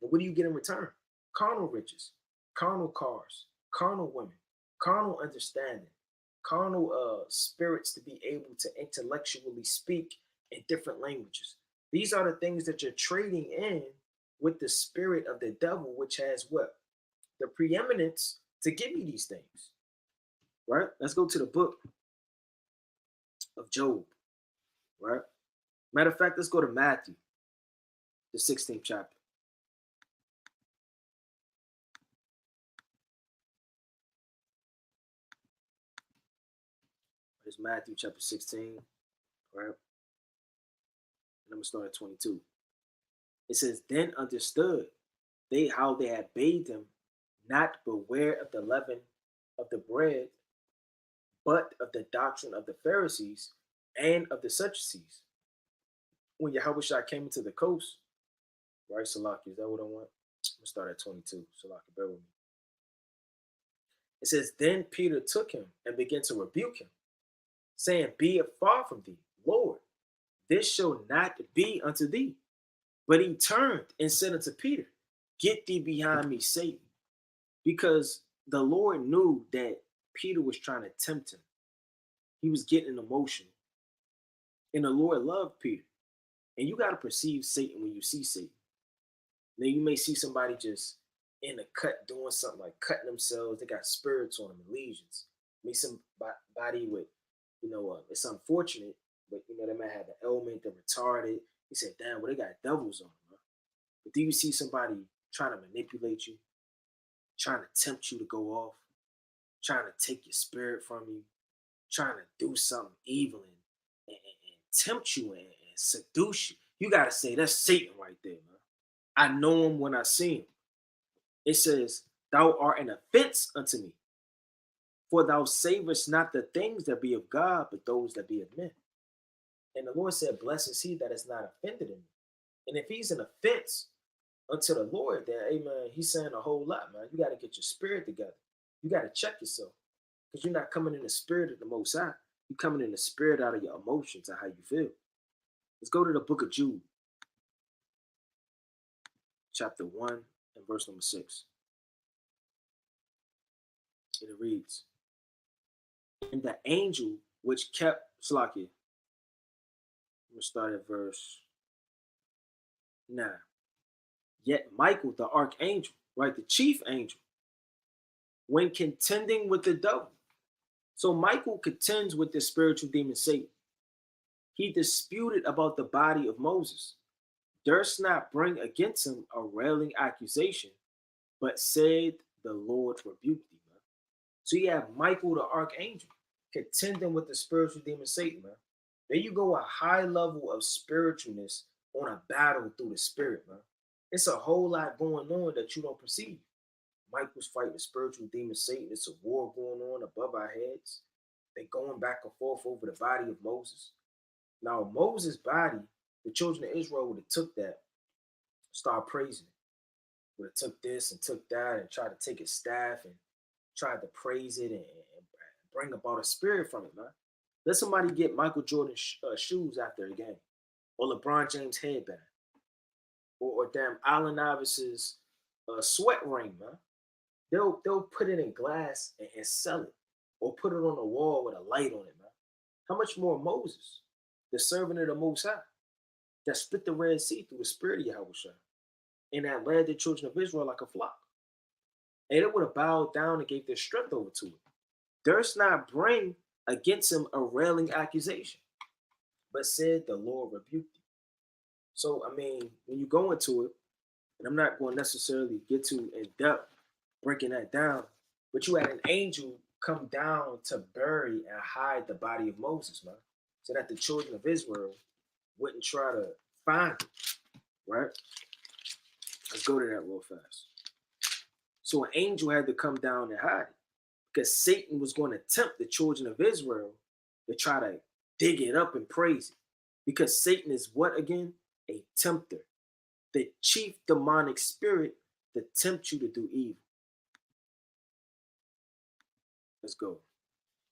And what do you get in return? Carnal riches, carnal cars, carnal women, carnal understanding, carnal spirits to be able to intellectually speak in different languages. These are the things that you're trading in with the spirit of the devil, which has what? The preeminence to give you these things. Right? Let's go to the book of Job. Right? Matter of fact, let's go to Matthew, the 16th chapter. was Matthew chapter 16, right? And I'm going to start at 22. It says, then understood they how they had bade them not beware of the leaven of the bread, but of the doctrine of the Pharisees and of the Sadducees. When Yahushua came into the coast, right, Salaki, is that what I want? I'm going to start at 22. Salaki, bear with me. It says, then Peter took him and began to rebuke him, saying, be it far from thee, Lord, this shall not be unto thee. But he turned and said unto Peter, get thee behind me, Satan. Because the Lord knew that Peter was trying to tempt him. He was getting emotional. And the Lord loved Peter. And you got to perceive Satan when you see Satan. Now you may see somebody just in a cut doing something like cutting themselves. They got spirits on them and legions. Maybe somebody with, it's unfortunate, but they might have an ailment, they're retarded. He said, damn, well, they got devils on them. Huh? But do you see somebody trying to manipulate you, trying to tempt you to go off, trying to take your spirit from you, trying to do something evil and tempt you and seduce you? You got to say, that's Satan right there, man. I know him when I see him. It says, thou art an offense unto me, for thou savest not the things that be of God, but those that be of men. And the Lord said, blessed is he that is not offended in me. And if he's an offense unto the Lord, then, amen, he's saying a whole lot, man. You got to get your spirit together. You got to check yourself, because you're not coming in the spirit of the Most High. You're coming in the spirit out of your emotions and how you feel. Let's go to the book of Jude, chapter 1 and verse number 6. And it reads, and the angel which kept Slakia. I'm going to start at verse 9. Yet Michael, the archangel, right, the chief angel, when contending with the devil. So Michael contends with the spiritual demon Satan. He disputed about the body of Moses, durst not bring against him a railing accusation, but said, the Lord rebuked thee, man. So you have Michael, the archangel, contending with the spiritual demon Satan, man. There you go, a high level of spiritualness on a battle through the spirit, man. It's a whole lot going on that you don't perceive. Michael's fighting the spiritual demon Satan. It's a war going on above our heads. They're going back and forth over the body of Moses. Now, Moses' body, the children of Israel would have took that, started praising it. Would have took this and took that and tried to take his staff and tried to praise it and bring about a spirit from it, man. Let somebody get Michael Jordan's shoes after a game, or LeBron James' headband, or damn Allen Iverson's sweat ring, man. They'll put it in glass and sell it, or put it on a wall with a light on it, man. How much more Moses, the servant of the Most High, that split the Red Sea through the spirit of Yahushua, and that led the children of Israel like a flock? And it would have bowed down and gave their strength over to it. Durst not bring against him a railing accusation, but said, the Lord rebuked thee. So, I mean, when you go into it, and I'm not going to necessarily get too in depth breaking that down, but you had an angel come down to bury and hide the body of Moses, man, so that the children of Israel wouldn't try to find it, right? Let's go to that real fast. So an angel had to come down and hide it, because Satan was going to tempt the children of Israel to try to dig it up and praise it. Because Satan is what again? A tempter. The chief demonic spirit that tempts you to do evil. Let's go.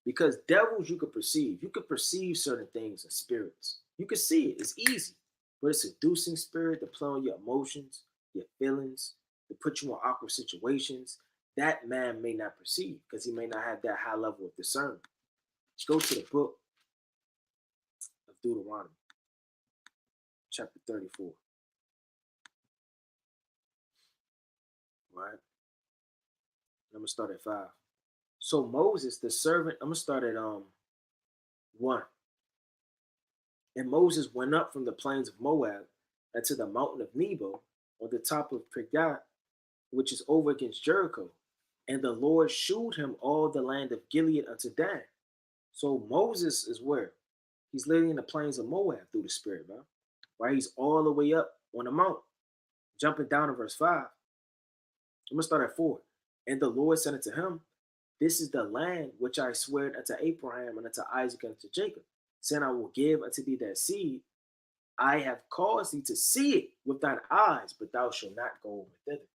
Because devils you can perceive. You can perceive certain things in spirits. You can see it. It's easy. But a seducing spirit to play on your emotions, your feelings, to put you in awkward situations, that man may not perceive, because he may not have that high level of discernment. Let's go to the book of Deuteronomy, chapter 34. Right? I'm going to start at 5. So Moses, the servant, I'm going to start at 1. And Moses went up from the plains of Moab unto the mountain of Nebo on the top of Pisgah, which is over against Jericho. And the Lord shewed him all the land of Gilead unto Dan. So Moses is where? He's living in the plains of Moab through the Spirit, man. Right? He's all the way up on the mount. Jumping down to verse 5. I'm going to start at 4. And the Lord said unto him, this is the land which I swore unto Abraham and unto Isaac and unto Jacob, saying, I will give unto thee that seed. I have caused thee to see it with thine eyes, but thou shalt not go over thither.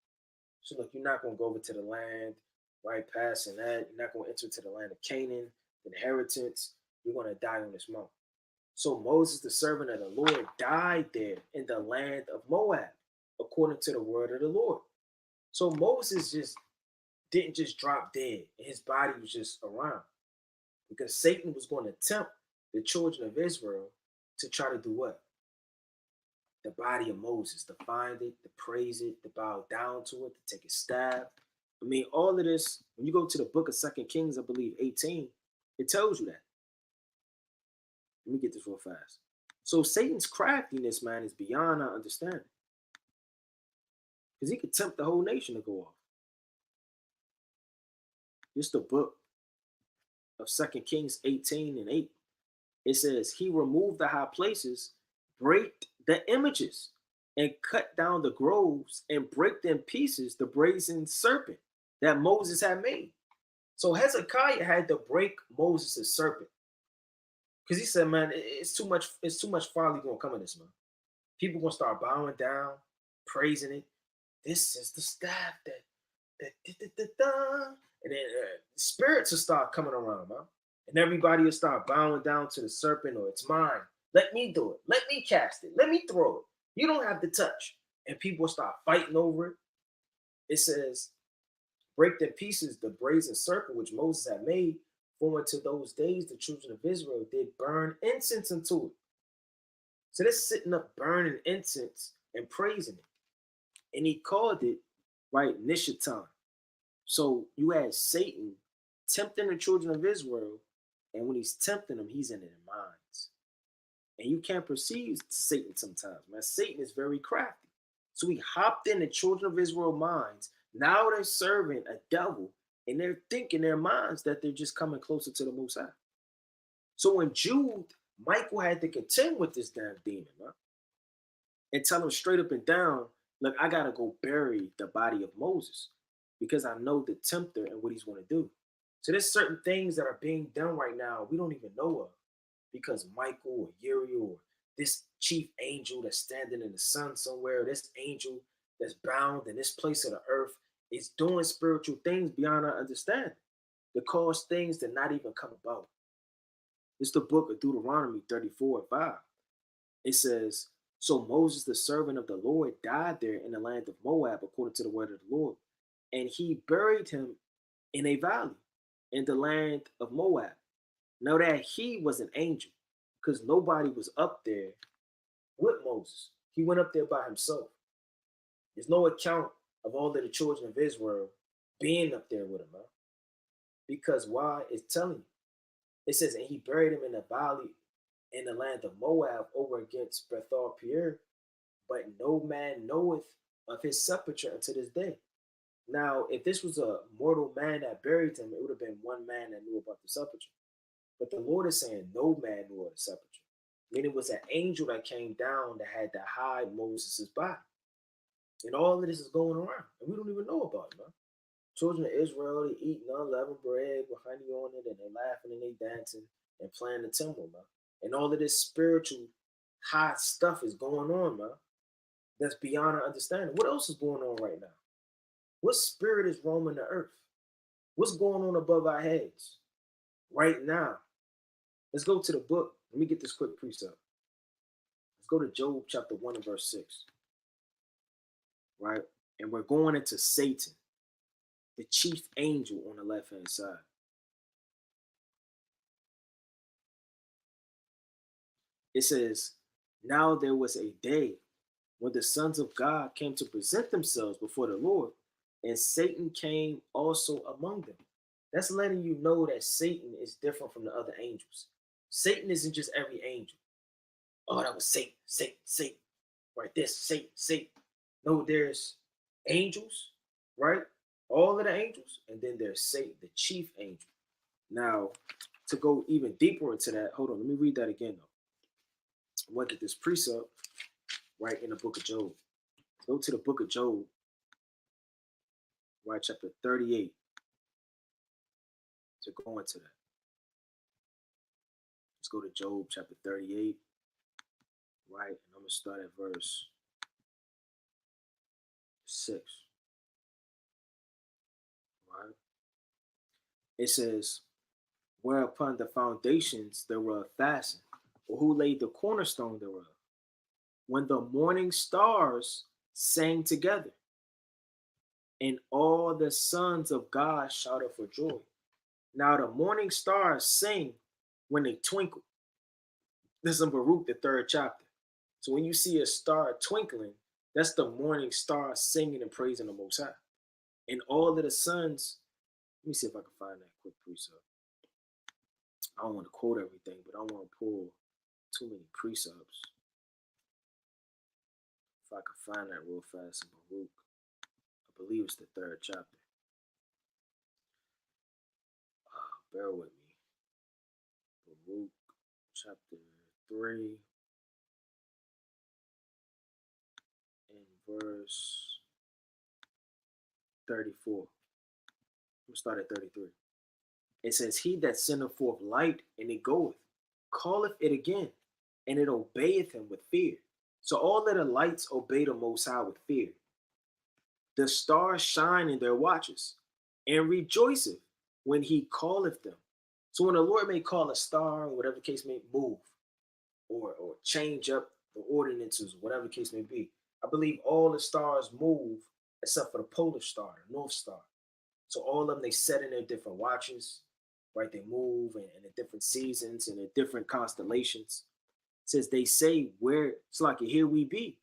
So look, you're not going to go over to the land, right, passing that. You're not going to enter to the land of Canaan, the inheritance. You're going to die on this mount. So Moses, the servant of the Lord, died there in the land of Moab, according to the word of the Lord. So Moses didn't just drop dead, and his body was just around, because Satan was going to tempt the children of Israel to try to do what? The body of Moses, to find it, to praise it, to bow down to it, to take a stab. I mean, all of this, when you go to the book of 2 Kings, I believe 18, it tells you that. Let me get this real fast. So Satan's craftiness, man, is beyond our understanding. Because he could tempt the whole nation to go off. Just the book of 2 Kings 18 and 8. It says, he removed the high places, break the images, and cut down the groves, and break in pieces the brazen serpent that Moses had made. So Hezekiah had to break Moses' serpent. Because he said, man, it's too much folly going to come in this, man. People going to start bowing down, praising it. This is the staff that and then spirits will start coming around, man. And everybody will start bowing down to the serpent, or it's mine. Let me do it. Let me cast it. Let me throw it. You don't have to touch. And people start fighting over it. It says, break in pieces the brazen serpent which Moses had made, for unto those days the children of Israel did burn incense unto it. So they're sitting up burning incense and praising it. And he called it, right, Nishatan. So you had Satan tempting the children of Israel, and when he's tempting them, he's in their minds. And you can't perceive Satan sometimes, man. Satan is very crafty. So he hopped in the children of Israel's minds. Now they're serving a devil, and they're thinking in their minds that they're just coming closer to the Most High. So in Jude, Michael had to contend with this damn demon, man, and tell him straight up and down, look, I got to go bury the body of Moses, because I know the tempter and what he's going to do. So there's certain things that are being done right now we don't even know of, because Michael or Uriel or this chief angel that's standing in the sun somewhere, this angel that's bound in this place of the earth is doing spiritual things beyond our understanding to cause things to not even come about. It's the book of Deuteronomy 34 and 5. It says, so Moses, the servant of the Lord, died there in the land of Moab, according to the word of the Lord. And he buried him in a valley in the land of Moab. Now that he was an angel, because nobody was up there with Moses. He went up there by himself. There's no account of all of the children of Israel being up there with him, huh? Because why? It's telling you. It says, and he buried him in a valley in the land of Moab over against Bethel Peor, but no man knoweth of his sepulture unto this day. Now, if this was a mortal man that buried him, it would have been one man that knew about the sepulture. But the Lord is saying no man knew of the sepulture. Meaning it was an angel that came down that had to hide Moses' body. And all of this is going around. And we don't even know about it, man. Children of Israel, they eating unleavened bread with honey on it, and they laughing and they dancing and playing the temple, man. And all of this spiritual high stuff is going on, man. That's beyond our understanding. What else is going on right now? What spirit is roaming the earth? What's going on above our heads right now? Let's go to the book. Let me get this quick precept. Let's go to Job chapter 1 and verse 6. Right? And we're going into Satan, the chief angel on the left-hand side. It says, now there was a day when the sons of God came to present themselves before the Lord, and Satan came also among them. That's letting you know that Satan is different from the other angels. Satan isn't just every angel. Oh, that was Satan, Satan, Satan. Right, this, Satan, Satan. No, there's angels, right? All of the angels, and then there's Satan, the chief angel. Now, to go even deeper into that, hold on, let me read that again though. I want to get this precept right in the book of Job. Go to the book of Job, right, chapter 38, to go into that. Let's go to Job chapter 38, right, and I'm going to start at verse 6, right? It says, whereupon the foundations thereof fastened, or who laid the cornerstone thereof, when the morning stars sang together, and all the sons of God shouted for joy. Now the morning stars sing when they twinkle. This is in Baruch, the 3rd chapter. So when you see a star twinkling, that's the morning star singing and praising the Most High. And all of the sons, let me see if I can find that quick precept. I don't want to quote everything, but I don't want to pull too many precepts. If I can find that real fast in Baruch, I believe it's the 3rd chapter. Bear with me. Baruch chapter 3 and verse 34. I'm going to start at 33. It says, he that sendeth forth light, and it goeth, calleth it again, and it obeyeth him with fear. So all of the lights obey the Most High with fear. The stars shine in their watches, and rejoiceth when he calleth them. So when the Lord may call a star, or whatever the case may move, or change up the ordinances, whatever the case may be, I believe all the stars move except for the polar star, the North Star. So all of them, they set in their different watches, right? They move in the different seasons and the different constellations. It says they say, where it's like here we be.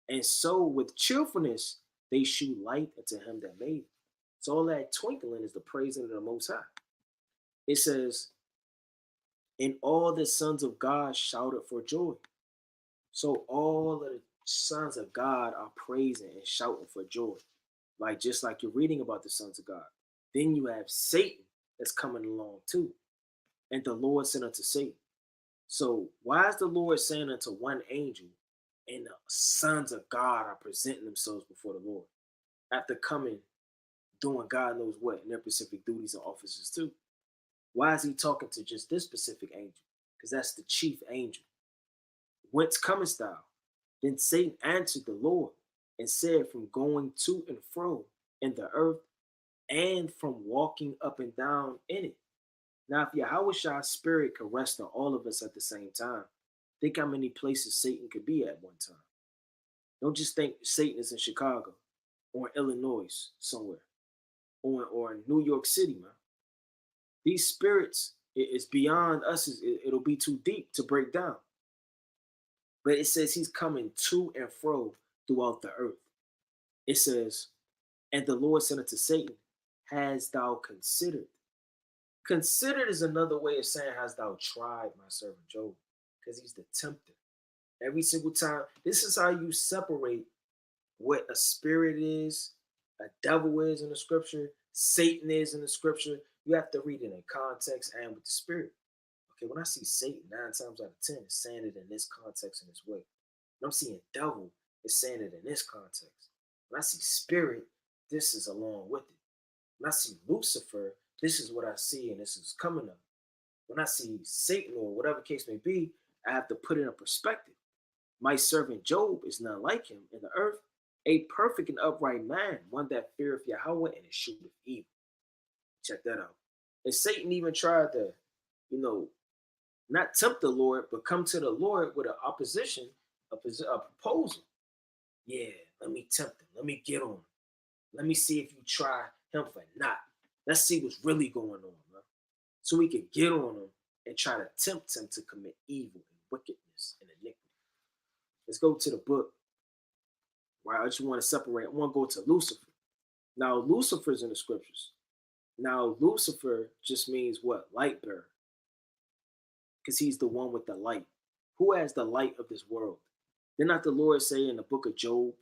And so with cheerfulness, they shew light unto him that made it. So all that twinkling is the praising of the Most High. It says, and all the sons of God shouted for joy. So all of the sons of God are praising and shouting for joy. Like just like you're reading about the sons of God. Then you have Satan that's coming along too. And the Lord said unto Satan. So why is the Lord saying unto one angel, and the sons of God are presenting themselves before the Lord after coming, doing God knows what in their specific duties and offices too? Why is he talking to just this specific angel? Because that's the chief angel. Whence comest thou? Then Satan answered the Lord and said, from going to and fro in the earth, and from walking up and down in it. Now, if Yahweh's spirit could rest on all of us at the same time, think how many places Satan could be at one time. Don't just think Satan is in Chicago or in Illinois somewhere or in New York City, man. These spirits is beyond us. It'll be too deep to break down. But it says he's coming to and fro throughout the earth. It says, and the Lord said unto Satan, hast thou considered? Considered is another way of saying, hast thou tried my servant Job? Because he's the tempter. Every single time. This is how you separate what a spirit is, a devil is in the scripture, Satan is in the scripture. You have to read it in context and with the spirit. Okay, when I see Satan, 9 times out of 10, it's saying it in this context, in this way. When I'm seeing devil, it's saying it in this context. When I see spirit, this is along with it. When I see Lucifer, this is what I see, and this is coming up. When I see Satan, or whatever case may be, I have to put it in perspective. My servant Job is none like him in the earth, a perfect and upright man, one that feareth Yahweh and escheweth evil. Check that out. And Satan even tried to, not tempt the Lord, but come to the Lord with an opposition, a proposal. Yeah, let me tempt him. Let me get on him. Let me see if you try him for not. Let's see what's really going on, man. So we can get on him and try to tempt him to commit evil and wickedness and iniquity. Let's go to the book. Right, I just want to separate. I want to go to Lucifer. Now, Lucifer's in the scriptures. Now, Lucifer just means what? Light bearer. Because he's the one with the light. Who has the light of this world? Did not the Lord say in the book of Job,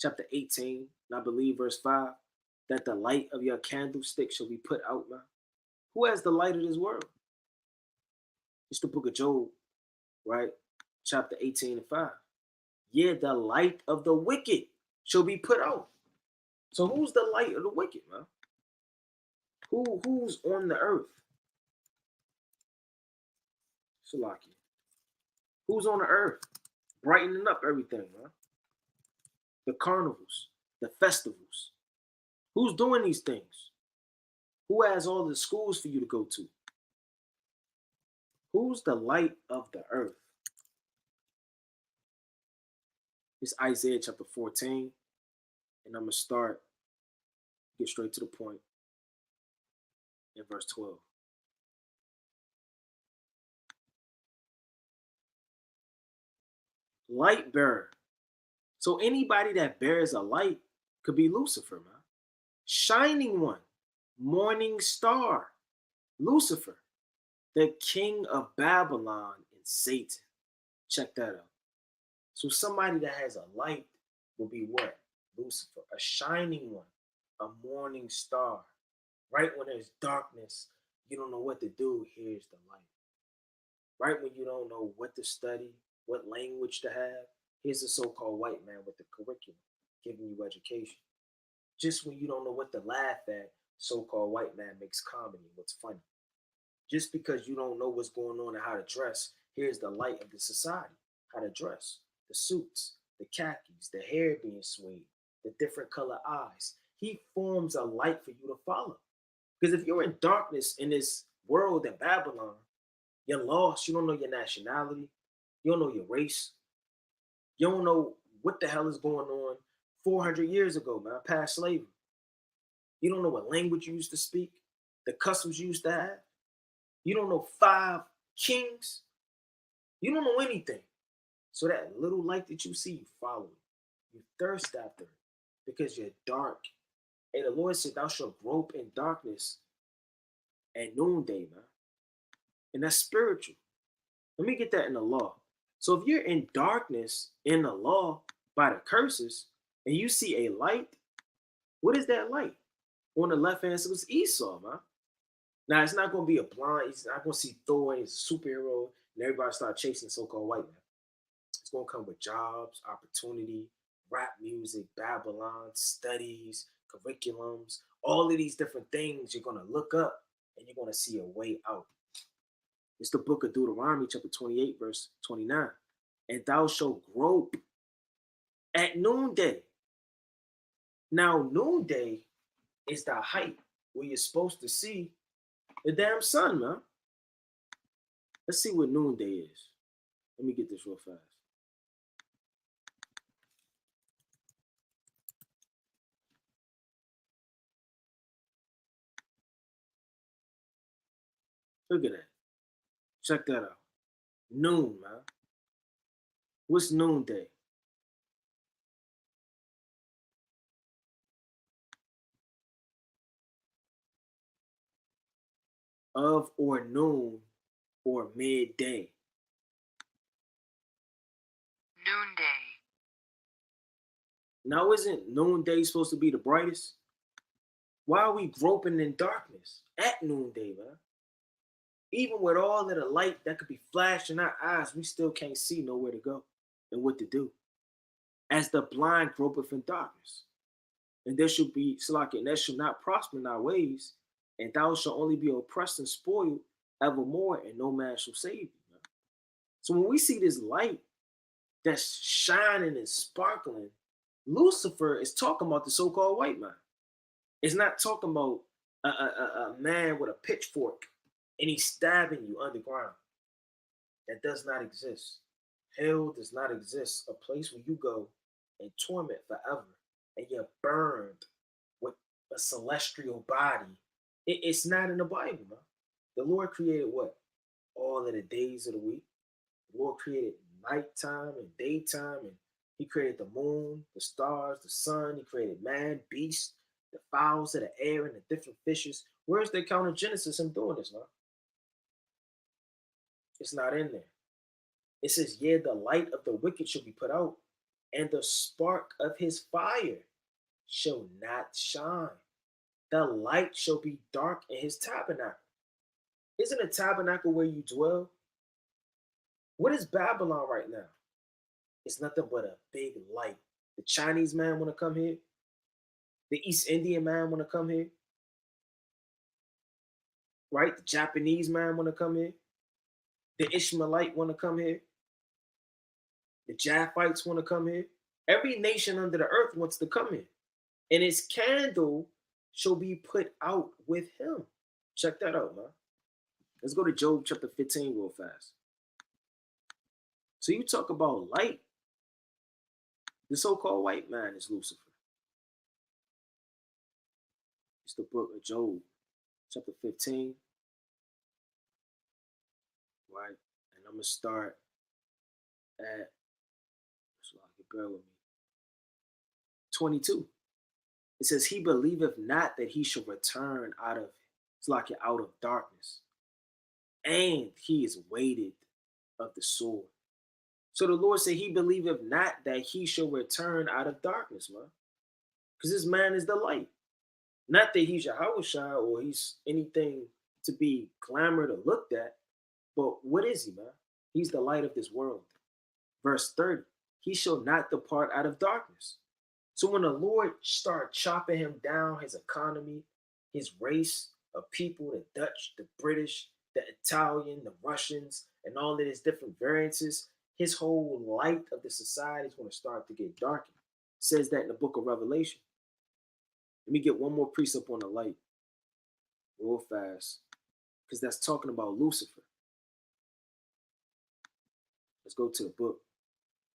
chapter 18, and I believe verse 5, that the light of your candlestick shall be put out now? Who has the light of this world? It's the book of Job, right? Chapter 18 and 5. Yeah, the light of the wicked shall be put out. So who's the light of the wicked, man? Who's on the earth? Salaki. Who's on the earth? Brightening up everything, man. The carnivals, the festivals. Who's doing these things? Who has all the schools for you to go to? Who's the light of the earth? It's Isaiah chapter 14. And I'm going to get straight to the point in verse 12. Light bearer. So anybody that bears a light could be Lucifer, man. Shining one, morning star, Lucifer, the king of Babylon and Satan. Check that out. So somebody that has a light will be what? Lucifer, a shining one, a morning star. Right when there's darkness, you don't know what to do, here's the light. Right when you don't know what to study, what language to have, here's the so-called white man with the curriculum, giving you education. Just when you don't know what to laugh at, so-called white man makes comedy, what's funny. Just because you don't know what's going on and how to dress, here's the light of the society, how to dress, the suits, the khakis, the hair being swayed, the different color eyes. He forms a light for you to follow. Because if you're in darkness in this world in Babylon, you're lost. You don't know your nationality. You don't know your race. You don't know what the hell is going on 400 years ago, man, past slavery. You don't know what language you used to speak, the customs you used to have. You don't know 5 kings. You don't know anything. So that little light that you see, you follow it. You thirst after it because you're dark. And the Lord said, thou shalt grope in darkness at noonday, man. And that's spiritual. Let me get that in the law. So if you're in darkness in the law by the curses and you see a light, what is that light? On the left hand side, it's Esau, man. Now, it's not going to be a blind, he's not going to see Thor and he's a superhero and everybody start chasing so-called white man. It's going to come with jobs, opportunity, rap music, Babylon, studies, curriculums, all of these different things you're going to look up and you're going to see a way out. It's the book of Deuteronomy, chapter 28, verse 29. And thou shalt grope at noonday. Now, noonday is the height where you're supposed to see the damn sun, man. Let's see what noonday is. Let me get this real fast. Look at that. Check that out. Noon, man. What's noonday? Of or noon or midday. Noonday. Now, isn't noonday supposed to be the brightest? Why are we groping in darkness at noonday, man? Even with all of the light that could be flashed in our eyes, we still can't see nowhere to go and what to do. As the blind gropeth in darkness. And there should be, Salaki, and there shall not prosper in our ways, and thou shalt only be oppressed and spoiled evermore, and no man shall save you. Man. So when we see this light that's shining and sparkling, Lucifer is talking about the so-called white man. It's not talking about a man with a pitchfork and he's stabbing you underground. That does not exist. Hell does not exist. A place where you go and torment forever and you're burned with a celestial body. It's not in the Bible, man. The Lord created what? All of the days of the week. The Lord created nighttime and daytime, and he created the moon, the stars, the sun. He created man, beast, the fowls of the air, and the different fishes. Where's the account of Genesis him doing this, man? It's not in there. It says, yeah, the light of the wicked shall be put out, and the spark of his fire shall not shine. The light shall be dark in his tabernacle. Isn't a tabernacle where you dwell? What is Babylon right now? It's nothing but a big light. The Chinese man want to come here. The East Indian man want to come here. Right? The Japanese man want to come here. The Ishmaelite want to come here. The Japhites want to come here. Every nation under the earth wants to come here. And his candle shall be put out with him. Check that out, man. Let's go to Job chapter 15 real fast. So you talk about light. The so-called white man is Lucifer. It's the book of Job, chapter 15. Right? And I'm going to start at, so I can bear with me, 22. It says, he believeth not that he shall return out of, it's like out of darkness. And he is weighted of the sword. So the Lord said, he believeth not that he shall return out of darkness, man. Because this man is the light. Not that he's Yahushua or he's anything to be clamored or looked at, but what is he, man? He's the light of this world. Verse 30, he shall not depart out of darkness. So when the Lord started chopping him down, his economy, his race of people, the Dutch, the British, the Italian, the Russians, and all of these different variances, his whole light of the society is going to start to get darkened. It says that in the book of Revelation. Let me get one more precept on the light real fast, because that's talking about Lucifer. Let's go to the book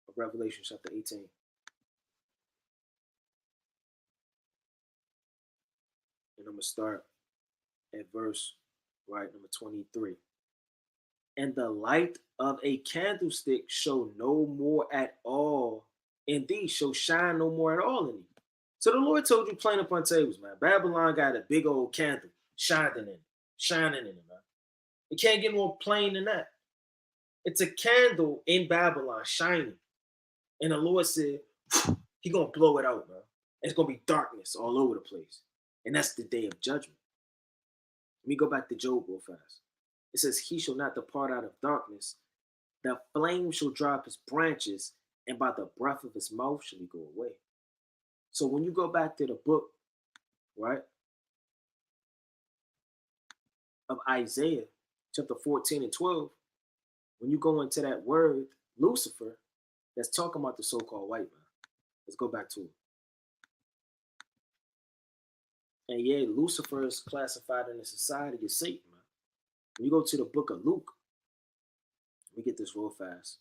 of Revelation chapter 18. And I'm going to start at verse, number 23. And the light of a candlestick shall no more at all in thee, shall shine no more at all in thee. So the Lord told you plain upon tables, man. Babylon got a big old candle shining in it, man. It can't get more plain than that. It's a candle in Babylon shining. And the Lord said, he going to blow it out, man. It's going to be darkness all over the place. And that's the day of judgment. Let me go back to Job real fast. It says, he shall not depart out of darkness. The flame shall drop his branches, and by the breath of his mouth shall he go away. So when you go back to the book, right, of Isaiah, chapter 14 and 12, when you go into that word, Lucifer, that's talking about the so-called white man. Let's go back to it. And yeah, Lucifer is classified in the society as Satan, man. When you go to the book of Luke, let me get this real fast.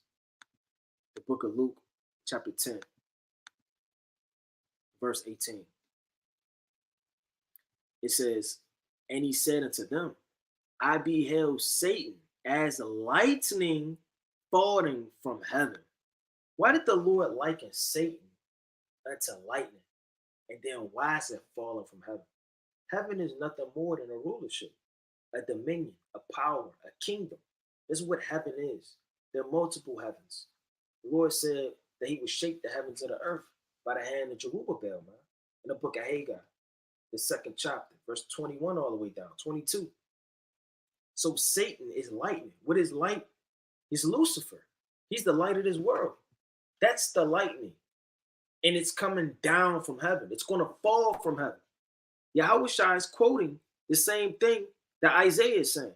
The book of Luke, chapter 10, verse 18. It says, and he said unto them, I beheld Satan as lightning falling from heaven. Why did the Lord liken Satan unto lightning? And then why is it falling from heaven? Heaven is nothing more than a rulership, a dominion, a power, a kingdom. This is what heaven is. There are multiple heavens. The Lord said that he would shake the heavens of the earth by the hand of Jerubbaal, man, in the book of Haggai, the 2nd chapter, verse 21 all the way down, 22. So Satan is lightning. What is light? He's Lucifer. He's the light of this world. That's the lightning. And it's coming down from heaven. It's going to fall from heaven. Yahushua is quoting the same thing that Isaiah is saying.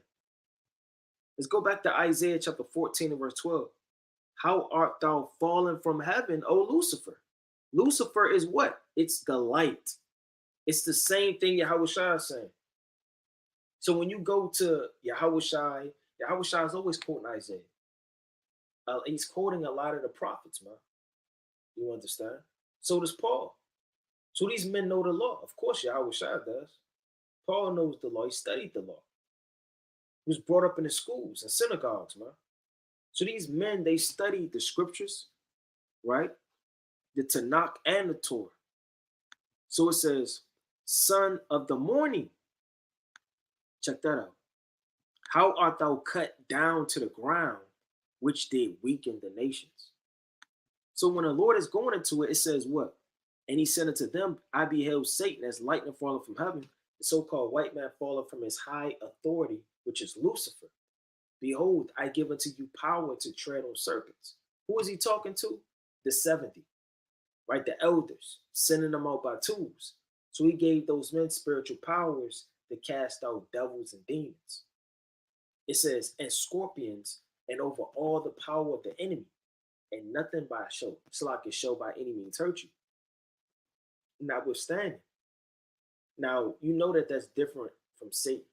Let's go back to Isaiah chapter 14 and verse 12. How art thou fallen from heaven, O Lucifer? Lucifer is what? It's the light. It's the same thing Yahushua is saying. So when you go to Yahushua is always quoting Isaiah. He's quoting a lot of the prophets, man. You understand? So does Paul. So these men know the law. Of course, Yahushua does. Paul knows the law. He studied the law. He was brought up in the schools and synagogues, man. So these men, they studied the scriptures, right? The Tanakh and the Torah. So it says, son of the morning. Check that out. How art thou cut down to the ground, which did weaken the nations? So when the Lord is going into it, it says what? And he said unto them, I beheld Satan as lightning falling from heaven, the so-called white man falling from his high authority, which is Lucifer. Behold, I give unto you power to tread on serpents. Who is he talking to? The 70, right? The elders, sending them out by twos. So he gave those men spiritual powers to cast out devils and demons. It says, and scorpions, and over all the power of the enemy, and nothing by show. It's like a show by any means hurt you. Notwithstanding. Now, you know that that's different from Satan,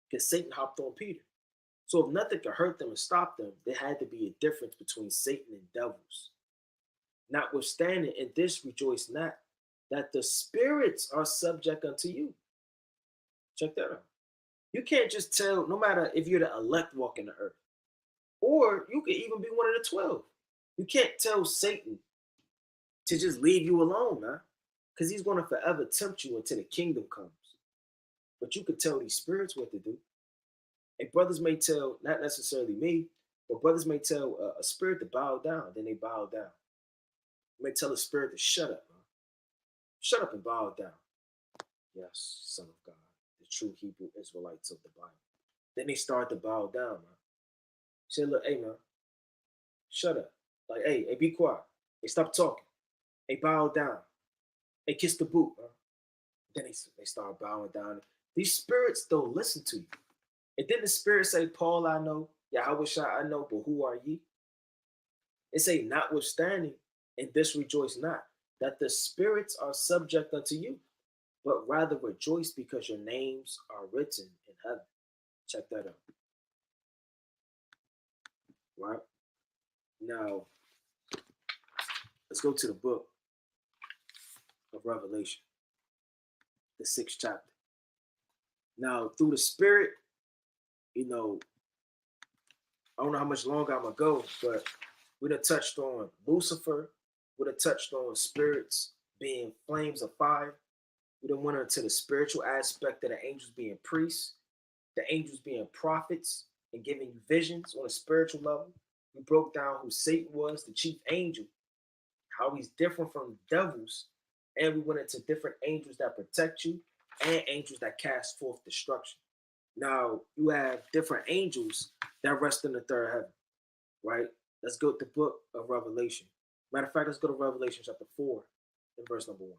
because Satan hopped on Peter. So if nothing could hurt them and stop them, there had to be a difference between Satan and devils. Notwithstanding, in this rejoice not, that the spirits are subject unto you. Check that out. You can't just tell, no matter if you're the elect walking the earth, or you could even be one of the 12. You can't tell Satan to just leave you alone, man, because he's going to forever tempt you until the kingdom comes. But you could tell these spirits what to do. And brothers may tell, not necessarily me, but brothers may tell a spirit to bow down, then they bow down. They may tell a spirit to shut up, man. Shut up and bow down. Yes, Son of God, the true Hebrew Israelites of the Bible. Then they start to bow down, man. Say, look, hey, man, shut up. Like, hey, be quiet. Hey, stop talking. Hey, bow down. Hey, kiss the boot, man. Then they start bowing down. These spirits don't listen to you. And then the spirit say, Paul I know, Yahweh I know, but who are ye? It say, notwithstanding, and this rejoice not, that the spirits are subject unto you, but rather rejoice because your names are written in heaven. Check that out. Right? Now, let's go to the book of Revelation, the 6th chapter. Now, through the Spirit, I don't know how much longer I'm going to go, but we done touched on Lucifer. We done touched on spirits being flames of fire. We done went into the spiritual aspect of the angels being priests, the angels being prophets and giving you visions on a spiritual level. We broke down who Satan was, the chief angel, how he's different from devils. And we went into different angels that protect you and angels that cast forth destruction. Now, you have different angels that rest in the third heaven, right? Let's go to the book of Revelation. Matter of fact, let's go to Revelation chapter 4 and verse number 1.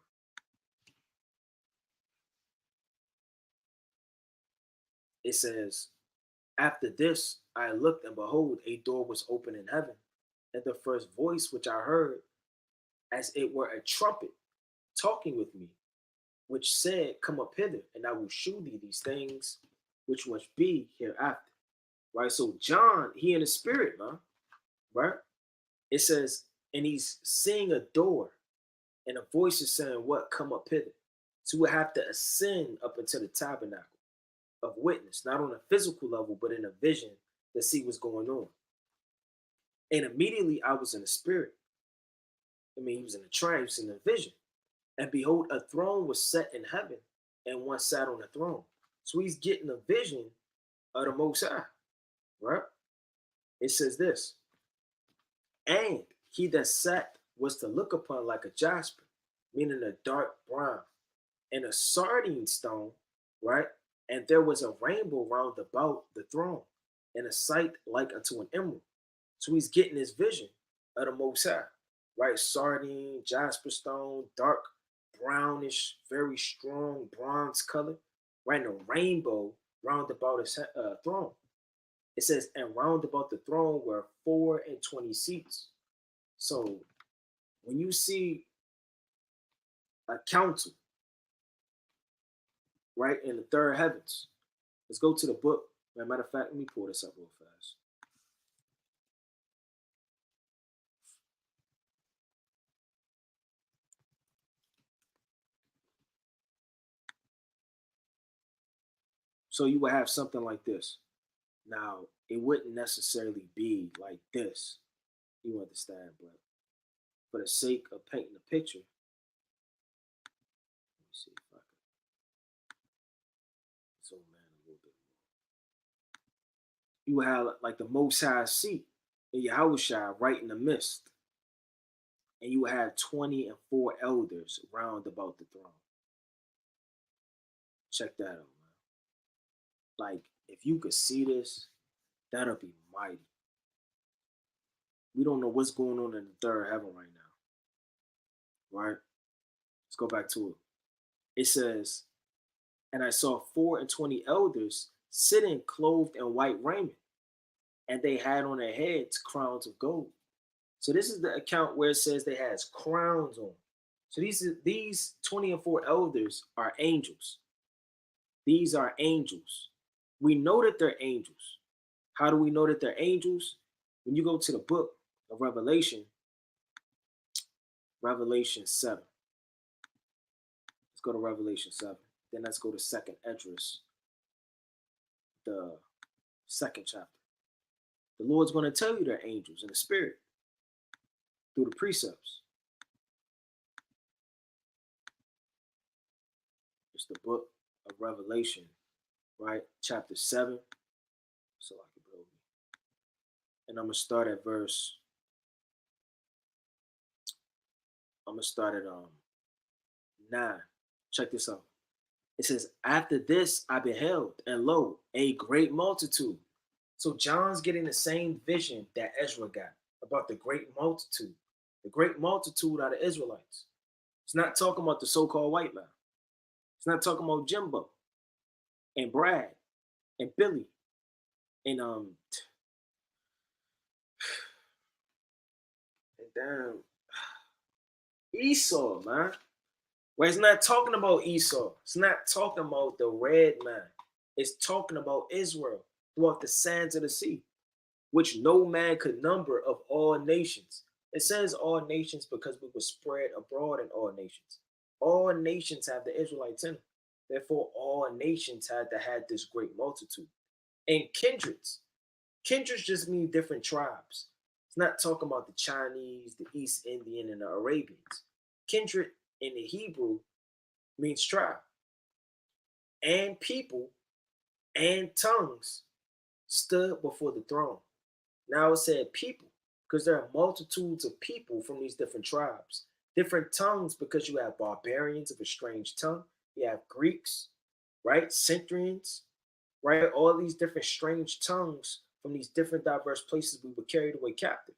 It says, after this, I looked, and behold, a door was open in heaven. And the first voice which I heard, as it were a trumpet, talking with me, which said, come up hither, and I will shew thee these things which must be hereafter. Right? So John, he in the spirit, man. Right? It says, and he's seeing a door, and a voice is saying, what? Come up hither. So we have to ascend up into the tabernacle of witness, not on a physical level, but in a vision to see what's going on. And immediately I was in the spirit. He was in a trance, in a vision. And behold, a throne was set in heaven, and one sat on the throne. So he's getting a vision of the Most High, right? It says this, and he that sat was to look upon like a jasper, meaning a dark brown, and a sardine stone, right? And there was a rainbow round about the throne, and a sight like unto an emerald. So he's getting his vision of the Most High, right? Sardine, jasper stone, dark brownish, very strong bronze color, right? And a rainbow round about his throne. It says, and round about the throne were 24 seats. So when you see a council, right, in the third heavens, let's go to the book. As a matter of fact, let me pull this up real fast. So you would have something like this. Now, it wouldn't necessarily be like this. You understand, but for the sake of painting a picture, let me see if I can zoom in a little bit more. You would have like the Most High seat in Yahushua right in the midst. And you would have 24 elders round about the throne. Check that out, man. Like, if you could see this, That'll be mighty. We don't know what's going on in the third heaven right now, right? Let's go back to it. It says, and I saw 24 elders sitting clothed in white raiment, and they had on their heads crowns of gold. So this is the account where it says they has crowns on. So these 24 elders are angels. These are angels. We know that they're angels. How do we know that they're angels? When you go to the book of Revelation, Revelation 7. Let's go to Revelation 7. Then let's go to 2nd Esdras, the 2nd chapter. The Lord's going to tell you they're angels in the spirit through the precepts. It's the book of Revelation, right? Chapter 7. So I can build me. And I'm going to start at verse. I'm going to start at 9. Check this out. It says, after this I beheld, and lo, a great multitude. So John's getting the same vision that Ezra got about the great multitude. The great multitude are the Israelites. It's not talking about the so-called white man. It's not talking about Jimbo and Brad and Billy and damn Esau, man. Where it's not talking about Esau. It's not talking about the red man. It's talking about Israel throughout the sands of the sea, which no man could number of all nations. It says all nations because we were spread abroad in all nations. All nations have the Israelites in them. Therefore, all nations had to have this great multitude. And kindreds. Kindreds just mean different tribes. It's not talking about the Chinese, the East Indian, and the Arabians. Kindred in the Hebrew means tribe. And people and tongues stood before the throne. Now it said people, because there are multitudes of people from these different tribes. Different tongues, because you have barbarians of a strange tongue. You have Greeks, right? Centurions, right? All these different strange tongues from these different diverse places we were carried away captive.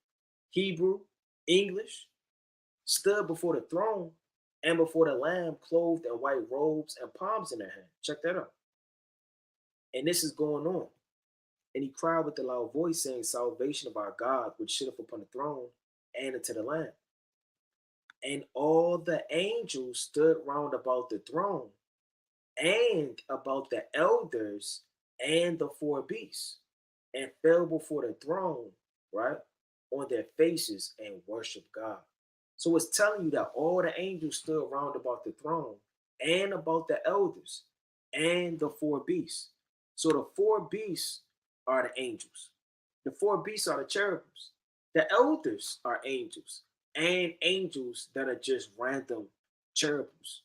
Hebrew, English, stood before the throne and before the Lamb, clothed in white robes and palms in their hand. Check that out. And this is going on. And he cried with a loud voice, saying, salvation of our God, which sitteth upon the throne, and unto the Lamb. And all the angels stood round about the throne, and about the elders and the 4 beasts, and fell before the throne, right, on their faces and worshiped God. So it's telling you that all the angels stood round about the throne, and about the elders and the 4 beasts. So the 4 beasts are the angels. The 4 beasts are the cherubims. The elders are angels, and angels that are just random cherubims.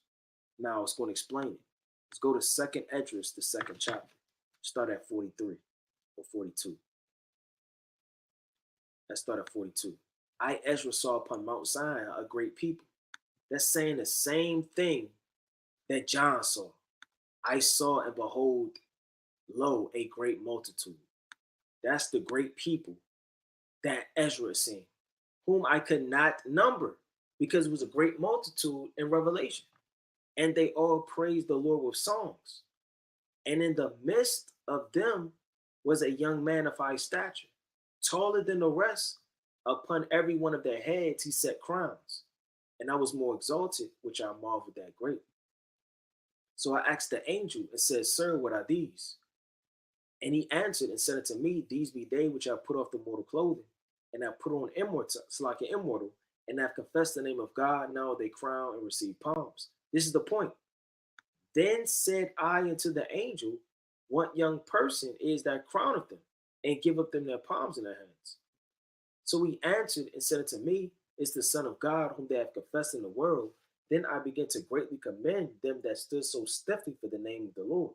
Now it's going to explain it. Let's go to 2nd Esdras, the 2nd chapter. Start at 43 or 42. Let's start at 42. I, Ezra, saw upon Mount Zion a great people. That's saying the same thing that John saw. I saw and behold, lo, a great multitude. That's the great people that Ezra is seeing, whom I could not number, because it was a great multitude in Revelation. And they all praised the Lord with songs. And in the midst of them was a young man of high stature, taller than the rest. Upon every one of their heads he set crowns. And I was more exalted, which I marveled at great. So I asked the angel and said, sir, what are these? And he answered and said unto me, these be they which have put off the mortal clothing, and have put on immortal, like an immortal, and have confessed the name of God. Now they crown and receive palms. This is the point. Then said I unto the angel, what young person is that crowneth them, and giveth them their palms in their hands? So he answered and said unto me, it's the Son of God, whom they have confessed in the world. Then I began to greatly commend them that stood so stiffly for the name of the Lord.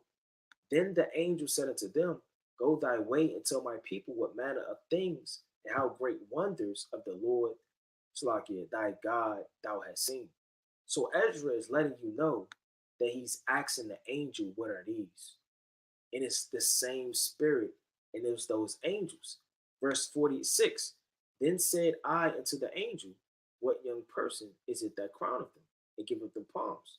Then the angel said unto them, go thy way and tell my people what manner of things and how great wonders of the Lord, Slakia, thy God, thou hast seen. So Ezra is letting you know that he's asking the angel, what are these? And it's the same spirit and it was those angels. Verse 46, then said I unto the angel, what young person is it that crowneth them and giveth them palms?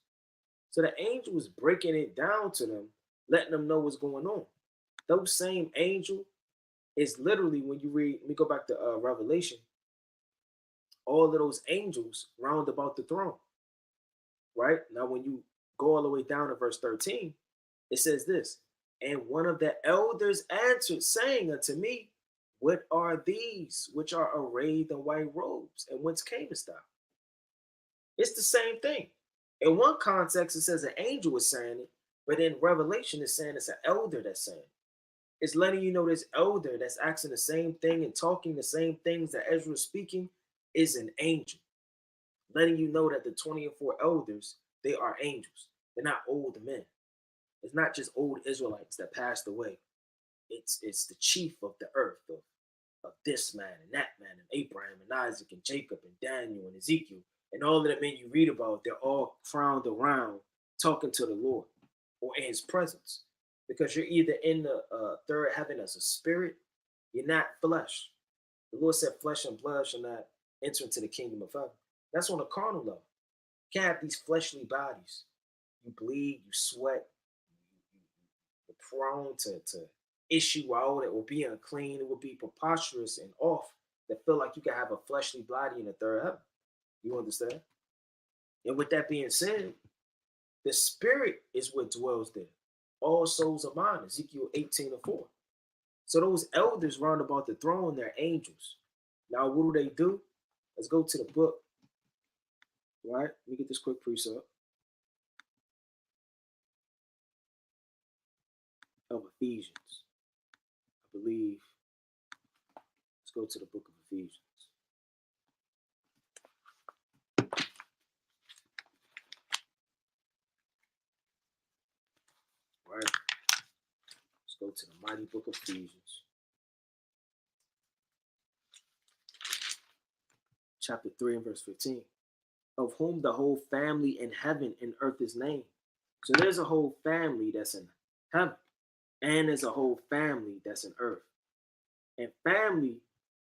So the angel was breaking it down to them, letting them know what's going on. Those same angel is literally, when you read, let me go back to Revelation, all of those angels round about the throne, right? Now, when you go all the way down to verse 13, it says this, and one of the elders answered, saying unto me, what are these which are arrayed in white robes, and whence camest thou? It's the same thing. In one context, it says an angel is saying it, but in Revelation, it's saying it's an elder that's saying it. It's letting you know this elder that's asking the same thing and talking the same things that Ezra is speaking is an angel. Letting you know that the 24 elders, they are angels. They're not old men. It's not just old Israelites that passed away. It's the chief of the earth, of this man and that man, and Abraham and Isaac and Jacob and Daniel and Ezekiel. And all of the men you read about, they're all crowned around talking to the Lord or in his presence. Because you're either in the third heaven as a spirit, you're not flesh. The Lord said flesh and blood shall not enter into the kingdom of heaven. That's on a carnal level. You can't have these fleshly bodies. You bleed, you sweat, you're prone to issue out. It will be unclean. It will be preposterous and off to feel like you can have a fleshly body in the third heaven. You understand? And with that being said, the spirit is what dwells there. All souls are mine, Ezekiel 18:4. So those elders round about the throne, they're angels. Now, what do? Let's go to the book. Right? Let me get this quick precept of Ephesians. I believe. Let's go to the book of Ephesians. Right? Let's go to the mighty book of Ephesians. Chapter 3 and verse 15. Of whom the whole family in heaven and earth is named. So there's a whole family that's in heaven, and there's a whole family that's in earth. And family,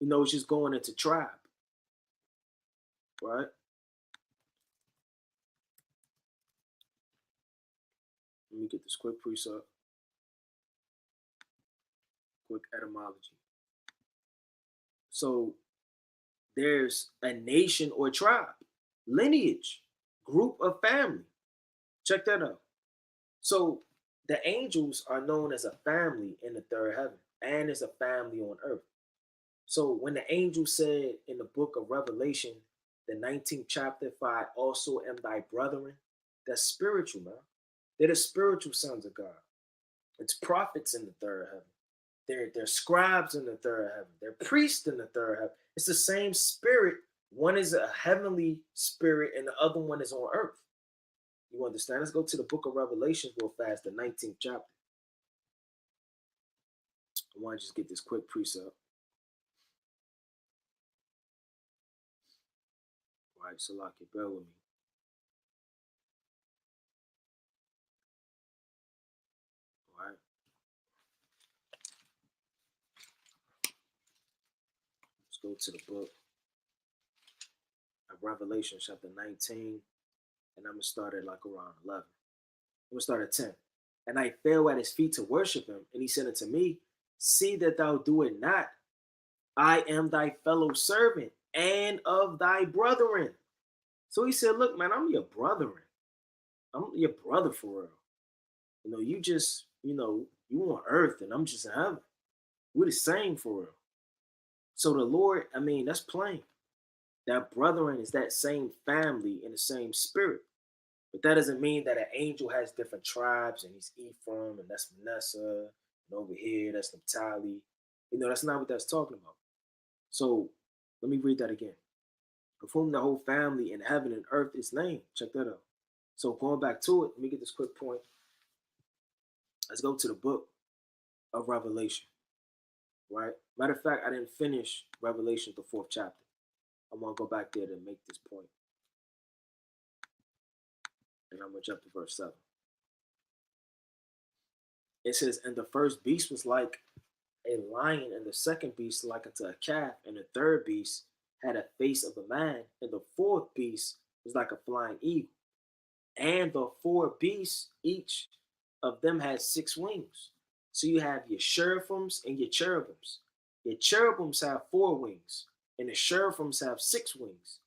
is just going into tribe, right? Let me get this quick precept, quick etymology. So there's a nation or tribe, lineage, group of family. Check that out. So the angels are known as a family in the third heaven, and as a family on earth. So when the angel said in the book of Revelation, the 19th chapter, for I also am thy brethren, that's spiritual, man. They're the spiritual sons of God. It's prophets in the third heaven. They're scribes in the third heaven. They're priests in the third heaven. It's the same spirit. One is a heavenly spirit and the other one is on earth. You understand? Let's go to the book of Revelation real fast, the 19th chapter. I want to just get this quick precept. All right, so like it, bear with me. All right. Let's go to the book of Revelation, chapter 19, and I'm going to start at like around 11. I'm going to start at 10. And I fell at his feet to worship him, and he said unto me, see that thou do it not. I am thy fellow servant and of thy brethren. So he said, look, man, I'm your brethren. I'm your brother for real. You just, you on earth and I'm just in heaven. We're the same for real. So the Lord, that's plain. That brethren is that same family in the same spirit. But that doesn't mean that an angel has different tribes and he's Ephraim and that's Manasseh and over here that's Naphtali. That's not what that's talking about. So let me read that again. Of whom the whole family in heaven and earth is named. Check that out. So going back to it, let me get this quick point. Let's go to the book of Revelation, right? Matter of fact, I didn't finish Revelation, the 4th chapter. I want to go back there to make this point. And I'm going to jump to verse 7. It says, and the first beast was like a lion, and the second beast like unto a calf, and the third beast had a face of a man, and the fourth beast was like a flying eagle. And the four beasts, each of them had 6 wings. So you have your cherubims and your cherubims. Your cherubims have 4 wings, and the cherubims have 6 wings.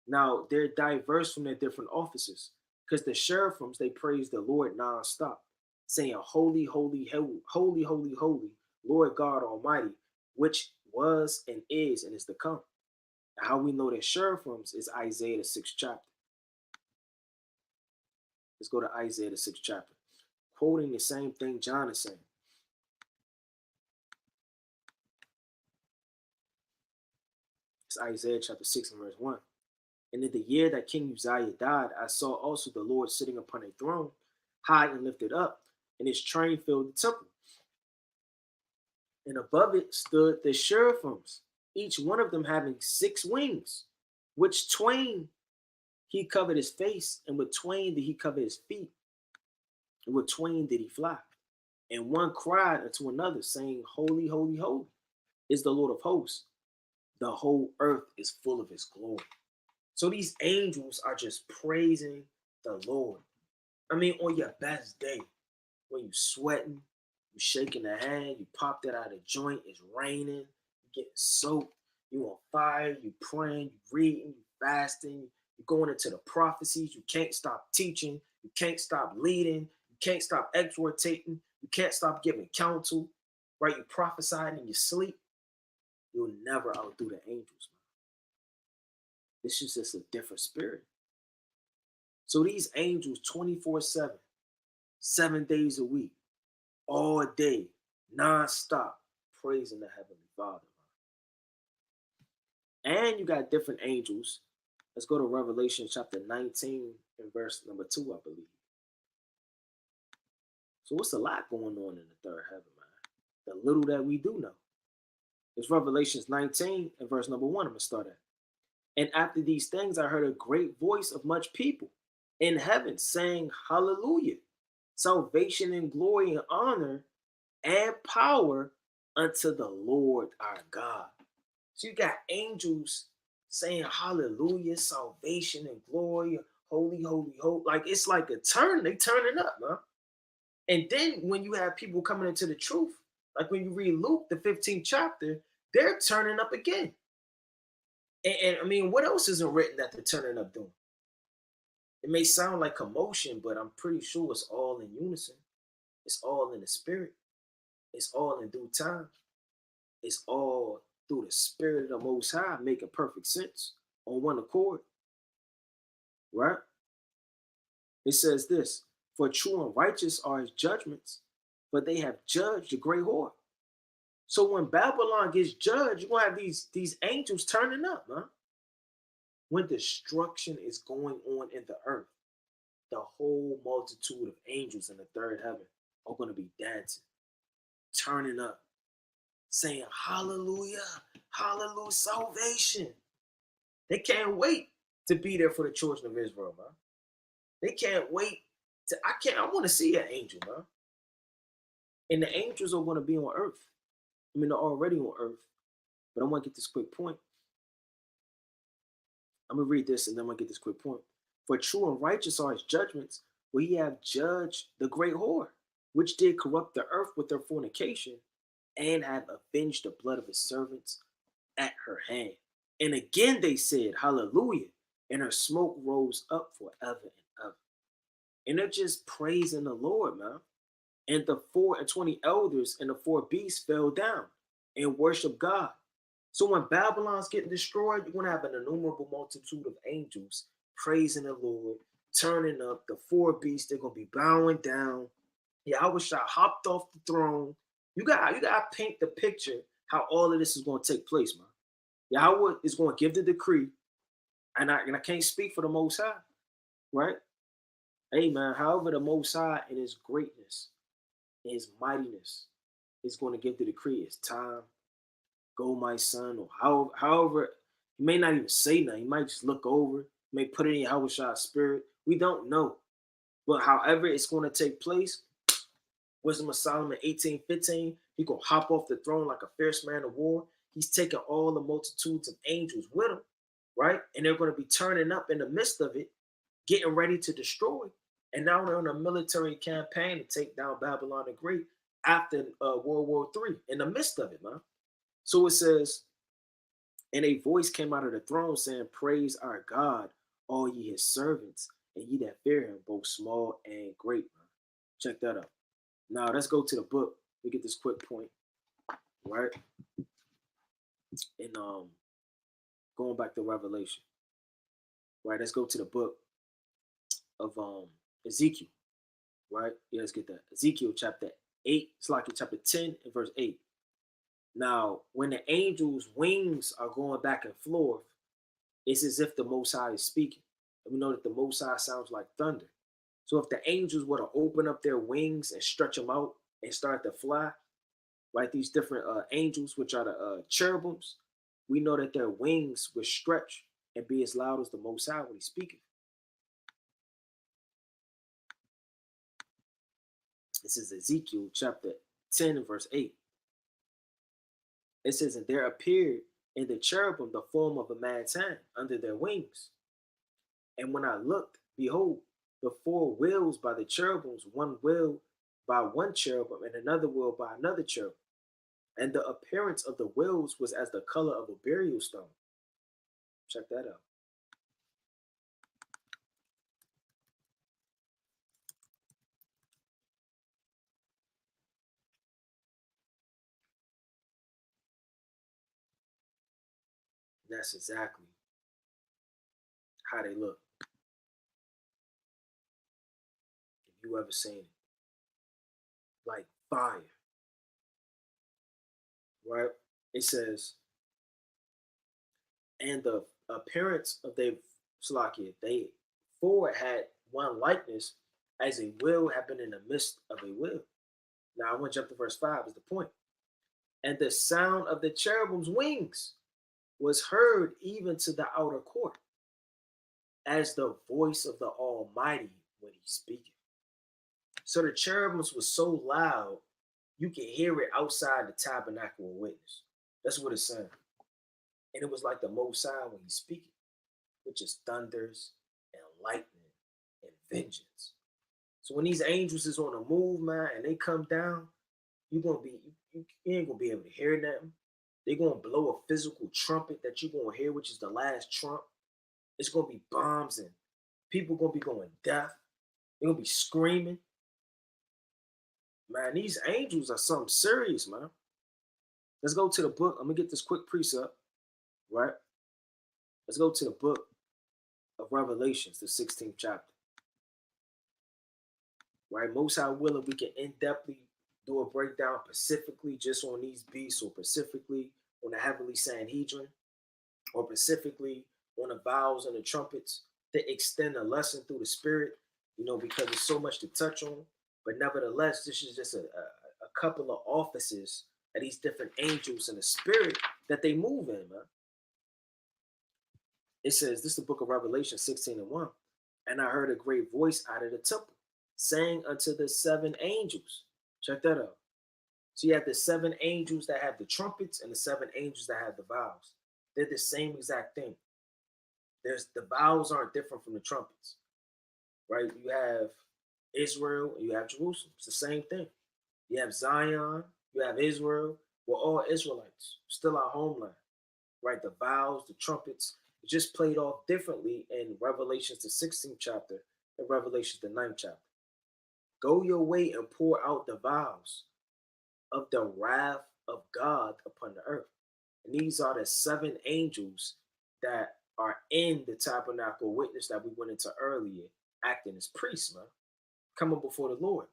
Now they're diverse from their different offices, because the cherubims they praise the Lord nonstop, saying, "Holy, holy, holy, holy, holy, Lord God Almighty, which was and is to come." Now, how we know that cherubims is Isaiah the 6th chapter. Let's go to Isaiah the 6th chapter, quoting the same thing John is saying. It's Isaiah chapter 6 and verse 1. And in the year that King Uzziah died, I saw also the Lord sitting upon a throne, high and lifted up, and his train filled the temple. And above it stood the cherubims, each one of them having 6 wings, which twain he covered his face, and with twain did he cover his feet, and with twain did he fly. And one cried unto another, saying, "Holy, holy, holy is the Lord of hosts. The whole earth is full of his glory." So these angels are just praising the Lord. I mean, on your best day, when you sweating, you shaking the hand, you popped it out of the joint, it's raining, you getting soaked, you on fire, you praying, you reading, you fasting, you going into the prophecies, you can't stop teaching, you can't stop leading, you can't stop exhortating, you can't stop giving counsel, right? You prophesying in your sleep. You'll never outdo the angels, man. This is just a different spirit. So these angels 24/7, 7 days a week, all day, non-stop, praising the Heavenly Father. And you got different angels. Let's go to Revelation chapter 19 and verse number 2, I believe. So what's a lot going on in the third heaven, man? The little that we do know. It's Revelations 19 and verse number 1. I'm going to start at. And after these things, I heard a great voice of much people in heaven saying, "Hallelujah. Salvation and glory and honor and power unto the Lord our God." So you got angels saying hallelujah, salvation and glory, holy, holy, holy. Like it's like a turn, they turning up, man. And then when you have people coming into the truth, like when you read Luke, the 15th chapter, they're turning up again. And I mean, what else isn't written that they're turning up doing? It may sound like commotion, but I'm pretty sure it's all in unison. It's all in the spirit. It's all in due time. It's all through the spirit of the Most High, making perfect sense on one accord. Right? It says this, "For true and righteous are his judgments, for they have judged the great whore." So when Babylon gets judged, you're going to have these angels turning up, man. When destruction is going on in the earth, the whole multitude of angels in the third heaven are going to be dancing, turning up, saying, "Hallelujah, hallelujah, salvation." They can't wait to be there for the children of Israel, man. They can't wait I want to see an angel, man. And the angels are going to be on earth. I mean, they're already on earth. But I want to get this quick point. I'm going to read this and then I'm going to get this quick point. "For true and righteous are his judgments, where he have judged the great whore, which did corrupt the earth with her fornication, and have avenged the blood of his servants at her hand. And again they said, Hallelujah, and her smoke rose up forever and ever." And they're just praising the Lord, man. And the 24 elders and the 4 beasts fell down and worshiped God. So when Babylon's getting destroyed, you're going to have an innumerable multitude of angels praising the Lord, turning up. The 4 beasts, they're going to be bowing down. Yahweh Shah hopped off the throne. You got to paint the picture how all of this is going to take place, man. Yahweh is going to give the decree, and I can't speak for the Most High, right? Hey, man, however the Most High in his greatness, in his mightiness, is going to give the decree. It's time. Go, my son, or however, he may not even say nothing. He might just look over, may put it in Yahweh Shah's spirit. We don't know. But however it's going to take place, Wisdom of Solomon 18:15, He gonna hop off the throne like a fierce man of war. He's taking all the multitudes of angels with him, right? And they're going to be turning up in the midst of it, getting ready to destroy. And now they're on a military campaign to take down Babylon the Great after World War III, in the midst of it, man. So it says, and a voice came out of the throne saying, praise our God, all ye his servants, and ye that fear him, both small and great, man. Check that out. Now let's go to the book. We get this quick point, right? And going back to Revelation, right? Let's go to the book of Ezekiel, right? Yeah, let's get that. Ezekiel chapter 8, it's like in chapter 10 and verse 8. Now, when the angels' wings are going back and forth, it's as if the Most High is speaking. And we know that the Most High sounds like thunder. So if the angels were to open up their wings and stretch them out and start to fly, right? These different angels, which are the cherubims, we know that their wings would stretch and be as loud as the Most High when he's speaking. This is Ezekiel chapter 10 and verse 8. It says, and there appeared in the cherubim the form of a man's hand under their wings. And when I looked, behold, the four wheels by the cherubims, one wheel by one cherubim, and another wheel by another cherubim. And the appearance of the wheels was as the color of a burial stone. Check that out. That's exactly how they look. If you ever seen it. Like fire. Right? It says, and the appearance of their Slakia, they four had one likeness as a wheel had been in the midst of a wheel. Now I want to jump to verse 5 is the point. And the sound of the cherubim's wings was heard even to the outer court, as the voice of the Almighty when he's speaking. So the cherubims was so loud, you can hear it outside the tabernacle of witness. That's what it's saying. And it was like the Most High when he's speaking, which is thunders and lightning and vengeance. So when these angels is on the move, man, and they come down, you ain't gonna be able to hear them. They're gonna blow a physical trumpet that you're gonna hear, which is the last trump. It's gonna be bombs and people gonna be going deaf. They're gonna be screaming. Man, these angels are something serious, man. Let's go to the book. I'm gonna get this quick precept, right? Let's go to the book of Revelations, the 16th chapter. Right? Most High willing, we can in-depthly do a breakdown specifically just on these beasts, or specifically on the heavenly Sanhedrin, or specifically on the vowels and the trumpets, to extend a lesson through the spirit, because there's so much to touch on. But nevertheless, this is just a couple of offices of these different angels in the spirit that they move in, man. It says, this is the book of Revelation 16 and 1. And I heard a great voice out of the temple saying unto the seven angels. Check that out. So you have the seven angels that have the trumpets and the seven angels that have the vials. They're the same exact thing. The vials aren't different from the trumpets, right? You have Israel and you have Jerusalem. It's the same thing. You have Zion, you have Israel. We're all Israelites, still our homeland, right? The vials, the trumpets, it just played off differently in Revelations the 16th chapter and Revelations the 9th chapter. Go your way and pour out the vials of the wrath of God upon the earth. And these are the seven angels that are in the tabernacle witness that we went into earlier, acting as priests, man, coming before the Lord,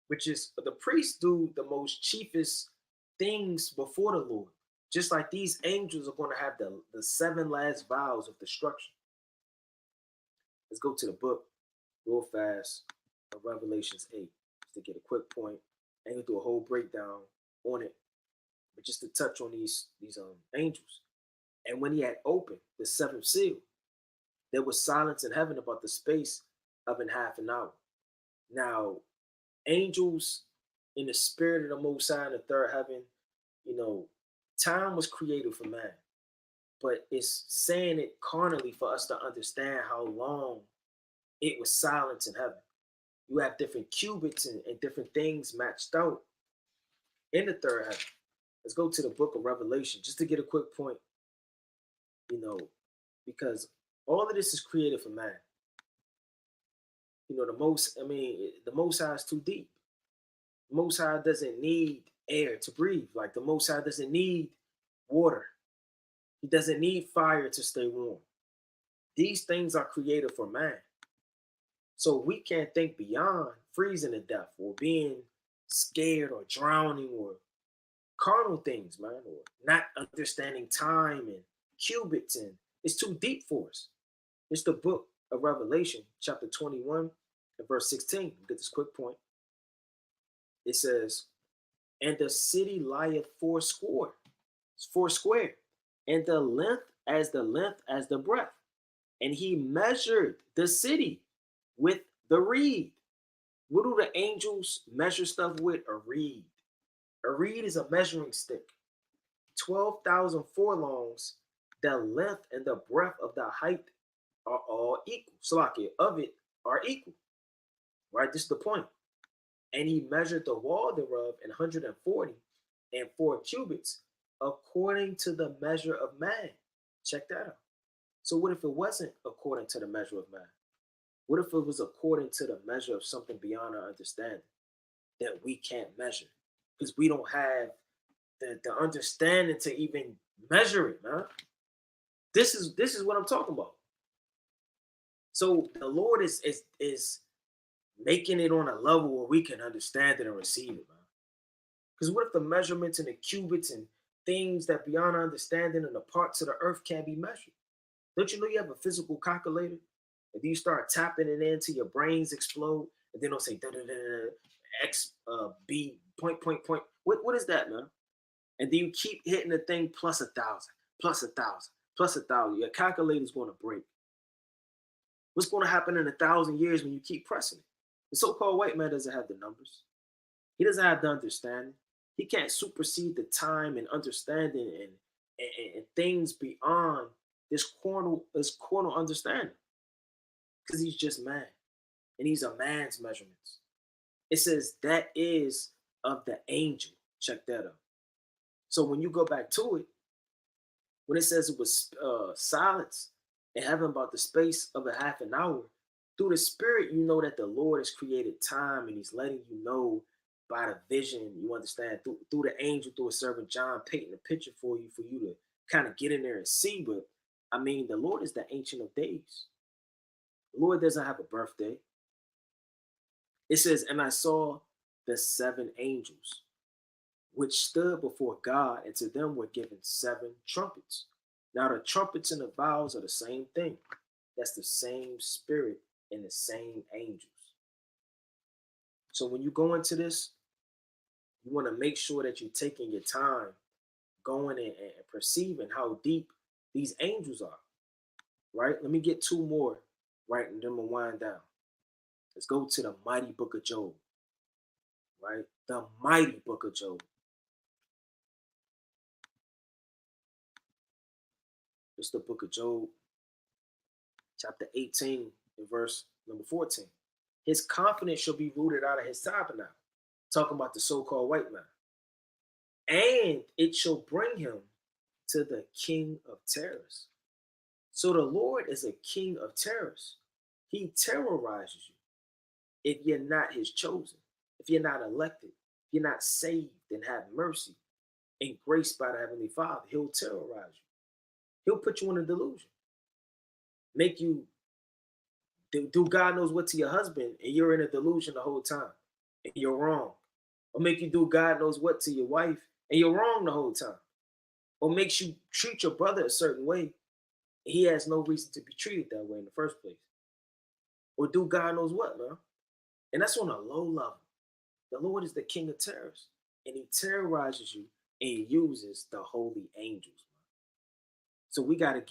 which is the priests do the most chiefest things before the Lord. Just like these angels are going to have the seven last vials of destruction. Let's go to the book real fast of Revelations 8 to get a quick point. I ain't gonna do a whole breakdown on it, but just to touch on these angels. And when he had opened the seventh seal, there was silence in heaven about the space of half an hour. Now, angels, in the spirit of the Most High in the third heaven, you know, time was created for man, but it's saying it carnally for us to understand how long it was silent in heaven. You have different cubits and different things matched out in the third heaven. Let's go to the book of Revelation just to get a quick point, you know, because all of this is created for man. You know, the Most High is too deep. The Most High doesn't need air to breathe. Like the Most High doesn't need water. He doesn't need fire to stay warm. These things are created for man. So we can't think beyond freezing to death or being scared or drowning or carnal things, man, or not understanding time and cubits, and it's too deep for us. It's the book of Revelation, chapter 21 and verse 16. Get this quick point. It says, and the city lieth foursquare, and the length as the breadth. And he measured the city with the reed. What do the angels measure stuff with? A reed. A reed is a measuring stick. 12,000 furlongs, the length and the breadth of the height are all equal. Salaki, of it are equal. Right? This is the point. And he measured the wall thereof in 140 and 4 cubits, according to the measure of man. Check that out. So what if it wasn't according to the measure of man? What if it was according to the measure of something beyond our understanding that we can't measure? Because we don't have the understanding to even measure it, man. This is what I'm talking about. So the Lord is making it on a level where we can understand it and receive it, man. Because what if the measurements and the cubits and things that beyond our understanding and the parts of the earth can't be measured? Don't you know you have a physical calculator? And then you start tapping it in till your brains explode, and then it'll say da da da da x b point point point. What is that, man? And then you keep hitting the thing plus 1,000, plus 1,000, plus 1,000. Your calculator's going to break. What's going to happen in 1,000 years when you keep pressing it? The so-called white man doesn't have the numbers. He doesn't have the understanding. He can't supersede the time and understanding and things beyond this carnal understanding. Because he's just man. And he's a man's measurements. It says that is of the angel. Check that out. So when you go back to it, when it says it was silence in heaven about the space of a half an hour, through the spirit, you know that the Lord has created time and he's letting you know by the vision, you understand, through the angel, through a servant John, painting a picture for you to kind of get in there and see. But I mean, the Lord is the Ancient of Days. The Lord doesn't have a birthday. It says, and I saw the 7 angels, which stood before God, and to them were given 7 trumpets. Now the trumpets and the vials are the same thing. That's the same spirit and the same angels. So when you go into this, you want to make sure that you're taking your time going and perceiving how deep these angels are. Right? Let me get 2 more, right? And then we'll wind down. Let's go to the mighty book of Job. Right? The mighty book of Job. It's the book of Job, chapter 18, and verse number 14. His confidence shall be rooted out of his tabernacle. Talking about the so-called white man. And it shall bring him to the king of terrors. So the Lord is a king of terrors. He terrorizes you if you're not his chosen, if you're not elected, if you're not saved and have mercy and grace by the Heavenly Father. He'll terrorize you. He'll put you in a delusion. Make you do God knows what to your husband and you're in a delusion the whole time and you're wrong. Or make you do God knows what to your wife and you're wrong the whole time. Or makes you treat your brother a certain way. He has no reason to be treated that way in the first place. Or do God knows what, man. And that's on a low level. The Lord is the king of terrors. And he terrorizes you and he uses the holy angels, man. So we gotta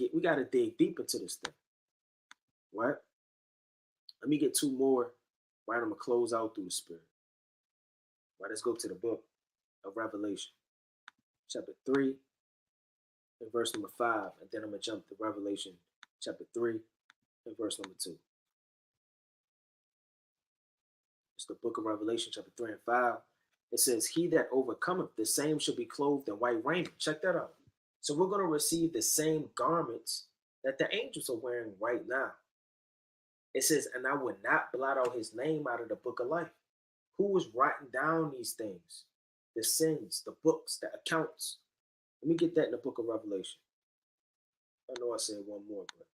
dig deep into this thing. Right? Let me get 2 more. Right, I'm gonna close out through the spirit. Right, let's go to the book of Revelation, chapter 3, and verse number 5. And then I'm going to jump to Revelation, chapter 3, and verse number 2. It's the book of Revelation, chapter 3 and 5. It says, he that overcometh, the same shall be clothed in white raiment. Check that out. So we're going to receive the same garments that the angels are wearing right now. It says, and I would not blot out his name out of the book of life. Who was writing down these things? The sins, the books, the accounts. Let me get that in the book of Revelation. I know I said one more, but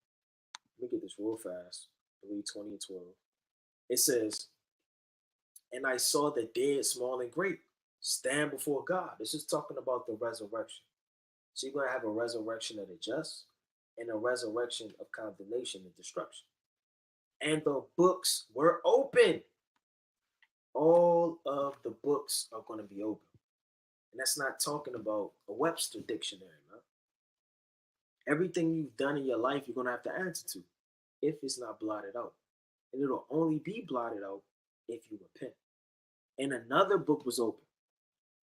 let me get this real fast. 3, 20, and 12. It says, and I saw the dead, small and great, stand before God. This is talking about the resurrection. So you're going to have a resurrection of the just and a resurrection of condemnation and destruction. And the books were open. All of the books are going to be open. And that's not talking about a Webster dictionary, man. Everything you've done in your life, you're going to have to answer to if it's not blotted out. And it'll only be blotted out if you repent. And another book was open,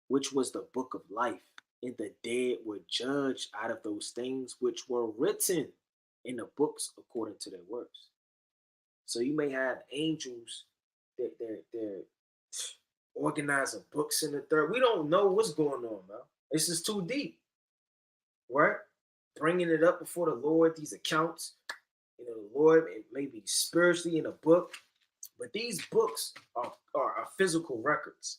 which was the book of life. And the dead were judged out of those things which were written in the books according to their works. So you may have angels that they're organizing books in the third. We don't know what's going on, man. This is too deep, right? Bringing it up before the Lord, these accounts, the Lord, it may be spiritually in a book, but these books are physical records,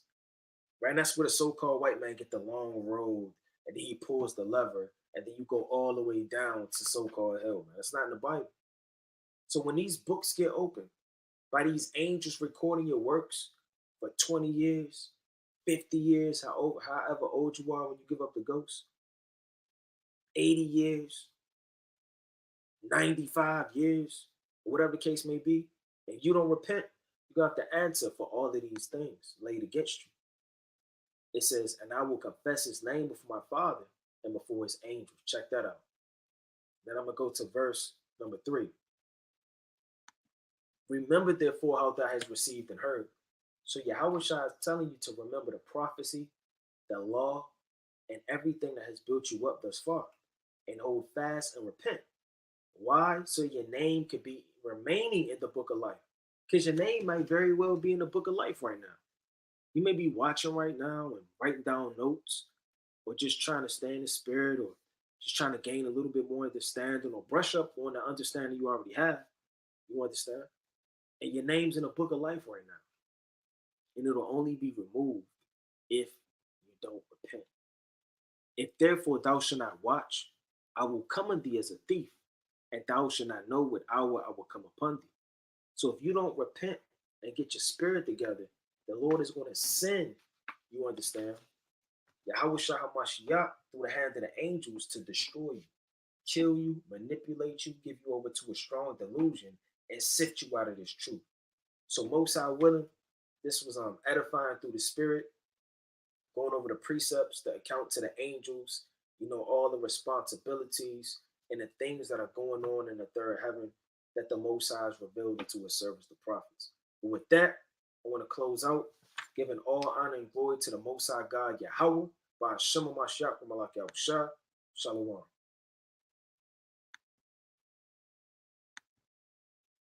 right? And that's where the so-called white man get the long road, and then he pulls the lever, and then you go all the way down to so-called hell, man. That's not in the Bible. So when these books get open by these angels recording your works for 20 years, 50 years, however old you are when you give up the ghost, 80 years, 95 years, whatever the case may be, and you don't repent, you got to answer for all of these things laid against you. It says, and I will confess his name before my Father and before his angels. Check that out. Then I'm going to go to verse number 3. Remember, therefore, how thou hast received and heard. So Yahweh Shai is telling you to remember the prophecy, the law, and everything that has built you up thus far, and hold fast and repent. Why? So your name could be remaining in the book of life. Because your name might very well be in the book of life right now. You may be watching right now and writing down notes, or just trying to stay in the spirit, or just trying to gain a little bit more understanding, or brush up on the understanding you already have. You understand? And your name's in the book of life right now. And it'll only be removed if you don't repent. If therefore thou shalt not watch, I will come on thee as a thief, and thou shalt not know what hour I will come upon thee. So if you don't repent and get your spirit together, the Lord is going to send, you understand, Yahweh Shai HaMashiach through the hand of the angels to destroy you, kill you, manipulate you, give you over to a strong delusion, and sift you out of this truth. So most High willing, this was edifying through the spirit, going over the precepts, the account to the angels, all the responsibilities and the things that are going on in the third heaven that the Most High has revealed into his servants, the prophets. But with that, I want to close out, giving all honor and glory to the Most High God, Yahweh, by Hashem HaMashiach, Malak Yahushua. Shalom.